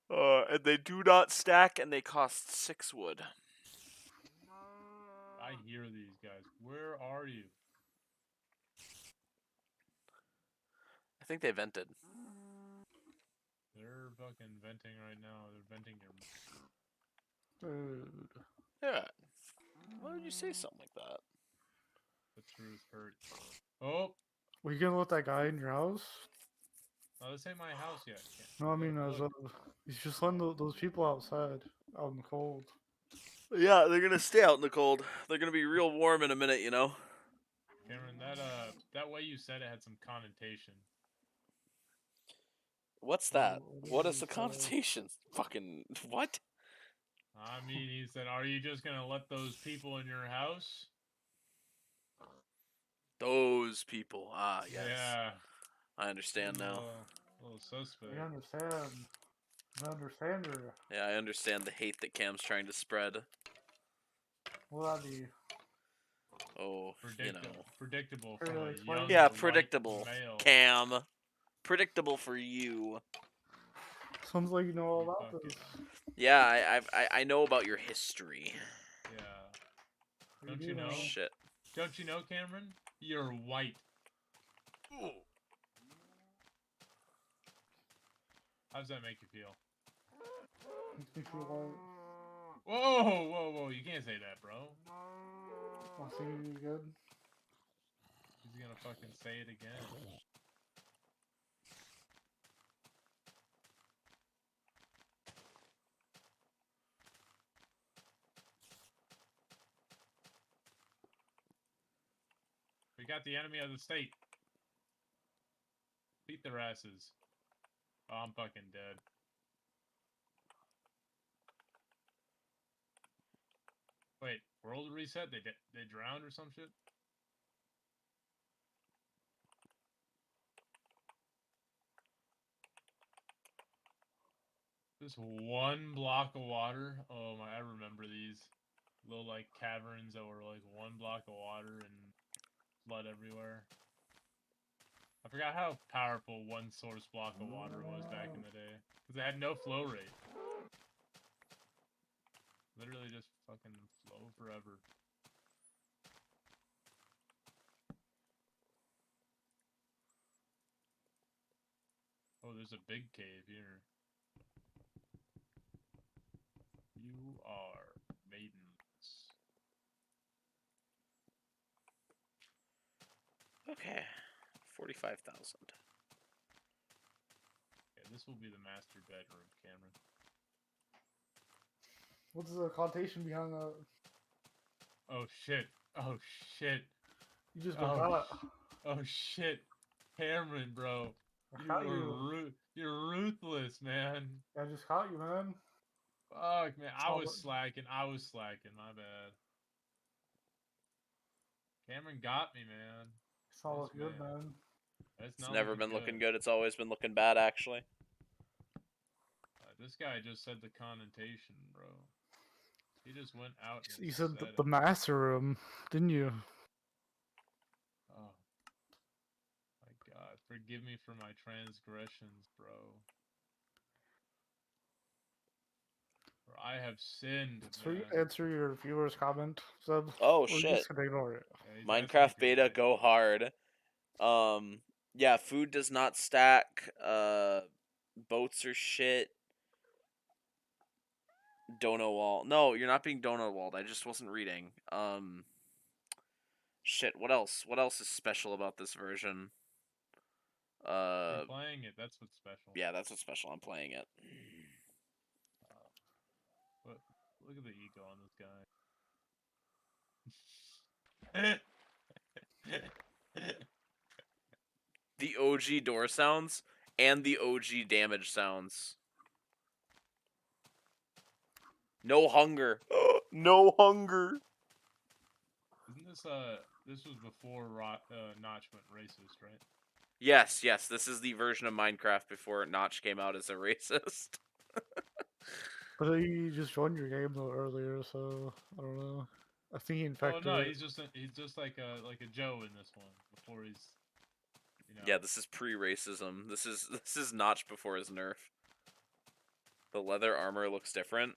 C: And they do not stack, and they cost 6 wood.
B: I hear these guys. Where are you?
C: I think they vented.
B: They're fucking venting right now. They're venting your.
E: Dude.
C: Yeah. Why would you say something like that?
B: The truth hurts. Oh!
E: We gonna let that guy in your house?
B: No, this ain't my house yet.
E: No, I mean,
B: Look.
E: he's just letting those people outside, out in the cold.
C: Yeah, they're gonna stay out in the cold. They're gonna be real warm in a minute, you know.
B: Cameron, that way you said it had some connotation.
C: What's that?
E: What
C: What
E: is
C: is the
E: it,
C: connotation? Fucking what?
B: I mean, he said, "Are you just gonna let those people in your house?"
C: Those people. Ah, yes.
B: Yeah.
C: I understand now.
B: Little suspect.
E: We understand. We understand her.
C: Yeah, I understand the hate that Cam's trying to spread.
E: Will that be?
C: Oh, you know.
B: Predictable
E: Hey,
B: from a
E: explain-
B: young
C: Yeah,
B: white
C: predictable.
B: male.
C: Cam. Predictable for you.
E: Sounds like you know all
B: You
E: about
B: fucking-
E: this.
C: Yeah, I know about your history.
B: Yeah.
E: You
B: Don't
E: do
B: you know?
C: Shit.
B: Don't you know, Cameron? You're white. How does that make you feel?
E: Makes me feel like
B: Whoa! You can't say that, bro.
E: I'm singing you good.
B: He's gonna fucking say it again. We got the enemy of the state. Beat their asses. Oh, I'm fucking dead. Wait, world reset? They drowned or some shit? Just one block of water. Oh my, I remember these little like caverns that were like one block of water and flood everywhere. I forgot how powerful one source block of water was back in the day. Because it had no flow rate. Literally just fucking flow forever. Oh, there's a big cave here. You are maidens.
C: Okay. 45,000.
B: Yeah, this will be the master bedroom, Cameron.
E: What's the connotation behind that?
B: Oh shit. Oh shit.
E: You just
B: Oh,
E: got caught.
B: Oh shit. Cameron, bro.
E: I caught you.
B: You're ruthless, man.
E: I just caught you, man.
B: Fuck, man. I
E: all
B: was
E: it-
B: slacking. My bad. Cameron got me, man.
E: It's all
B: Yes,
E: good,
B: man.
E: man.
B: That's
C: It's
B: not
C: never
B: looking
C: been looking good. It's always been looking bad, actually.
B: This guy just said the connotation, bro. He just went out. And
E: You said
B: said
E: the
B: it.
E: master room, didn't you?
B: Oh my god. Forgive me for my transgressions, bro. For I have sinned,
E: So you
B: man.
E: answer your viewer's comment, Seb.
C: Oh,
E: or you
C: shit.
E: just gonna ignore it.
B: Yeah, he's asking
C: Minecraft
B: if you're
C: beta,
B: white.
C: go hard. Yeah, food does not stack. Boats are shit. Dono wall. No, you're not being dono walled. I just wasn't reading. Shit. What else? What else is special about this version?
B: You're playing it. That's what's special.
C: Yeah, that's what's special. I'm playing it.
B: But look at the ego on this guy.
C: The OG door sounds and the OG damage sounds. No hunger. No hunger.
B: Isn't this was before Notch went racist, right?
C: Yes, this is the version of Minecraft before Notch came out as a racist.
E: But he just joined your game though earlier, so I don't know. I think he
B: Oh
E: infected.
B: no, he's just like a Joe in this one before he's, you know.
C: Yeah, this is pre-racism. This is Notch before his nerf. The leather armor looks different.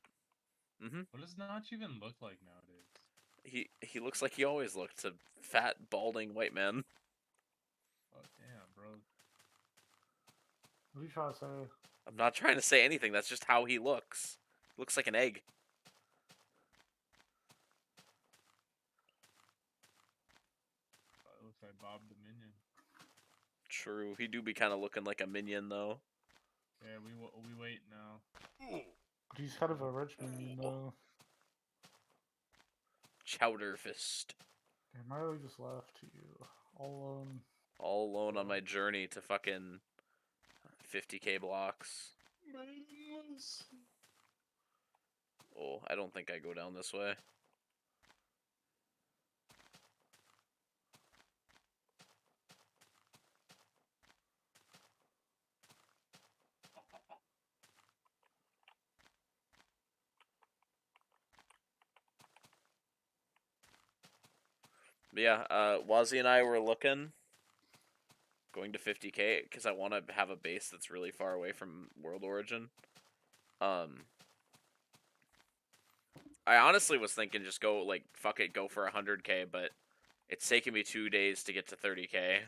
B: What does Notch even look like nowadays?
C: He looks like he always looked, a fat, balding white man.
B: Oh damn, bro.
E: What are you trying to say?
C: I'm not trying to say anything. That's just how he looks. Looks like an egg.
B: It looks like Bob the Minion.
C: True. He do be kind of looking like a minion though.
B: Yeah, we wait now.
E: But he's kind of a rich minion though.
C: Chowder fist.
E: And Riley just left you all alone.
C: All alone on my journey to fucking 50k blocks. Oh, I don't think I go down this way. But yeah, Wazzy and I were looking, going to 50k, because I want to have a base that's really far away from World Origin. I honestly was thinking just go, like, fuck it, go for 100k, but it's taken me 2 days to get to 30k.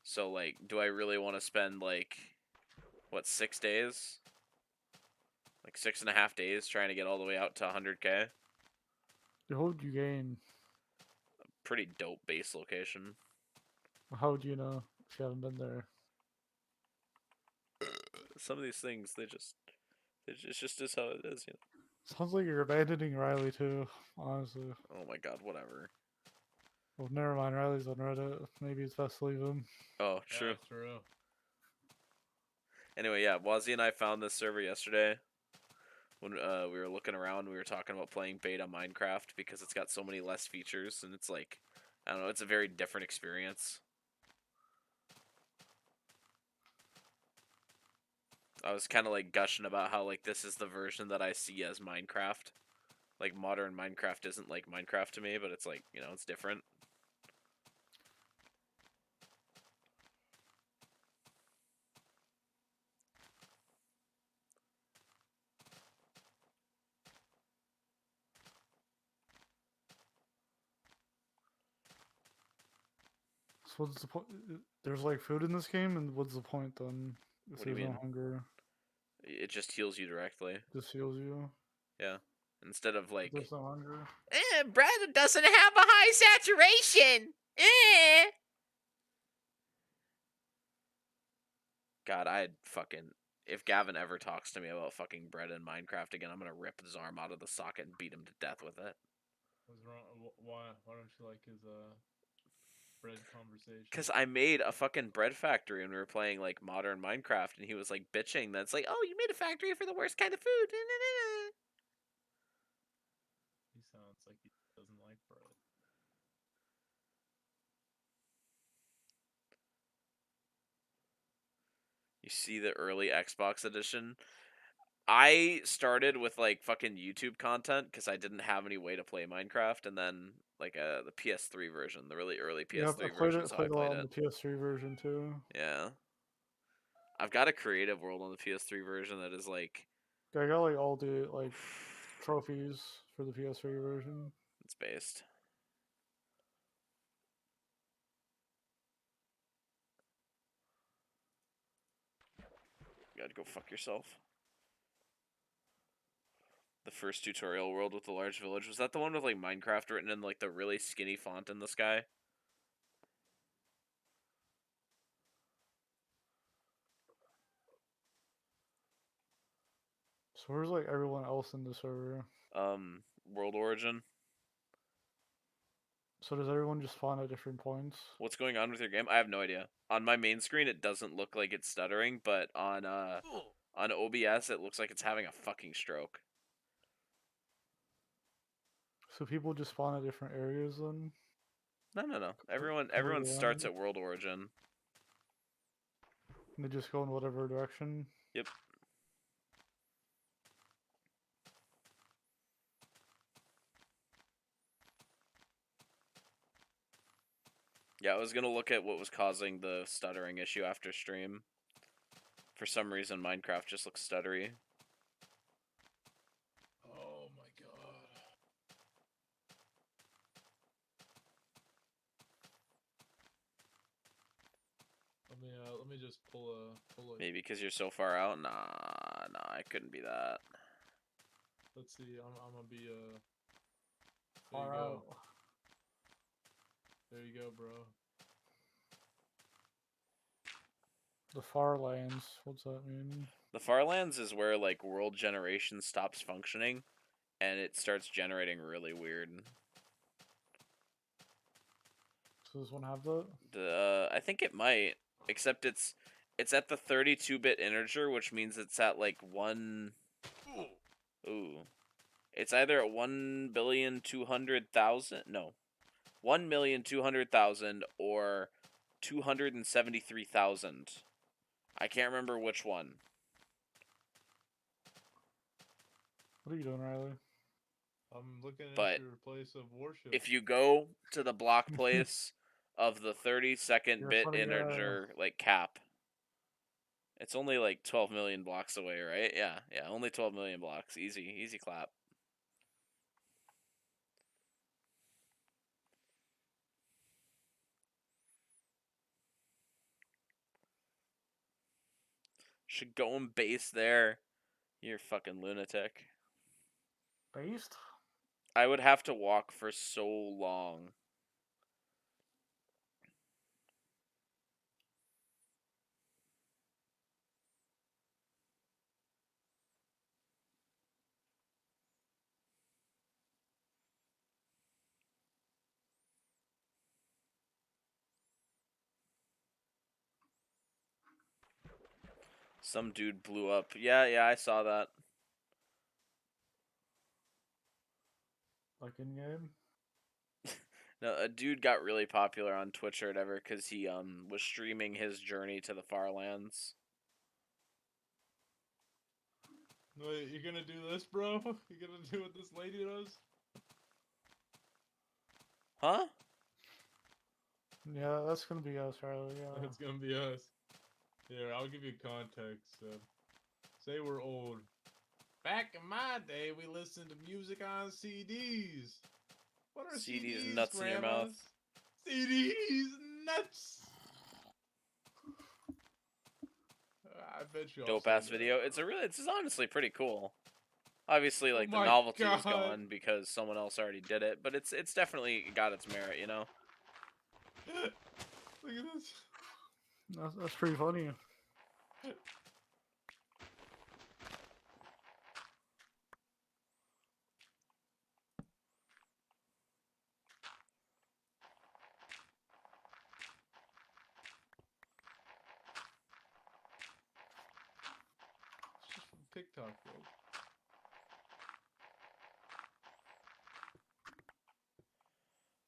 C: So, like, do I really want to spend, like, what, 6 days? Like, 6.5 days trying to get all the way out to 100k?
E: How would you gain?
C: Pretty dope base location.
E: How would you know if you haven't been there?
C: Some of these things, it just is how it is, you know?
E: Sounds like you're abandoning Riley too, honestly.
C: Oh my god, whatever.
E: Well, never mind. Riley's on Reddit. Maybe it's best to leave him.
C: Oh, true.
B: Yeah, true.
C: Anyway, yeah, Wazzy and I found this server yesterday. When we were looking around, we were talking about playing beta Minecraft because it's got so many less features, and it's like, I don't know, it's a very different experience. I was kind of like gushing about how like this is the version that I see as Minecraft. Like modern Minecraft isn't like Minecraft to me, but it's like, you know, it's different.
E: So what's the point? There's like food in this game, and what's the point then? If
C: What do you
E: there's no
C: mean?
E: hunger,
C: It just heals you directly.
E: just heals you.
C: Yeah. Instead of
E: If
C: like,
E: there's no hunger.
C: bread doesn't have a high saturation. God, I'd fucking, if Gavin ever talks to me about fucking bread in Minecraft again, I'm gonna rip his arm out of the socket and beat him to death with it.
B: What's wrong? Why don't you like his bread conversation?
C: Because I made a fucking bread factory when we were playing like modern Minecraft, and he was like bitching that's like, oh, you made a factory for the worst kind of food.
B: He sounds like he doesn't like bread.
C: You see the early Xbox edition? I started with like fucking YouTube content because I didn't have any way to play Minecraft, and then like the PS3 version, the really early PS3
E: Yeah, I played
C: version
E: it.
C: is how I
E: Played a lot
C: played
E: on
C: it.
E: the PS3 version too.
C: Yeah. I've got a creative world on the PS3 version that is like,
E: I got like all the like trophies for the PS3 version.
C: it's based. You gotta go fuck yourself. The first tutorial world with the large village, was that the one with like Minecraft written in like the really skinny font in the sky?
E: So where's like everyone else in the server?
C: World Origin.
E: So does everyone just spawn at different points?
C: What's going on with your game? I have no idea. On my main screen, it doesn't look like it's stuttering, but on OBS, it looks like it's having a fucking stroke.
E: So people just spawn at different areas then?
C: No. Everyone
E: completely
C: starts
E: random?
C: at World Origin.
E: And they just go in whatever direction?
C: Yep. Yeah, I was gonna look at what was causing the stuttering issue after stream. For some reason, Minecraft just looks stuttery.
B: Oh my god. Let me just pull a.
C: Maybe because you're so far out. Nah, it couldn't be that.
B: Let's see. I'm gonna be there
E: Far
B: you go.
E: out.
B: There you go, bro.
E: The far lands, what's that mean?
C: The Farlands is where like world generation stops functioning, and it starts generating really weird.
E: Does this one have that?
C: I think it might, except it's at the 32-bit integer, which means it's at like 1. Ooh, it's either at 1,200,000. No, 1,200,000 or 273,000. I can't remember which one.
E: What are you doing, Riley?
B: I'm looking
C: But
B: at your place of worship.
C: If you go to the block place of the 32nd
E: You're
C: bit
E: funny,
C: integer like cap, it's only like 12 million blocks away, right? Yeah, only 12 million blocks. Easy clap. Should go and base there. You're fucking lunatic.
E: Based?
C: I would have to walk for so long. Some dude blew up. Yeah, I saw that.
E: Like in game?
C: No, a dude got really popular on Twitch or whatever because he was streaming his journey to the Farlands.
B: Wait, you gonna do this, bro? You gonna do what this lady does?
C: Huh?
E: Yeah, that's gonna be us, Riley. Yeah.
B: That's gonna be us. Here, I'll give you context. Say we're old. Back in my day, we listened to music on CDs. What are
C: CDs
B: CDs,
C: nuts in your mouth.
B: CDs nuts. I bet you.
C: Dope ass video. It's honestly pretty cool. Obviously, like the
B: my
C: novelty is
B: God.
C: gone because someone else already did it, but it's definitely got its merit, you know.
B: Look at this.
E: That's pretty funny.
B: It's just from TikTok, bro.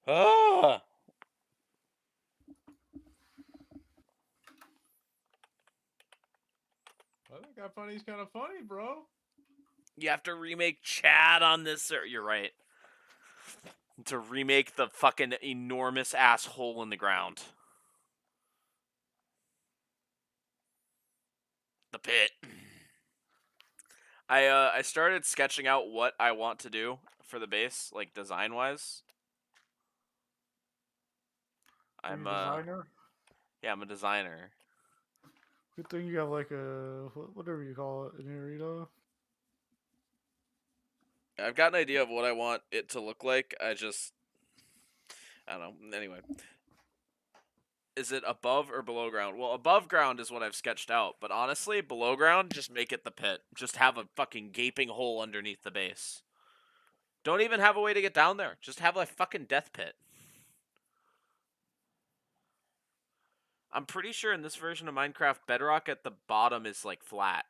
C: Ah!
B: I think that funny's kind of funny, bro.
C: You have to remake Chad on this, or you're right. To remake the fucking enormous asshole in the ground. The pit. I started sketching out what I want to do for the base, like design wise.
E: Are
C: I'm
E: you a designer?
C: Yeah, I'm a designer.
E: Good thing you have like a whatever you call it in your arena.
C: I've got an idea of what I want it to look like. I don't know. Anyway. Is it above or below ground? Well, above ground is what I've sketched out, but honestly, below ground, just make it the pit. Just have a fucking gaping hole underneath the base. Don't even have a way to get down there. Just have a fucking death pit. I'm pretty sure in this version of Minecraft, bedrock at the bottom is like flat.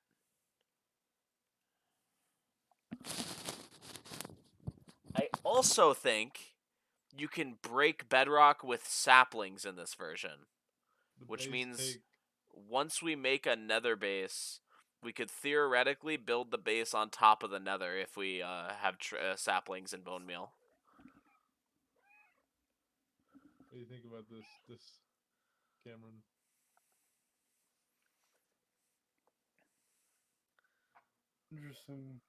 C: I also think you can break bedrock with saplings in this version,
B: The
C: which
B: base
C: means
B: take-
C: once we make a nether base, we could theoretically build the base on top of the nether if we have saplings and bone meal.
B: What do you think about this, Cameron?
E: Interesting.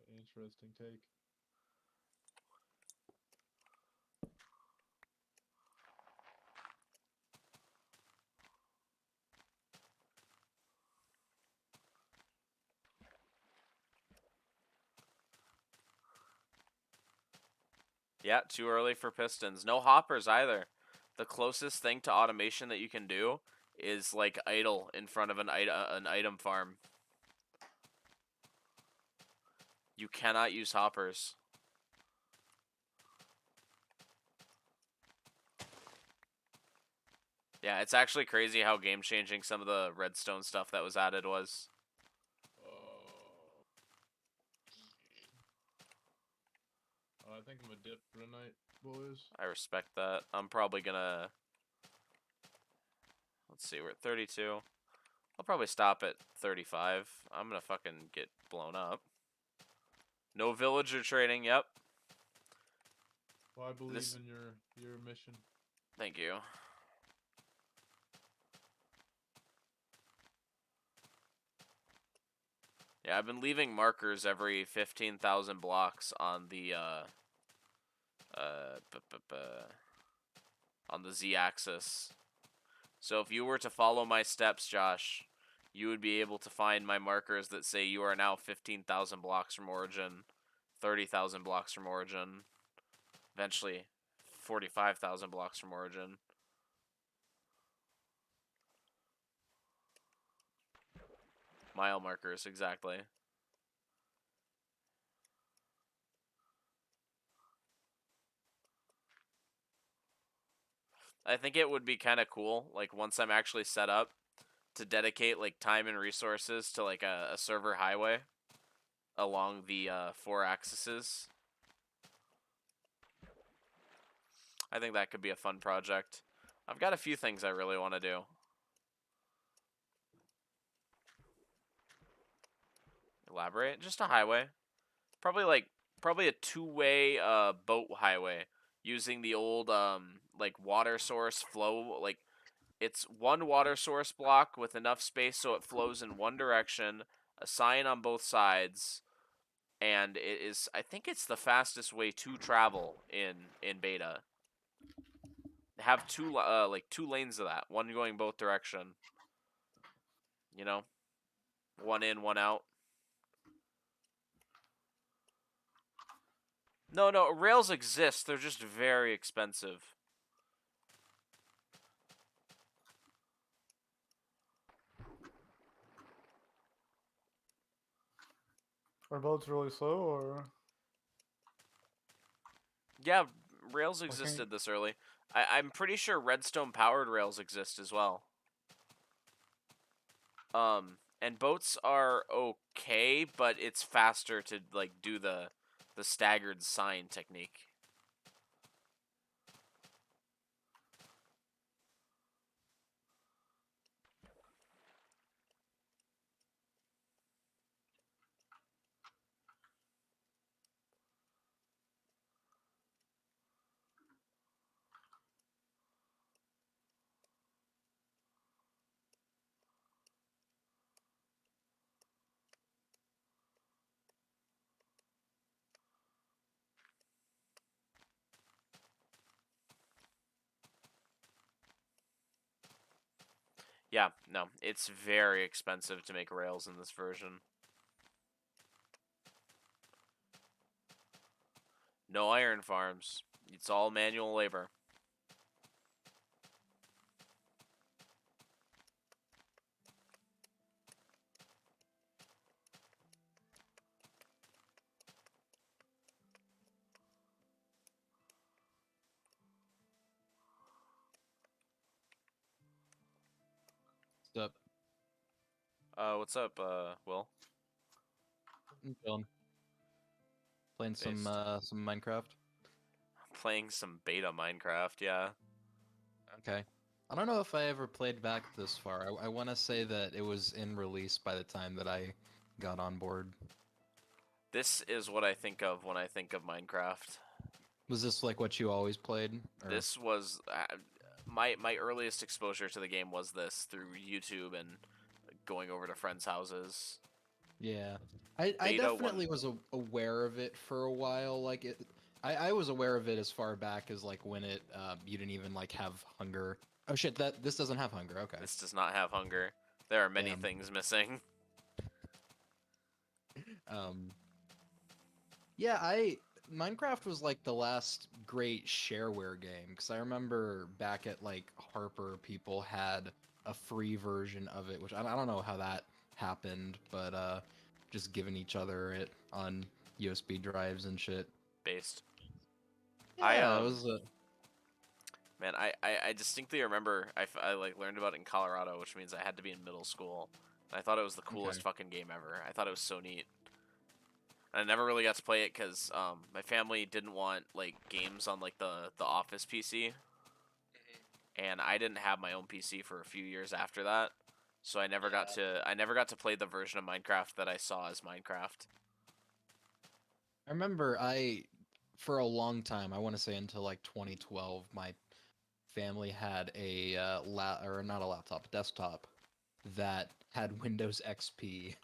B: Interesting take.
C: Yeah, too early for pistons. No hoppers either. The closest thing to automation that you can do is like idle in front of an item farm. You cannot use hoppers. Yeah, it's actually crazy how game changing some of the redstone stuff that was added was.
B: Oh, I think I'm a dip for tonight, boys.
C: I respect that. I'm probably gonna. Let's see, we're at 32. I'll probably stop at 35. I'm gonna fucking get blown up. No villager trading, yep.
B: Well, I believe
C: This-
B: in your mission.
C: Thank you. Yeah, I've been leaving markers every 15,000 blocks on the on the z-axis. So if you were to follow my steps, Josh, you would be able to find my markers that say you are now 15,000 blocks from origin, 30,000 blocks from origin, eventually 45,000 blocks from origin. Mile markers, exactly. I think it would be kind of cool, like, once I'm actually set up, to dedicate, like, time and resources to, like, a server highway along the 4 axes. I think that could be a fun project. I've got a few things I really want to do. Elaborate? Just a highway. Probably a two-way boat highway using the old like water source flow, like it's one water source block with enough space so it flows in one direction, a sign on both sides, and it is, I think it's the fastest way to travel in beta. Have two lanes of that, one going both direction. You know? One in, one out. No, rails exist. They're just very expensive.
E: Are boats really slow, or
C: Yeah, rails
E: can't-
C: existed this early. I'm pretty sure redstone powered rails exist as well. And boats are okay, but it's faster to like do the staggered sign technique. Yeah, no, it's very expensive to make rails in this version. No iron farms. It's all manual labor.
F: What's up?
C: What's up, Will?
F: I'm chilling. Playing some
C: Based.
F: Minecraft.
C: Playing some beta Minecraft, yeah.
F: Okay. I don't know if I ever played back this far. I want to say that it was in release by the time that I got on board.
C: This is what I think of when I think of Minecraft.
F: Was this like what you always played? Or...
C: This was my earliest exposure to the game was this through YouTube and going over to friends' houses.
F: Yeah, I
C: Beta
F: definitely was aware of it for a while. Like I was aware of it as far back as like when it you didn't even like have hunger. Oh shit, this doesn't have hunger. Okay.
C: This does not have hunger. There are many
F: Damn.
C: things missing.
F: Yeah, Minecraft was like the last great shareware game because I remember back at like Harper, people had a free version of it, which I don't know how that happened, but just giving each other it on USB drives and shit.
C: Based.
F: Yeah, it was
C: Man, I distinctly remember I like learned about it in Colorado, which means I had to be in middle school. And I thought it was the coolest fucking game ever. I thought it was so neat. And I never really got to play it because my family didn't want like games on like the office PC, and I didn't have my own PC for a few years after that, so I never got to play the version of Minecraft that I saw as Minecraft.
F: I remember for a long time, I want to say until like 2012, my family had a not a laptop, desktop that had Windows XP,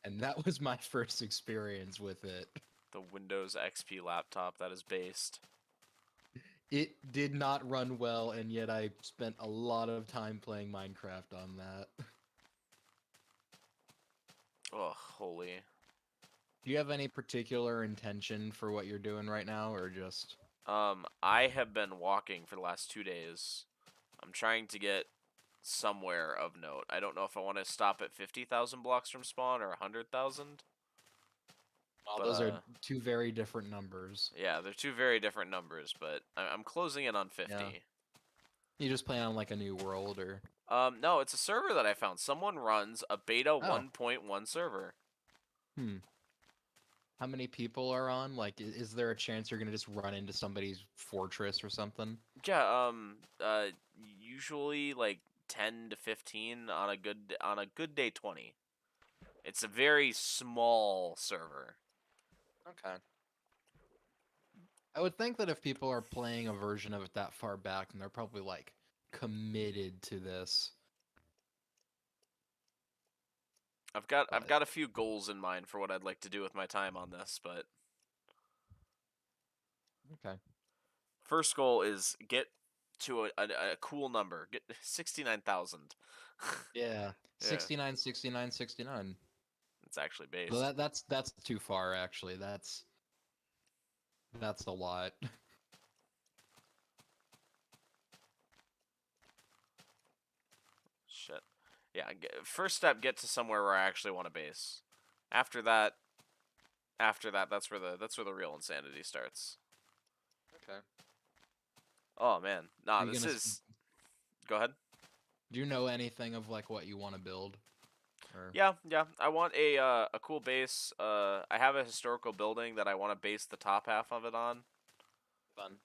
F: and that was my first experience with it.
C: The Windows XP laptop that is based.
F: It did not run well, and yet I spent a lot of time playing Minecraft on that.
C: Oh, holy.
F: Do you have any particular intention for what you're doing right now, or just...
C: I have been walking for the last 2 days. I'm trying to get somewhere of note. I don't know if I want to stop at 50,000 blocks from spawn or 100,000.
F: Well, those are two very different numbers.
C: Yeah, they're two very different numbers, but I'm closing in on 50.
F: Yeah. You just play on like a new world, or...
C: No, it's a server that I found. Someone runs a beta 1.1 server.
F: How many people are on? Like, is there a chance you're gonna just run into somebody's fortress or something?
C: Yeah, usually like 10 to 15 on a good day 20. It's a very small server.
F: Okay. I would think that if people are playing a version of it that far back, then they're probably like committed to this.
C: I've got a few goals in mind for what I'd like to do with my time on this, but
F: okay.
C: First goal is get to a cool number. Get 69,000.
F: Yeah. 69, 69, 69.
C: It's actually based.
F: So that's too far actually. That's a lot.
C: Shit. Yeah, first step, get to somewhere where I actually want to base. After that, that's where the real insanity starts.
F: Okay.
C: Oh man, nah, this is. Go ahead.
F: Do you know anything of like what you want to build? Or...
C: Yeah. I want a cool base. I have a historical building that I want to base the top half of it on.
F: Fun.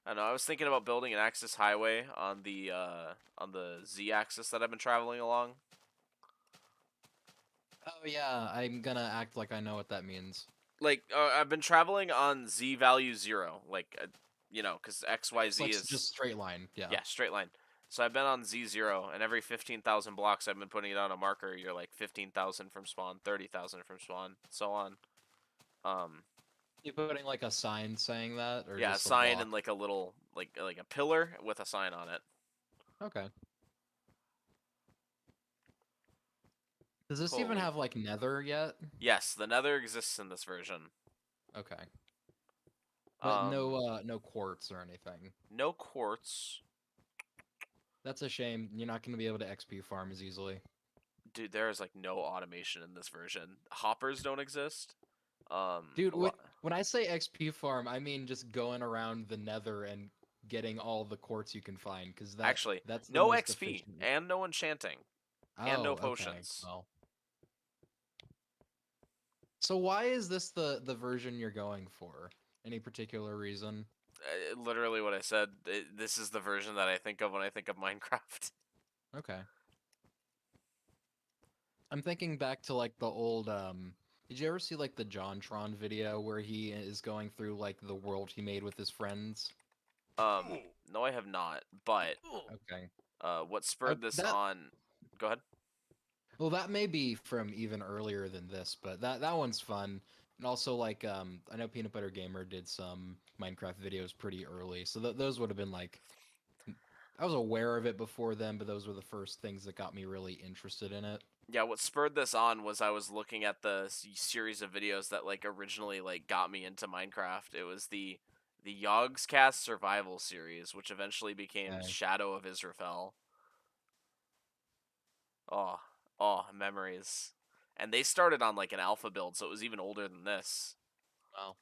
C: I know. I was thinking about building an access highway on the Z-axis that I've been traveling along.
F: Oh yeah, I'm gonna act like I know what that means.
C: Like I've been traveling on Z value 0, like because XYZ
F: like
C: is
F: just straight line. Yeah.
C: Yeah, straight line. So I've been on Z0, and every 15,000 blocks I've been putting it on a marker. You're like 15,000 from spawn, 30,000 from spawn, so on.
F: You putting like a sign saying that, or
C: yeah,
F: just
C: a sign
F: block?
C: and like a little like a pillar with a sign on it.
F: Okay. Does this even have like Nether yet?
C: Yes, the Nether exists in this version.
F: Okay. But no quartz or anything.
C: No quartz.
F: That's a shame. You're not going to be able to XP farm as easily.
C: Dude, there is like no automation in this version. Hoppers don't exist.
F: Dude, when I say XP farm, I mean just going around the Nether and getting all the quartz you can find, because that's
C: no
F: most
C: XP
F: efficient.
C: and no enchanting and no potions.
F: Okay. Well, So why is this the version you're going for? Any particular reason?
C: Literally what I said. This is the version that I think of when I think of Minecraft.
F: Okay. I'm thinking back to like the old did you ever see like the JonTron video where he is going through like the world he made with his friends?
C: No, I have not. But
F: Okay.
C: what spurred this
F: that
C: on? Go ahead.
F: Well, that may be from even earlier than this, but that one's fun. And also like I know Peanut Butter Gamer did some Minecraft videos pretty early. So those would have been like I was aware of it before then, but those were the first things that got me really interested in it.
C: Yeah, what spurred this on was I was looking at the series of videos that like originally like got me into Minecraft. It was the Yogscast Survival series, which eventually became
F: Okay.
C: Shadow of Israfel. Oh, oh, memories. And they started on like an alpha build, so it was even older than this.
F: Wow.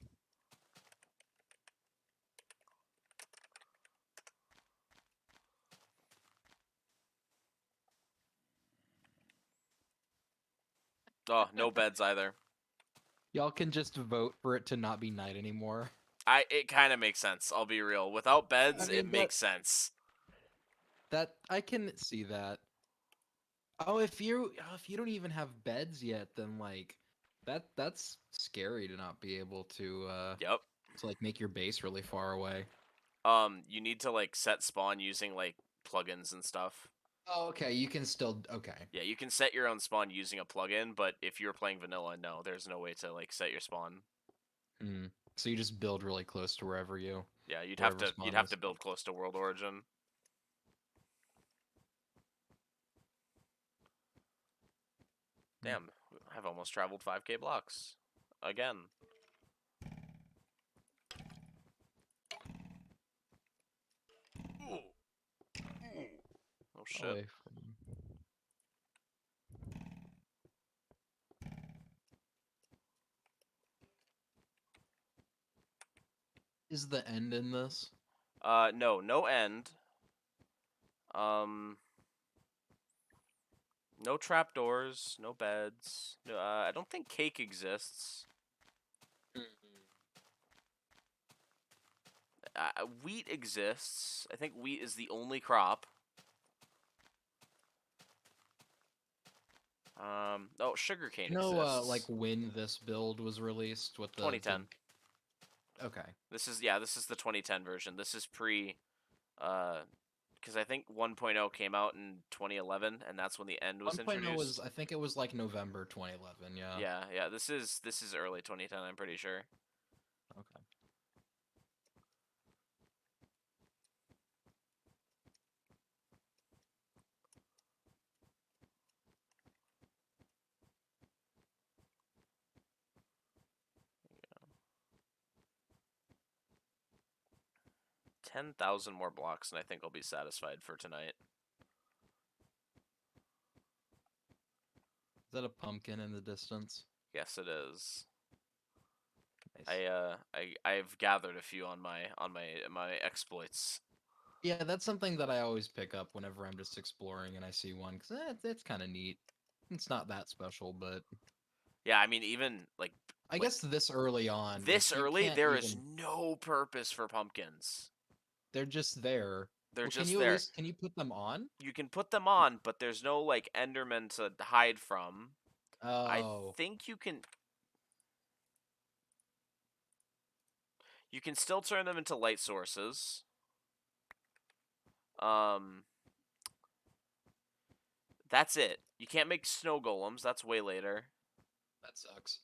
C: Oh, no beds either.
F: Y'all can just vote for it to not be night anymore.
C: It kind of makes sense. I'll be real. Without beds,
F: I mean,
C: it makes sense.
F: That I can see that. Oh, if you don't even have beds yet, then like that's scary to not be able
C: Yep.
F: to like make your base really far away.
C: You need to like set spawn using like plugins and stuff.
F: Oh, okay. You can still okay.
C: Yeah, you can set your own spawn using a plugin, but if you're playing vanilla, no, there's no way to like set your spawn.
F: Hmm. So you just build really close to wherever you.
C: Yeah, you'd
F: Wherever
C: have
F: spawn
C: to
F: is.
C: build close to World Origin. Damn, I've almost traveled 5K blocks again. Oh shit.
F: Away from... Is the end in this?
C: No, no end. No trapdoors, no beds. No, I don't think cake exists. Wheat exists. I think wheat is the only crop. Oh, sugarcane
F: You know,
C: exists.
F: like when this build was released, what the
C: 2010.
F: Okay.
C: This is the 2010 version. This is pre, because I think 1.0 came out in 2011, and that's when the end was
F: 1.0
C: introduced.
F: was I think it was like November 2011. Yeah.
C: Yeah. This is early 2010. I'm pretty sure.
F: Okay.
C: Yeah. 10,000 more blocks, and I think I'll be satisfied for tonight.
F: Is that a pumpkin in the distance?
C: Yes, it is.
F: Nice.
C: I've gathered a few on my exploits.
F: Yeah, that's something that I always pick up whenever I'm just exploring and I see one because it's kind of neat. It's not that special, but
C: Yeah, I mean, even like
F: I guess this early on,
C: this
F: like, you
C: early,
F: can't
C: there is
F: even-
C: no purpose for pumpkins.
F: They're just there.
C: They're
F: Well,
C: just
F: can you
C: there.
F: At least, can you put them on?
C: You can put them on, but there's no like Enderman to hide from. I
F: Oh,
C: think you can. You can still turn them into light sources. That's it. You can't make snow golems. That's way later.
F: that sucks.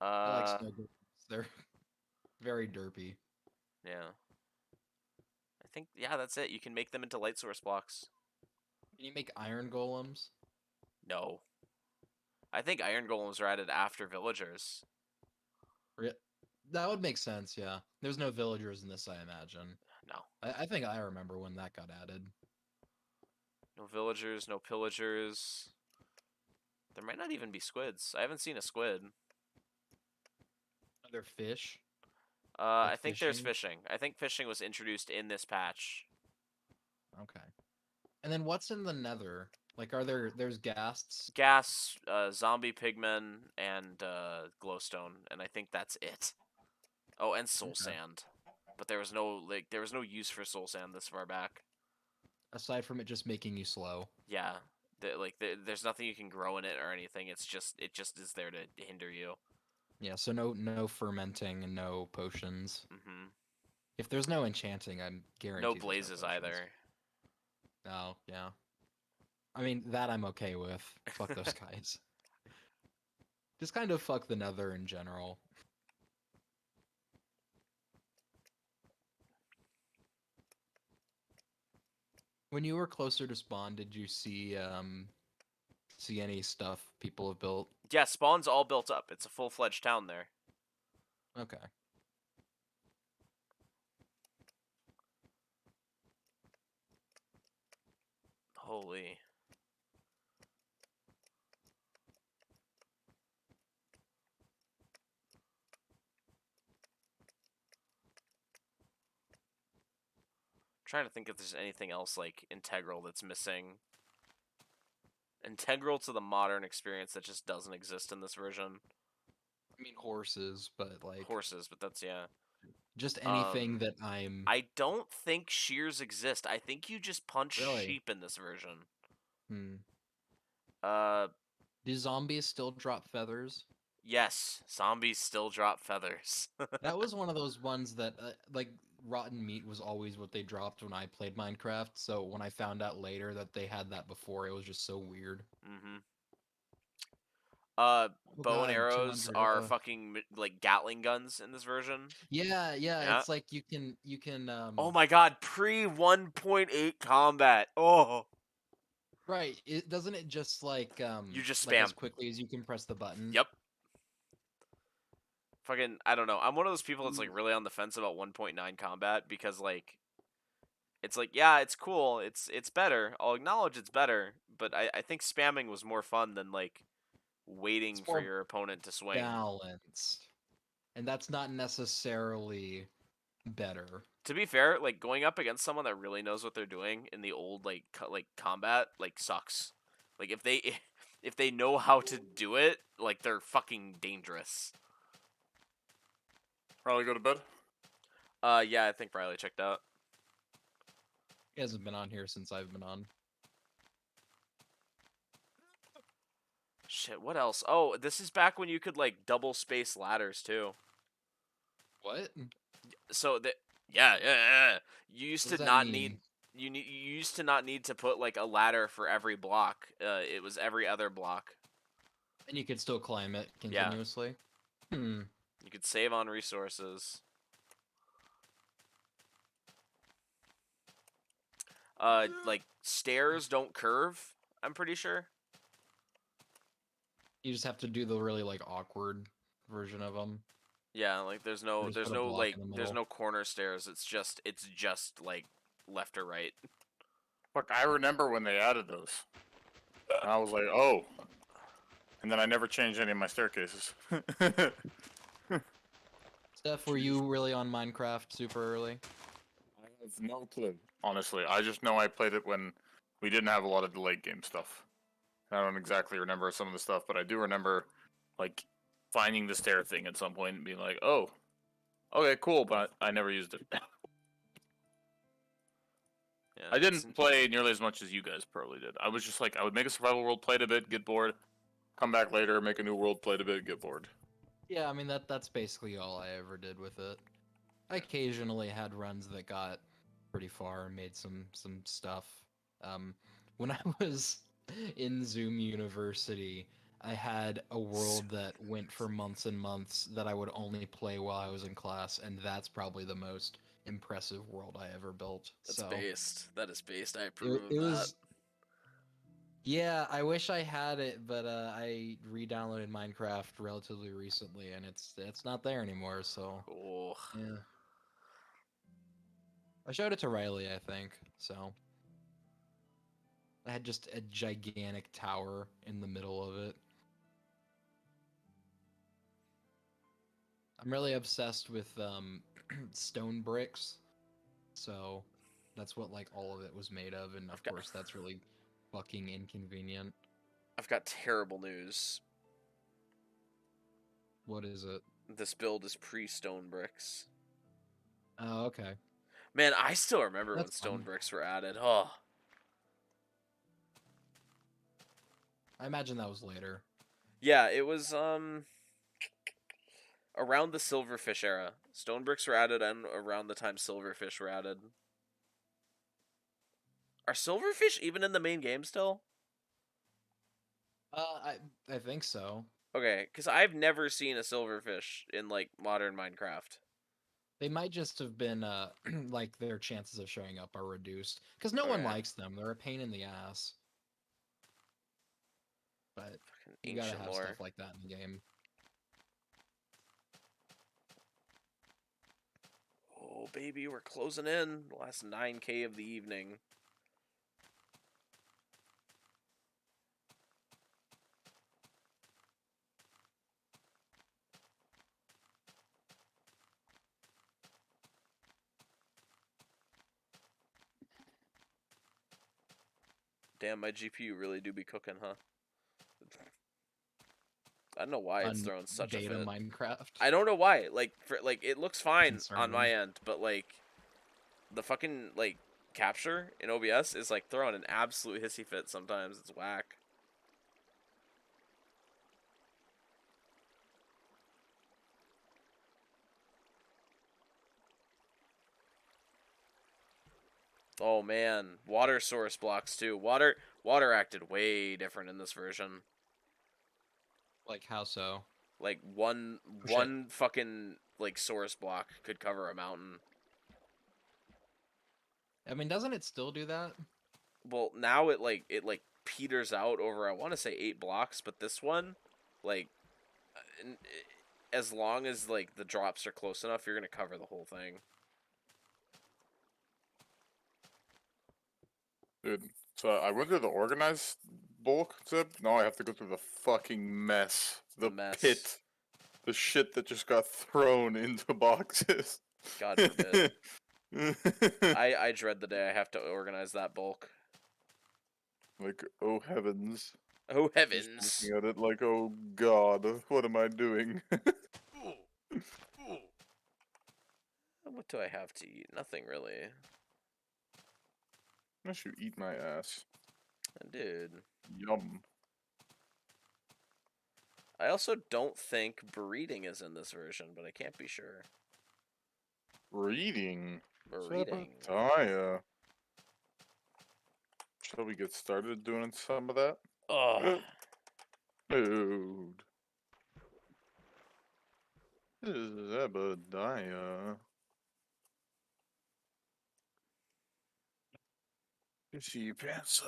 F: I like
C: Uh,
F: snow golems. They're very derpy.
C: yeah. I think that's it. You can make them into light source blocks.
F: Can you make iron golems?
C: No. I think iron golems are added after villagers.
F: That would make sense. Yeah, there's no villagers in this, I imagine.
C: No.
F: I think I remember when that got added.
C: No villagers, no pillagers. There might not even be squids. I haven't seen a squid.
F: Are there fish?
C: I think there's
F: fishing?
C: fishing. I think fishing was introduced in this patch.
F: Okay. And then what's in the Nether? Like, there's ghasts?
C: Gas, zombie pigmen, and glowstone, and I think that's it. Oh, and soul
F: Okay.
C: sand, but there was no use for soul sand this far back.
F: Aside from it just making you slow.
C: Yeah, there's nothing you can grow in it or anything. It just is there to hinder you.
F: Yeah, so no fermenting and no potions.
C: Hmm.
F: If there's no enchanting, I'm guaranteed
C: No
F: there's
C: blazes
F: potions.
C: either.
F: Oh, yeah. I mean, that I'm okay with. Fuck those guys. Just kind of fuck the Nether in general. When you were closer to spawn, did you see any stuff people have built?
C: Yeah, spawn's all built up. It's a full-fledged town there.
F: Okay.
C: Holy. Trying to think if there's anything else like integral that's missing. Integral to the modern experience that just doesn't exist in this version.
F: I mean horses, but like
C: Horses, but that's yeah.
F: just anything
C: Um,
F: that I'm
C: I don't think shears exist. I think you just punch
F: Really?
C: sheep in this version.
F: hmm.
C: Uh,
F: Do zombies still drop feathers?
C: yes, zombies still drop feathers.
F: That was one of those ones that like rotten meat was always what they dropped when I played Minecraft. So when I found out later that they had that before, it was just so weird.
C: Mm-hmm.
F: Oh
C: Bow and
F: God,
C: arrows
F: 200.
C: are fucking like Gatling guns in this version.
F: Yeah,
C: Yeah.
F: it's like you can
C: Oh my god, pre 1.8 combat. Oh,
F: right. It doesn't it just like
C: you just
F: like as
C: spam.
F: quickly as you can press the button.
C: Yep. Fucking, I don't know. I'm one of those people that's like really on the fence about 1.9 combat because like it's like, yeah, it's cool. It's better. I'll acknowledge it's better, but I think spamming was more fun than like waiting
F: It's
C: for
F: more
C: your opponent to swing.
F: balanced. And that's not necessarily better.
C: To be fair, like going up against someone that really knows what they're doing in the old like combat like sucks. Like if they if they know how to do it, like they're fucking dangerous.
D: Probably go to bed.
C: Yeah, I think Riley checked out.
F: He hasn't been on here since I've been on.
C: Shit, what else? Oh, this is back when you could like double space ladders too.
F: What?
C: So that yeah. You used
F: What
C: to
F: does that
C: not
F: mean?
C: need you used to not need to put like a ladder for every block. It was every other block.
F: And you could still climb it
C: Yeah.
F: continuously. Hmm.
C: You could save on resources. Like stairs don't curve, I'm pretty sure.
F: You just have to do the really like awkward version of them.
C: Yeah, like there's no
F: Just put a block
C: like
F: in the
C: there's
F: middle.
C: no corner stairs. It's just like left or right.
D: Look, I remember when they added those. And I was like, oh. And then I never changed any of my staircases.
F: Steph, were you really on Minecraft super early?
D: I have no clue. Honestly, I just know I played it when we didn't have a lot of the late game stuff. I don't exactly remember some of the stuff, but I do remember, like, finding the stair thing at some point and being like, oh, okay, cool, but I never used it.
C: Yeah,
D: I
C: it's-
D: didn't play nearly as much as you guys probably did. I was just like, I would make a survival world, play it a bit, get bored, come back later, make a new world, play it a bit, get bored.
F: Yeah, I mean that's basically all I ever did with it. I occasionally had runs that got pretty far and made some stuff. When I was in Zoom University, I had a world that went for months and months that I would only play while I was in class, and that's probably the most impressive world I ever built.
C: That's
F: so
C: based. That is based. I
F: it,
C: approve
F: it
C: of that.
F: was. Yeah, I wish I had it, but I re-downloaded Minecraft relatively recently, and it's not there anymore. So
C: Oh,
F: yeah, I showed it to Riley, I think. So I had just a gigantic tower in the middle of it. I'm really obsessed with stone bricks, so that's what like all of it was made of, and of
C: got-
F: course that's really fucking inconvenient.
C: I've got terrible news.
F: What is it?
C: This build is pre-stone bricks.
F: Oh, okay.
C: Man, I still remember when
F: That's
C: stone
F: fine.
C: bricks were added. Oh,
F: I imagine that was later.
C: yeah, it was around the silverfish era. Stone bricks were added, and around the time silverfish were added. Are silverfish even in the main game still?
F: I think so.
C: Okay, because I've never seen a silverfish in like modern Minecraft.
F: They might just have been like their chances of showing up are reduced because no one
C: Okay.
F: likes them. They're a pain in the ass. But
C: Fucking
F: you gotta
C: ancient
F: have
C: lore.
F: stuff like that in the game.
C: Oh baby, we're closing in. Last 9K of the evening. Damn, my GPU really do be cooking, huh? I don't know why it's
F: On
C: throwing such a
F: beta
C: fit.
F: Minecraft.
C: I don't know why. Like, it looks fine on my
F: Concerning.
C: end, but like, the fucking like capture in OBS is like throwing an absolute hissy fit sometimes. It's whack. Oh man, water source blocks too. Water acted way different in this version.
F: Like how so?
C: Like one
F: Oh, shit.
C: one fucking like source block could cover a mountain.
F: I mean, doesn't it still do that?
C: Well, now it like peters out over I want to say 8 blocks, but this one like as long as like the drops are close enough, you're going to cover the whole thing.
D: Dude, so I went through the organized bulk zip. Now I have to go through the fucking mess.
C: The
D: The
C: mess.
D: pit. The shit that just got thrown into boxes.
C: God forbid. I dread the day I have to organize that bulk.
D: Like, oh heavens.
C: Oh
D: Just
C: heavens.
D: looking at it like, oh god, what am I doing?
C: What do I have to eat? Nothing really.
D: Unless you eat my ass.
C: Dude.
D: Yum.
C: I also don't think breeding is in this version, but I can't be sure.
D: Breeding.
C: Breeding.
D: Sabataya. Shall we get started doing some of that?
C: Ugh.
D: Dude. Zebediah. Fishy pantsa.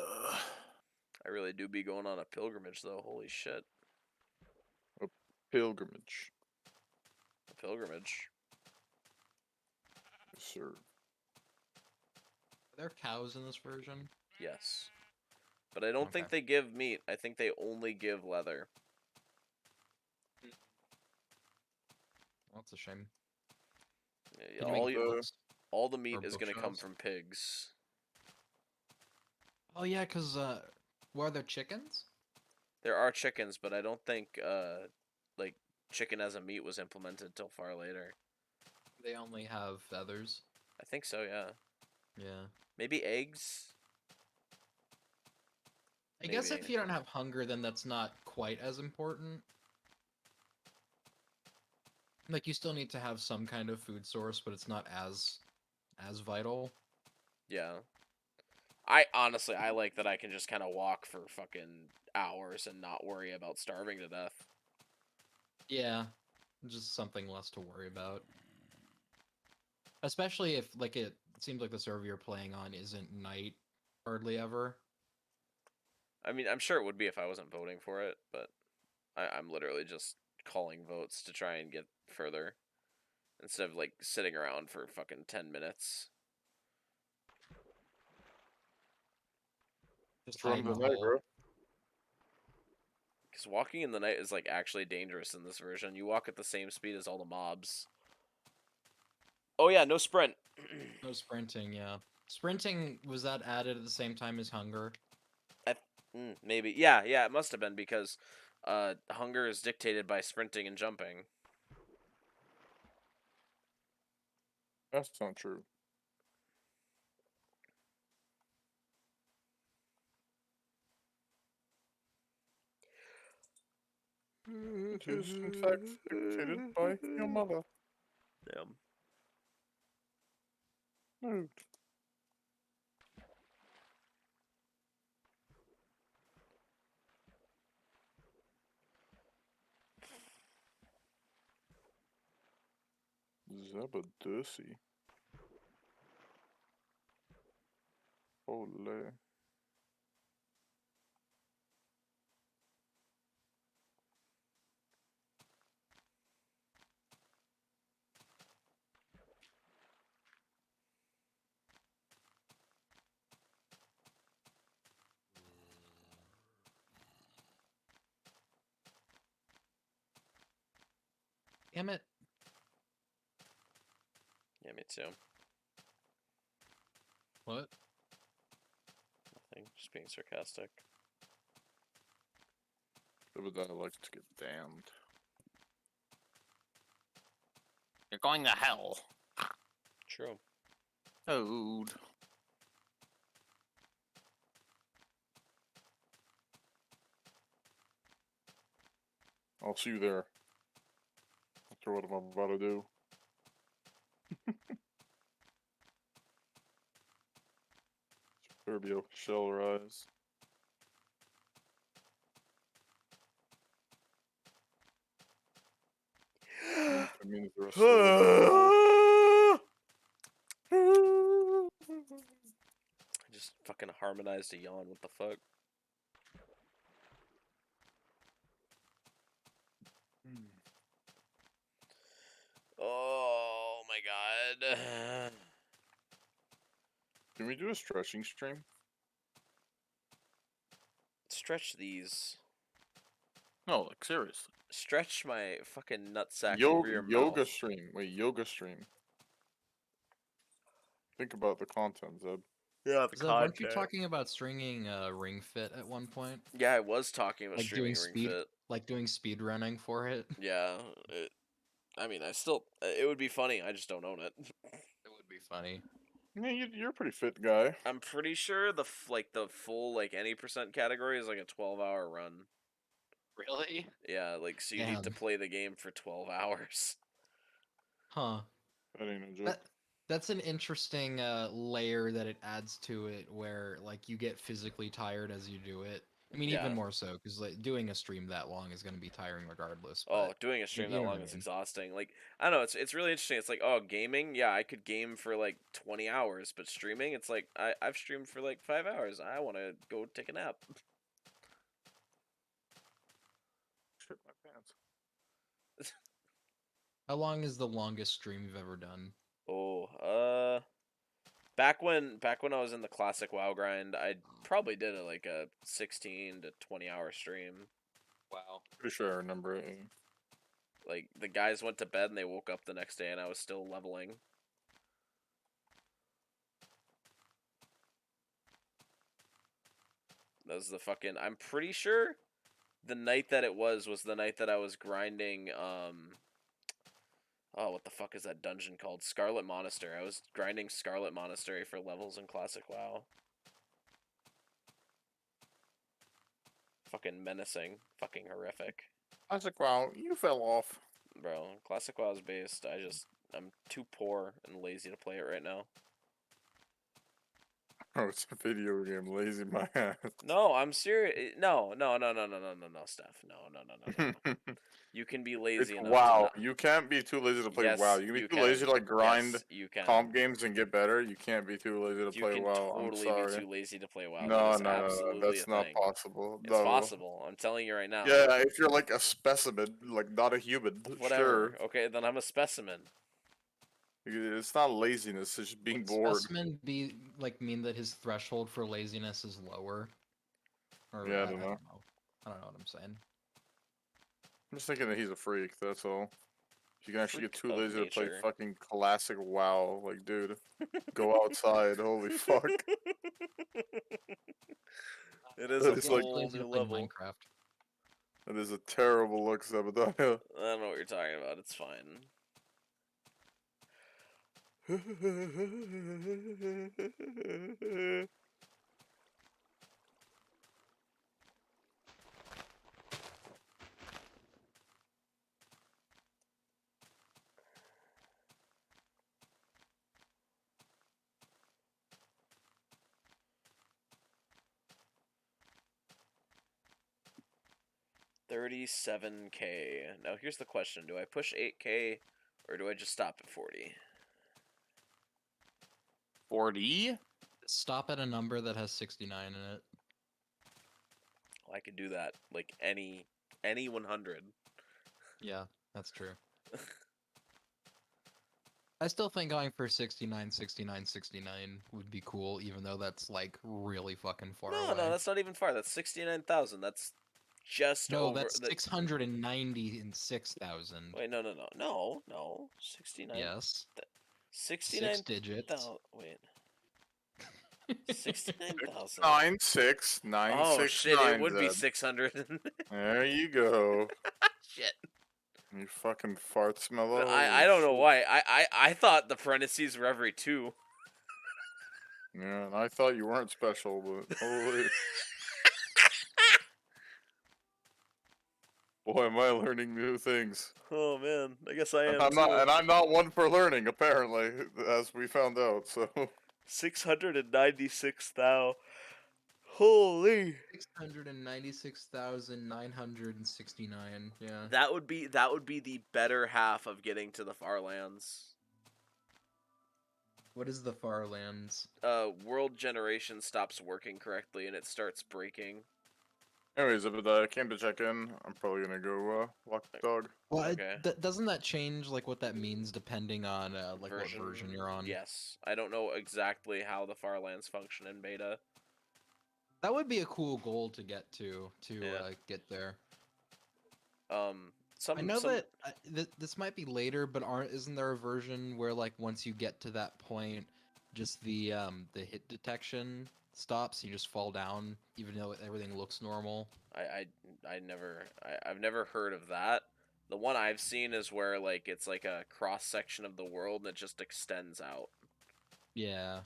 C: I really do be going on a pilgrimage though. Holy shit.
D: Pilgrimage.
C: A pilgrimage.
D: Yes, sir.
F: Are there cows in this version?
C: Yes. But I don't think
F: Okay.
C: they give meat. I think they only give leather.
F: That's a shame.
C: Yeah,
F: Can you make books?
C: all the meat
F: or
C: is going to come
F: bookshelves?
C: from pigs.
F: Oh yeah, cause were there chickens?
C: There are chickens, but I don't think like chicken as a meat was implemented till far later.
F: They only have feathers.
C: I think so, yeah.
F: Yeah.
C: Maybe eggs.
F: I guess if
C: Maybe.
F: you don't have hunger, then that's not quite as important. Like you still need to have some kind of food source, but it's not as vital.
C: Yeah. I honestly I like that I can just kind of walk for fucking hours and not worry about starving to death.
F: Yeah, just something less to worry about. Especially if like it seems like the server you're playing on isn't night hardly ever.
C: I mean, I'm sure it would be if I wasn't voting for it, but I'm literally just calling votes to try and get further instead of like sitting around for fucking 10 minutes.
F: Just
D: Run
F: hide
D: the
F: in a
D: night,
F: hole.
D: bro.
C: Because walking in the night is like actually dangerous in this version. You walk at the same speed as all the mobs. Oh yeah, no sprint.
F: No sprinting, yeah. Sprinting, was that added at the same time as hunger?
C: Maybe. Yeah, yeah, it must have been because hunger is dictated by sprinting and jumping.
D: That's not true. It is, in fact, dictated by your mother.
C: Yeah.
D: No. Zabadursi. Holy.
F: Damn it.
C: Yeah, me too.
F: What?
C: Nothing. Just being sarcastic.
D: Zabadursi likes to get damned.
G: You're going to hell.
C: True.
G: Toad.
D: I'll see you there. After what I'm about to do. Turbio shell rise. I mean, the rest of
C: I just fucking harmonized a yawn. What the fuck? Oh my god.
D: Can we do a stretching stream?
C: Stretch these.
G: No, like seriously.
C: Stretch my fucking nutsack
D: Yo
C: over your
D: yoga
C: mouth.
D: stream. Wait, yoga stream. Think about the content, Zeb.
C: Yeah, the
F: Zeb, weren't you talking about stringing Ring Fit at one point?
C: Yeah, I was talking about
F: Like
C: streaming
F: doing
C: Ring
F: speed,
C: Fit.
F: like doing speed running for it?
C: Yeah, I mean, I still. It would be funny. I just don't own it.
F: It would be funny.
D: Yeah, you're a pretty fit guy.
C: I'm pretty sure the full like any percent category is like a 12-hour run.
A: Really?
C: Yeah, like so you need to
F: Damn.
C: play the game for 12 hours.
F: Huh.
D: That ain't a joke.
F: That's an interesting layer that it adds to it, where like you get physically tired as you do it. I mean,
C: Yeah.
F: even more so because like doing a stream that long is going to be tiring regardless.
C: Oh,
F: But
C: doing a stream
F: you
C: that
F: know
C: long
F: what I
C: is
F: mean.
C: exhausting. Like I don't know, it's really interesting. It's like, oh, gaming, yeah, I could game for like 20 hours, but streaming, it's like I've streamed for like 5 hours. I want to go take a nap.
D: Shit my pants.
F: How long is the longest stream you've ever done?
C: Oh, back when I was in the classic WoW grind, I probably did like a 16 to 20-hour stream.
F: Wow.
D: Pretty sure I remember it.
C: Like the guys went to bed and they woke up the next day and I was still leveling. That was the fucking. I'm pretty sure the night that it was the night that I was grinding. Oh, what the fuck is that dungeon called? Scarlet Monastery. I was grinding Scarlet Monastery for levels in Classic WoW. Fucking menacing. Fucking horrific.
D: Classic WoW, you fell off.
C: Bro, Classic WoW's based. I'm too poor and lazy to play it right now.
D: Oh, it's a video game, lazy my ass.
C: No, I'm serious. No, Steph. No. You can be
D: It's
C: lazy enough.
D: WoW.
C: To not...
D: You can't be too lazy to play
C: Yes,
D: WoW. You can be
C: you
D: too lazy to like grind
C: Yes, you can.
D: comp games and get better. You can't be too lazy to
C: You
D: play
C: can
D: WoW. I'm
C: totally
D: sorry.
C: be too lazy to play WoW.
D: No,
C: That is
D: no,
C: absolutely
D: that's
C: a
D: not
C: thing.
D: possible.
C: It's
D: No.
C: possible. I'm telling you right now.
D: Yeah, if you're like a specimen, like not a human,
C: Whatever.
D: sure.
C: Okay, then I'm a specimen.
D: It's not laziness, it's just being
F: Would
D: bored.
F: specimen be like mean that his threshold for laziness is lower? Or
D: Yeah, I
F: I
D: don't know.
F: I don't know what I'm saying.
D: I'm just thinking that he's a freak, that's all. You can actually get
C: Freak
D: too
C: of
D: lazy to play
C: nature.
D: fucking classic WoW. Like, dude, go outside. Holy fuck.
C: It It is
H: That
C: a
H: is like-
C: whole
F: Plays
C: new
F: up in
C: level.
F: Minecraft.
H: That is a terrible look, Zebediah.
C: I don't know what you're talking about. It's fine. $37K. Now here's the question: do I push 8K or do I just stop at 40?
G: 40?
F: Stop at a number that has 69 in it.
C: Well, I could do that. Like any 100.
F: Yeah, that's true. I still think going for 69, 69, 69 would be cool, even though that's like really fucking far
C: No,
F: away.
C: no, that's not even far. That's 69,000. That's just
F: No,
C: over.
F: that's 696,000.
C: Wait, no. 69.
F: Yes.
C: 69.
F: 6 digits.
C: Wait. 69,000.
H: 96969.
C: Oh shit! It would be 600.
H: There you go.
C: Shit.
H: You fucking fart smeller.
C: I don't know why. I thought the parentheses were every 2.
H: Yeah, and I thought you weren't special, but holy. Boy, am I learning new things.
C: Oh man, I guess I am.
H: I'm not one for learning, apparently, as we found out. So
C: 696,000. Holy.
F: 696,969. Yeah.
C: That would be the better half of getting to the far lands.
F: What is the far lands?
C: World generation stops working correctly and it starts breaking.
H: anyways, if I came to check in, I'm probably gonna go walk the dog.
F: Well,
C: Okay.
F: doesn't that change like what that means depending on like what version you're on?
C: Yes. I don't know exactly how the far lands function in beta.
F: That would be a cool goal to get to
C: Yeah.
F: get there.
C: I know
F: that this might be later, but isn't there a version where like once you get to that point, just the hit detection stops, you just fall down, even though everything looks normal?
C: I've never heard of that. The one I've seen is where like it's like a cross section of the world and it just extends out.
F: Yeah.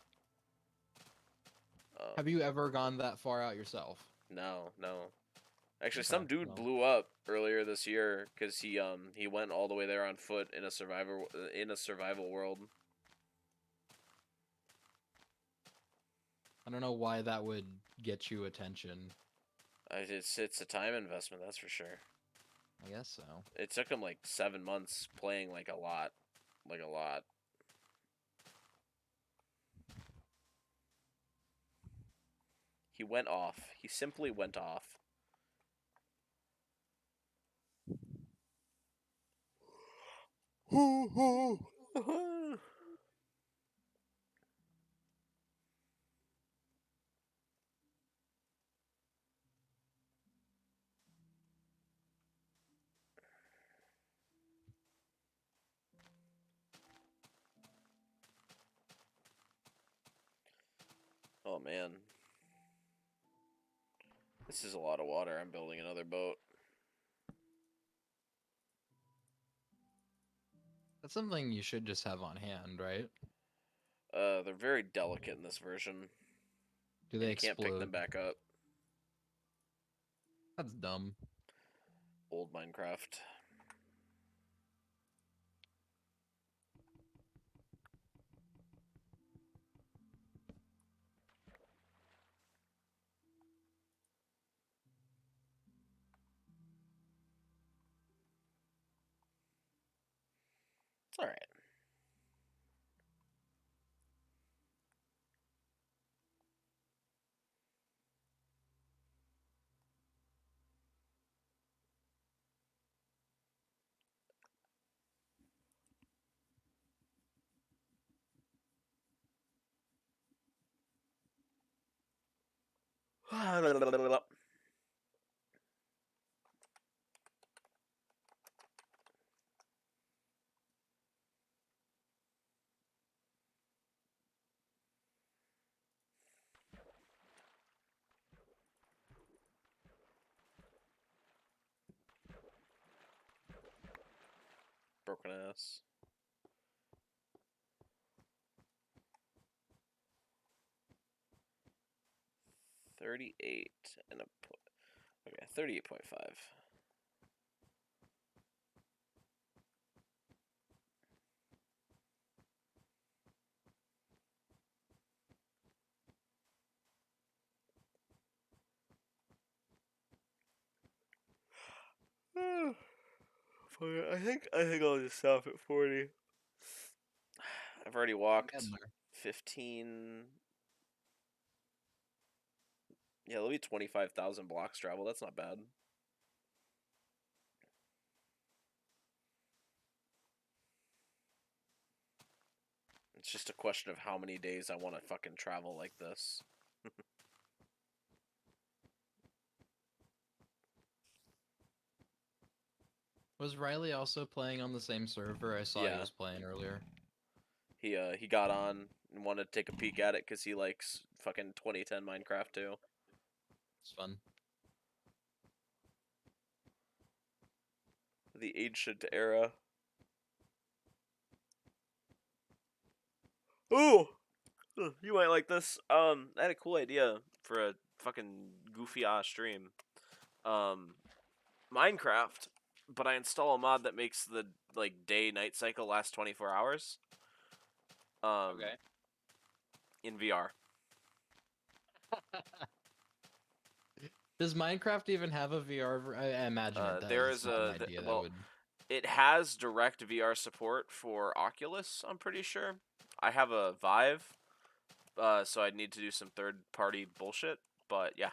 F: Have you ever gone that far out yourself?
C: No. Actually,
F: Okay,
C: some dude
F: well.
C: blew up earlier this year because he went all the way there on foot in a survival world.
F: I don't know why that would get you attention.
C: It's a time investment, that's for sure.
F: I guess so.
C: It took him like 7 months playing like a lot. He went off. He simply went off. Oh man. This is a lot of water. I'm building another boat.
F: That's something you should just have on hand, right?
C: They're very delicate in this version.
F: Do they
C: You can't
F: explode?
C: pick them back up.
F: That's dumb.
C: Old Minecraft. It's alright. broken ass. $38 and a okay, 38.5. I think I'll just stop at 40. I've already walked
F: Getting there.
C: 15. Yeah, it'll be 25,000 blocks travel. That's not bad. It's just a question of how many days I want to fucking travel like this.
F: Was Riley also playing on the same server? I saw
C: Yeah.
F: he was playing earlier.
C: He got on and wanted to take a peek at it because he likes fucking 2010 Minecraft too.
F: It's fun.
C: The ancient era. Ooh! You might like this. I had a cool idea for a fucking goofy ass stream. Minecraft, but I install a mod that makes the like day-night cycle last 24 hours.
F: Okay.
C: In VR.
F: Does Minecraft even have a VR? I imagine it does.
C: There
F: It's
C: is
F: not
C: a
F: an idea that
C: well,
F: would.
C: it has direct VR support for Oculus, I'm pretty sure. I have a Vive, so I'd need to do some third-party bullshit, but yeah,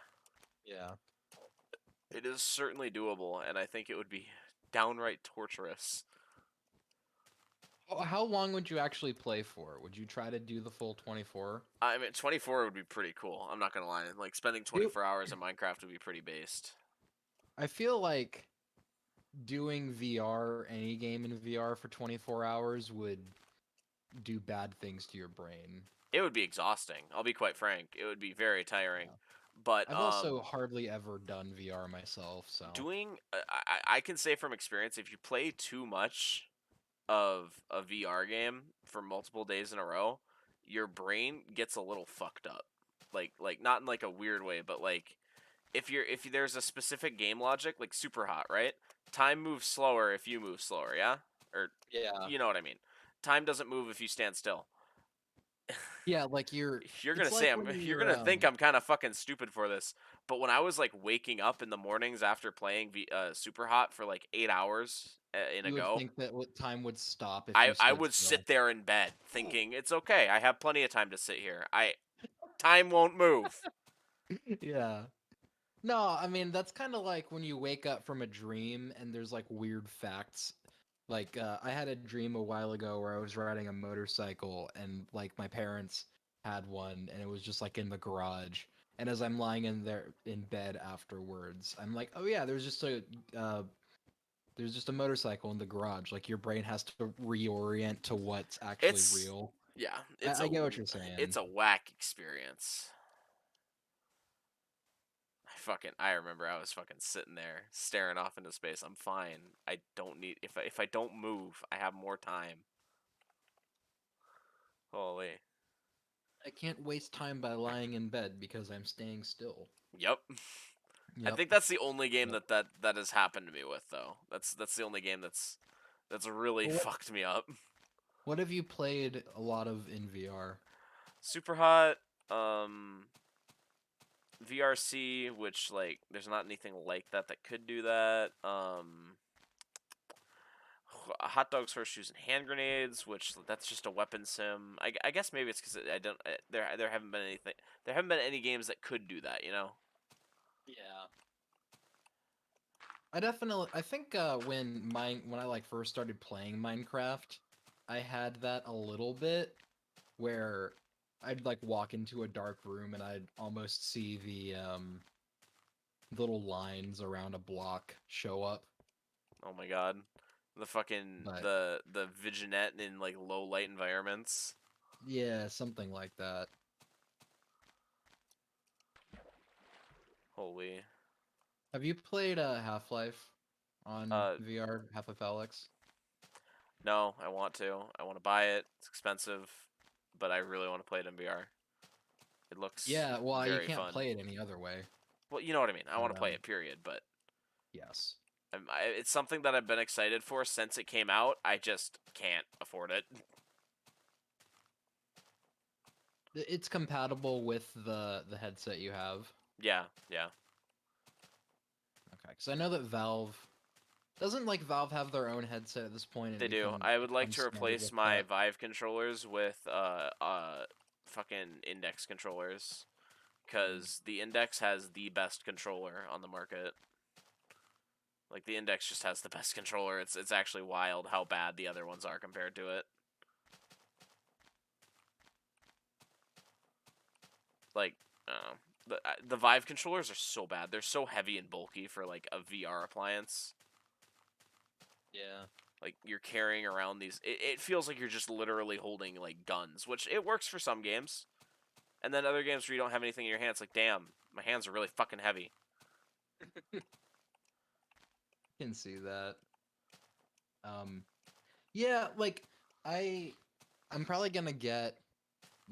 F: Yeah.
C: it is certainly doable, and I think it would be downright torturous.
F: How long would you actually play for? Would you try to do the full 24?
C: I mean, 24 would be pretty cool. I'm not gonna lie. Like, spending 24 hours in Minecraft would be pretty based.
F: I feel like doing VR, any game in VR for 24 hours would do bad things to your brain.
C: It would be exhausting. I'll be quite frank. It would be very tiring.
F: Yeah.
C: But
F: I've also hardly ever done VR myself, so
C: doing, I can say from experience, if you play too much of a VR game for multiple days in a row, your brain gets a little fucked up. Like not in like a weird way, but like if there's a specific game logic, like Super Hot, right? Time moves slower if you move slower, yeah? Or
F: yeah.
C: you know what I mean. Time doesn't move if you stand still.
F: Yeah, like you're
C: You're gonna
F: it's
C: say
F: like when
C: you're
F: you're,
C: gonna think I'm kind of fucking stupid for this, but when I was like waking up in the mornings after playing Super Hot for like 8 hours in a
F: you would
C: go,
F: think that time would stop if you
C: I
F: stood
C: would
F: still.
C: sit there in bed thinking it's okay. I have plenty of time to sit here. Time won't move.
F: Yeah. No, I mean that's kind of like when you wake up from a dream and there's like weird facts. Like I had a dream a while ago where I was riding a motorcycle and like my parents had one and it was just like in the garage. And as I'm lying in there in bed afterwards, I'm like, oh yeah, there's just a motorcycle in the garage. Like your brain has to reorient to what's actually
C: It's
F: real.
C: yeah.
F: I get what you're saying.
C: It's a whack experience. I remember I was fucking sitting there staring off into space. I'm fine. I don't need if I don't move, I have more time. Holy.
F: I can't waste time by lying in bed because I'm staying still.
C: Yep. I
F: Yep.
C: think that's the only game that has happened to me with though. That's the only game that's really fucked me up.
F: What have you played a lot of in VR?
C: Super Hot, VRC, which like there's not anything like that could do that. Hot dogs, horseshoes, and hand grenades, which that's just a weapon sim. I guess maybe it's because there haven't been any games that could do that, you know.
F: Yeah. I think when I like first started playing Minecraft, I had that a little bit where I'd like walk into a dark room and I'd almost see the little lines around a block show up.
C: Oh my god. The fucking
F: But-
C: the Vignette in like low light environments.
F: Yeah, something like that.
C: Holy.
F: Have you played Half-Life on VR, Half-Life Alyx?
C: No, I want to. I want to buy it. It's expensive, but I really want to play it in VR. It looks
F: Yeah, well, you
C: very
F: can't
C: fun.
F: play it any other way.
C: Well, you know what I mean. I want
F: But,
C: to play it, period. But
F: Yes.
C: it's something that I've been excited for since it came out. I just can't afford it.
F: It's compatible with the headset you have.
C: Yeah, yeah.
F: Okay, because I know that Valve doesn't like Valve have their own headset at this point. And
C: They
F: it
C: do.
F: can
C: I would like
F: come
C: to
F: standard
C: replace
F: with
C: my
F: that.
C: Vive controllers with fucking Index controllers, because the Index has the best controller on the market. Like, the Index just has the best controller. It's actually wild how bad the other ones are compared to it. Like, I don't know. The Vive controllers are so bad. They're so heavy and bulky for like a VR appliance.
F: Yeah.
C: Like, you're carrying around these. It feels like you're just literally holding like guns, which it works for some games. And then other games where you don't have anything in your hands, like, damn, my hands are really fucking heavy.
F: Can see that. Yeah, like I'm probably gonna get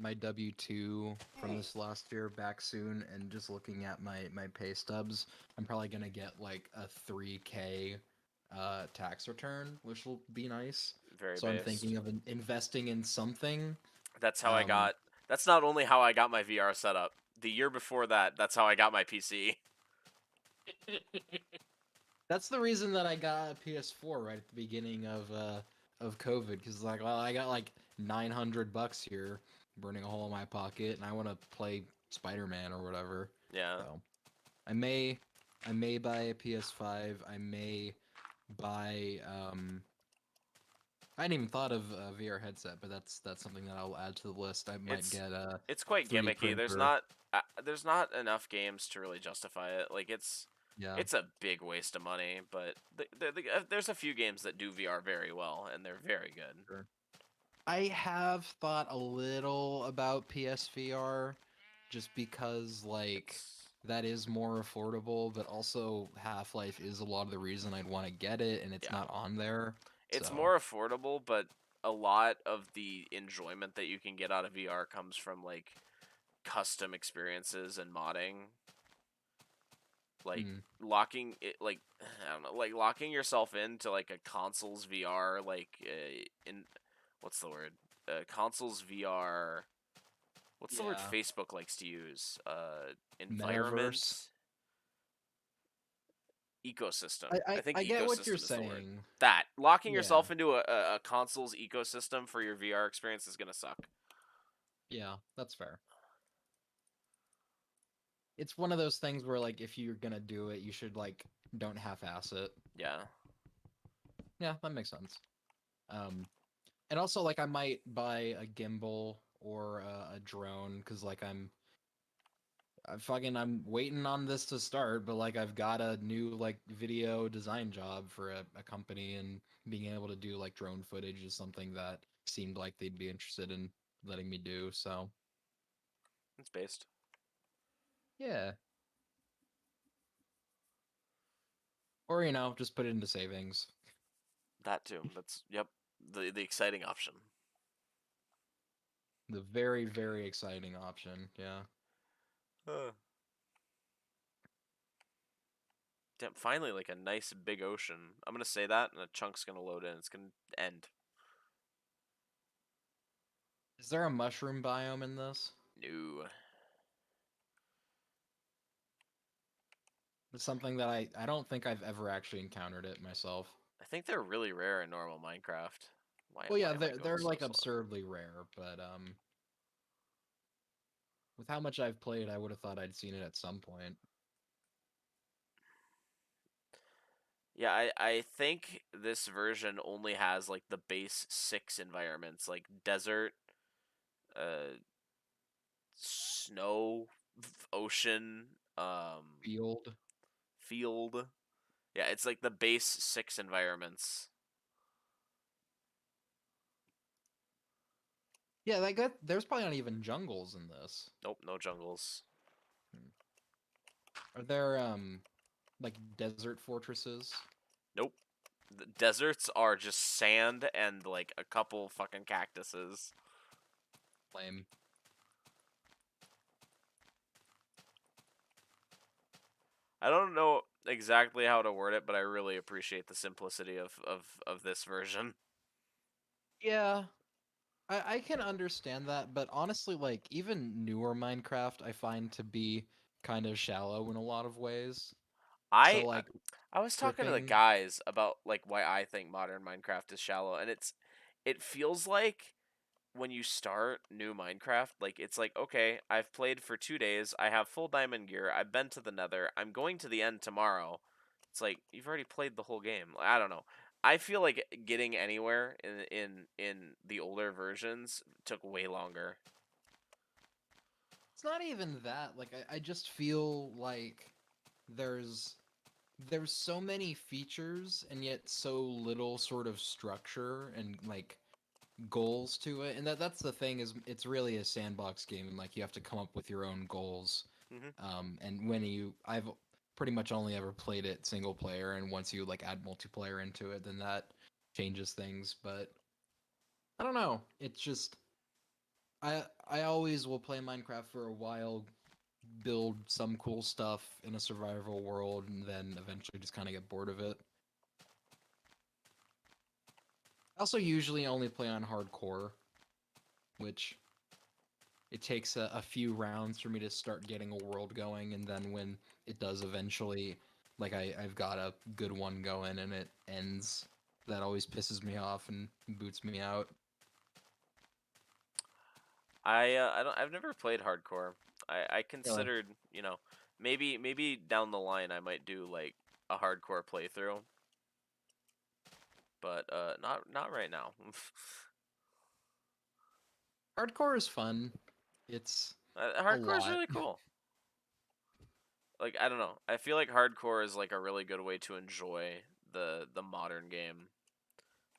F: my W-2 from this last year back soon, and just looking at my pay stubs, I'm probably gonna get like a 3K tax return, which will be nice.
C: Very
F: So I'm
C: based.
F: thinking of investing in something.
C: That's how I
F: Um,
C: got. That's not only how I got my VR setup. The year before that, that's how I got my PC.
F: That's the reason that I got a PS4 right at the beginning of COVID, because like, well, I got like $900 here, burning a hole in my pocket, and I want to play Spider-Man or whatever.
C: Yeah.
F: So I may buy a PS5. I may buy I hadn't even thought of a VR headset, but that's something that I'll add to the list. I might
C: It's
F: get a
C: it's quite
F: 3D
C: gimmicky.
F: printer.
C: There's not enough games to really justify it. Like,
F: Yeah.
C: it's a big waste of money, but there's a few games that do VR very well, and they're very good.
F: I have thought a little about PSVR, just because like
C: It's
F: that is more affordable, but also Half-Life is a lot of the reason I'd want to get it, and it's
C: Yeah.
F: not on there.
C: it's
F: so.
C: more affordable, but a lot of the enjoyment that you can get out of VR comes from like custom experiences and modding. Like,
F: Mm.
C: locking it, like, I don't know, like locking yourself into like a console's VR, like in what's the word? Console's VR. What's the word
F: Yeah.
C: Facebook likes to use? Environment.
F: Metaverse.
C: Ecosystem.
F: I
C: think
F: get what
C: ecosystem
F: you're
C: is the word.
F: saying.
C: That locking
F: Yeah.
C: yourself into a console's ecosystem for your VR experience is gonna suck.
F: Yeah, that's fair. It's one of those things where like if you're gonna do it, you should like don't half-ass it.
C: Yeah.
F: Yeah, that makes sense. And also like I might buy a gimbal or a drone, because like I'm waiting on this to start, but like I've got a new like video design job for a company, and being able to do like drone footage is something that seemed like they'd be interested in letting me do. So
C: It's based.
F: yeah. Or just put it into savings.
C: That too. That's yep. The exciting option.
F: The very, very exciting option. Yeah.
C: Damn, finally, like a nice big ocean. I'm gonna say that, and a chunk's gonna load in. It's gonna end.
F: Is there a mushroom biome in this?
C: No.
F: It's something that I don't think I've ever actually encountered it myself.
C: I think they're really rare in normal Minecraft.
F: Well, yeah,
C: why am I
F: they're
C: going
F: like
C: so slow?
F: absurdly rare, but with how much I've played, I would have thought I'd seen it at some point.
C: Yeah, I think this version only has like the base 6 environments, like desert, snow, ocean,
F: Field.
C: field. Yeah, it's like the base 6 environments.
F: Yeah, there's probably not even jungles in this.
C: Nope, no jungles.
F: Are there like desert fortresses?
C: Nope. The deserts are just sand and like a couple fucking cactuses.
F: Lame.
C: I don't know exactly how to word it, but I really appreciate the simplicity of this version.
F: Yeah, I can understand that, but honestly, like even newer Minecraft, I find to be kind of shallow in a lot of ways. So
C: I
F: like
C: I was talking to the
F: ripping,
C: guys about like why I think modern Minecraft is shallow, and it feels like when you start new Minecraft, like it's like, okay, I've played for 2 days, I have full diamond gear, I've been to the Nether, I'm going to the end tomorrow. It's like you've already played the whole game. I don't know. I feel like getting anywhere in the older versions took way longer.
F: it's not even that. Like I just feel like there's there's so many features and yet so little sort of structure and like goals to it. And that's the thing is it's really a sandbox game and like you have to come up with your own goals.
C: Hmm.
F: And I've pretty much only ever played it single player, and once you like add multiplayer into it, then that changes things. But I don't know. It's just I always will play Minecraft for a while, build some cool stuff in a survival world, and then eventually just kind of get bored of it. I also usually only play on hardcore, which it takes a few rounds for me to start getting a world going, and then when it does eventually, like I've got a good one going and it ends, that always pisses me off and boots me out.
C: I've never played hardcore. I
F: Really?
C: considered, maybe down the line I might do like a hardcore playthrough, but not right now.
F: Hardcore is fun. It's a
C: Hardcore is
F: lot.
C: really cool. Like I don't know. I feel like hardcore is like a really good way to enjoy the modern game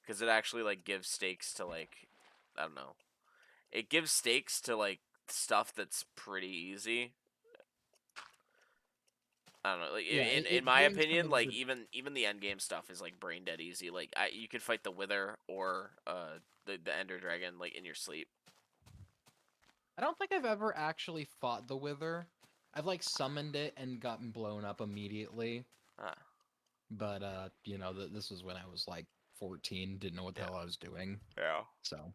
C: because it actually like gives stakes to like I don't know. It gives stakes to like stuff that's pretty easy. I don't know. Like
F: Yeah,
C: in
F: it's
C: my
F: doing some
C: opinion,
F: of
C: like
F: the.
C: even the end game stuff is like brain dead easy. Like you could fight the Wither or the Ender Dragon like in your sleep.
F: I don't think I've ever actually fought the Wither. I've like summoned it and gotten blown up immediately.
C: Ah,
F: But this was when I was like 14, didn't know what the
C: yeah,
F: hell I was doing.
C: yeah.
F: So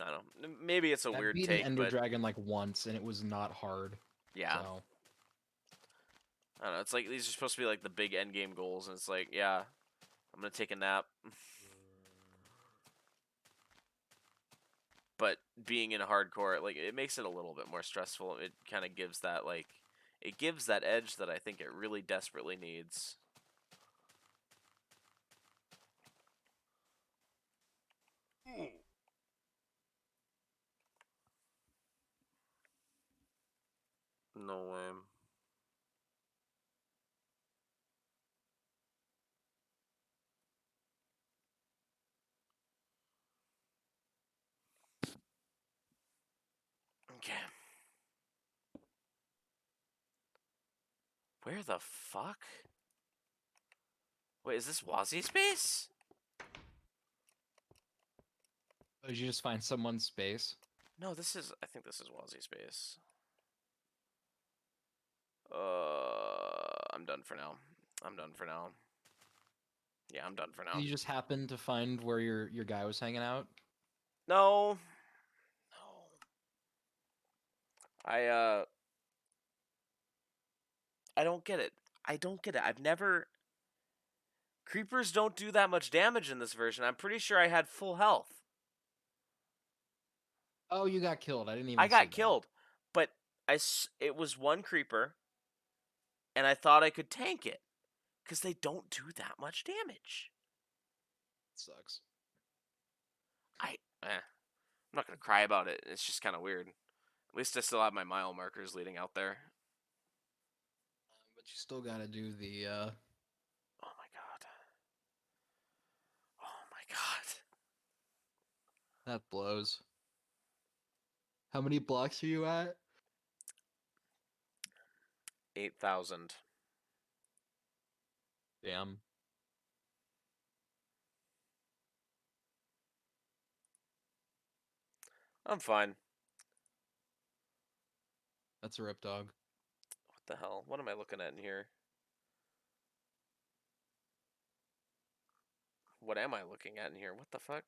C: I don't know. Maybe it's a
F: I've
C: weird
F: beaten
C: take,
F: Ender
C: but
F: Dragon like once, and it was not hard.
C: yeah.
F: So
C: I don't know. It's like these are supposed to be like the big end game goals, and it's like, yeah, I'm gonna take a nap. But being in hardcore, like it makes it a little bit more stressful. It kind of gives that like, it gives that edge that I think it really desperately needs. No way. Okay. Where the fuck? Wait, is this Wazzy space?
F: did you just find someone's space?
C: No, I think this is Wazzy space. I'm done for now. I'm done for now. Yeah, I'm done for now.
F: You just happened to find where your guy was hanging out?
C: No. No. I don't get it. I don't get it. I've never Creepers don't do that much damage in this version. I'm pretty sure I had full health.
F: Oh, you got killed. I didn't even
C: I
F: see
C: got
F: that.
C: killed, but it was one creeper, and I thought I could tank it because they don't do that much damage.
F: Sucks.
C: I'm not gonna cry about it. It's just kind of weird. At least I still have my mile markers leading out there.
F: But you still gotta do the
C: Oh my god. Oh my god.
F: that blows. How many blocks are you at?
C: 8,000.
F: Damn.
C: I'm fine.
F: That's a rip dog.
C: What the hell? What am I looking at in here? What am I looking at in here? What the fuck?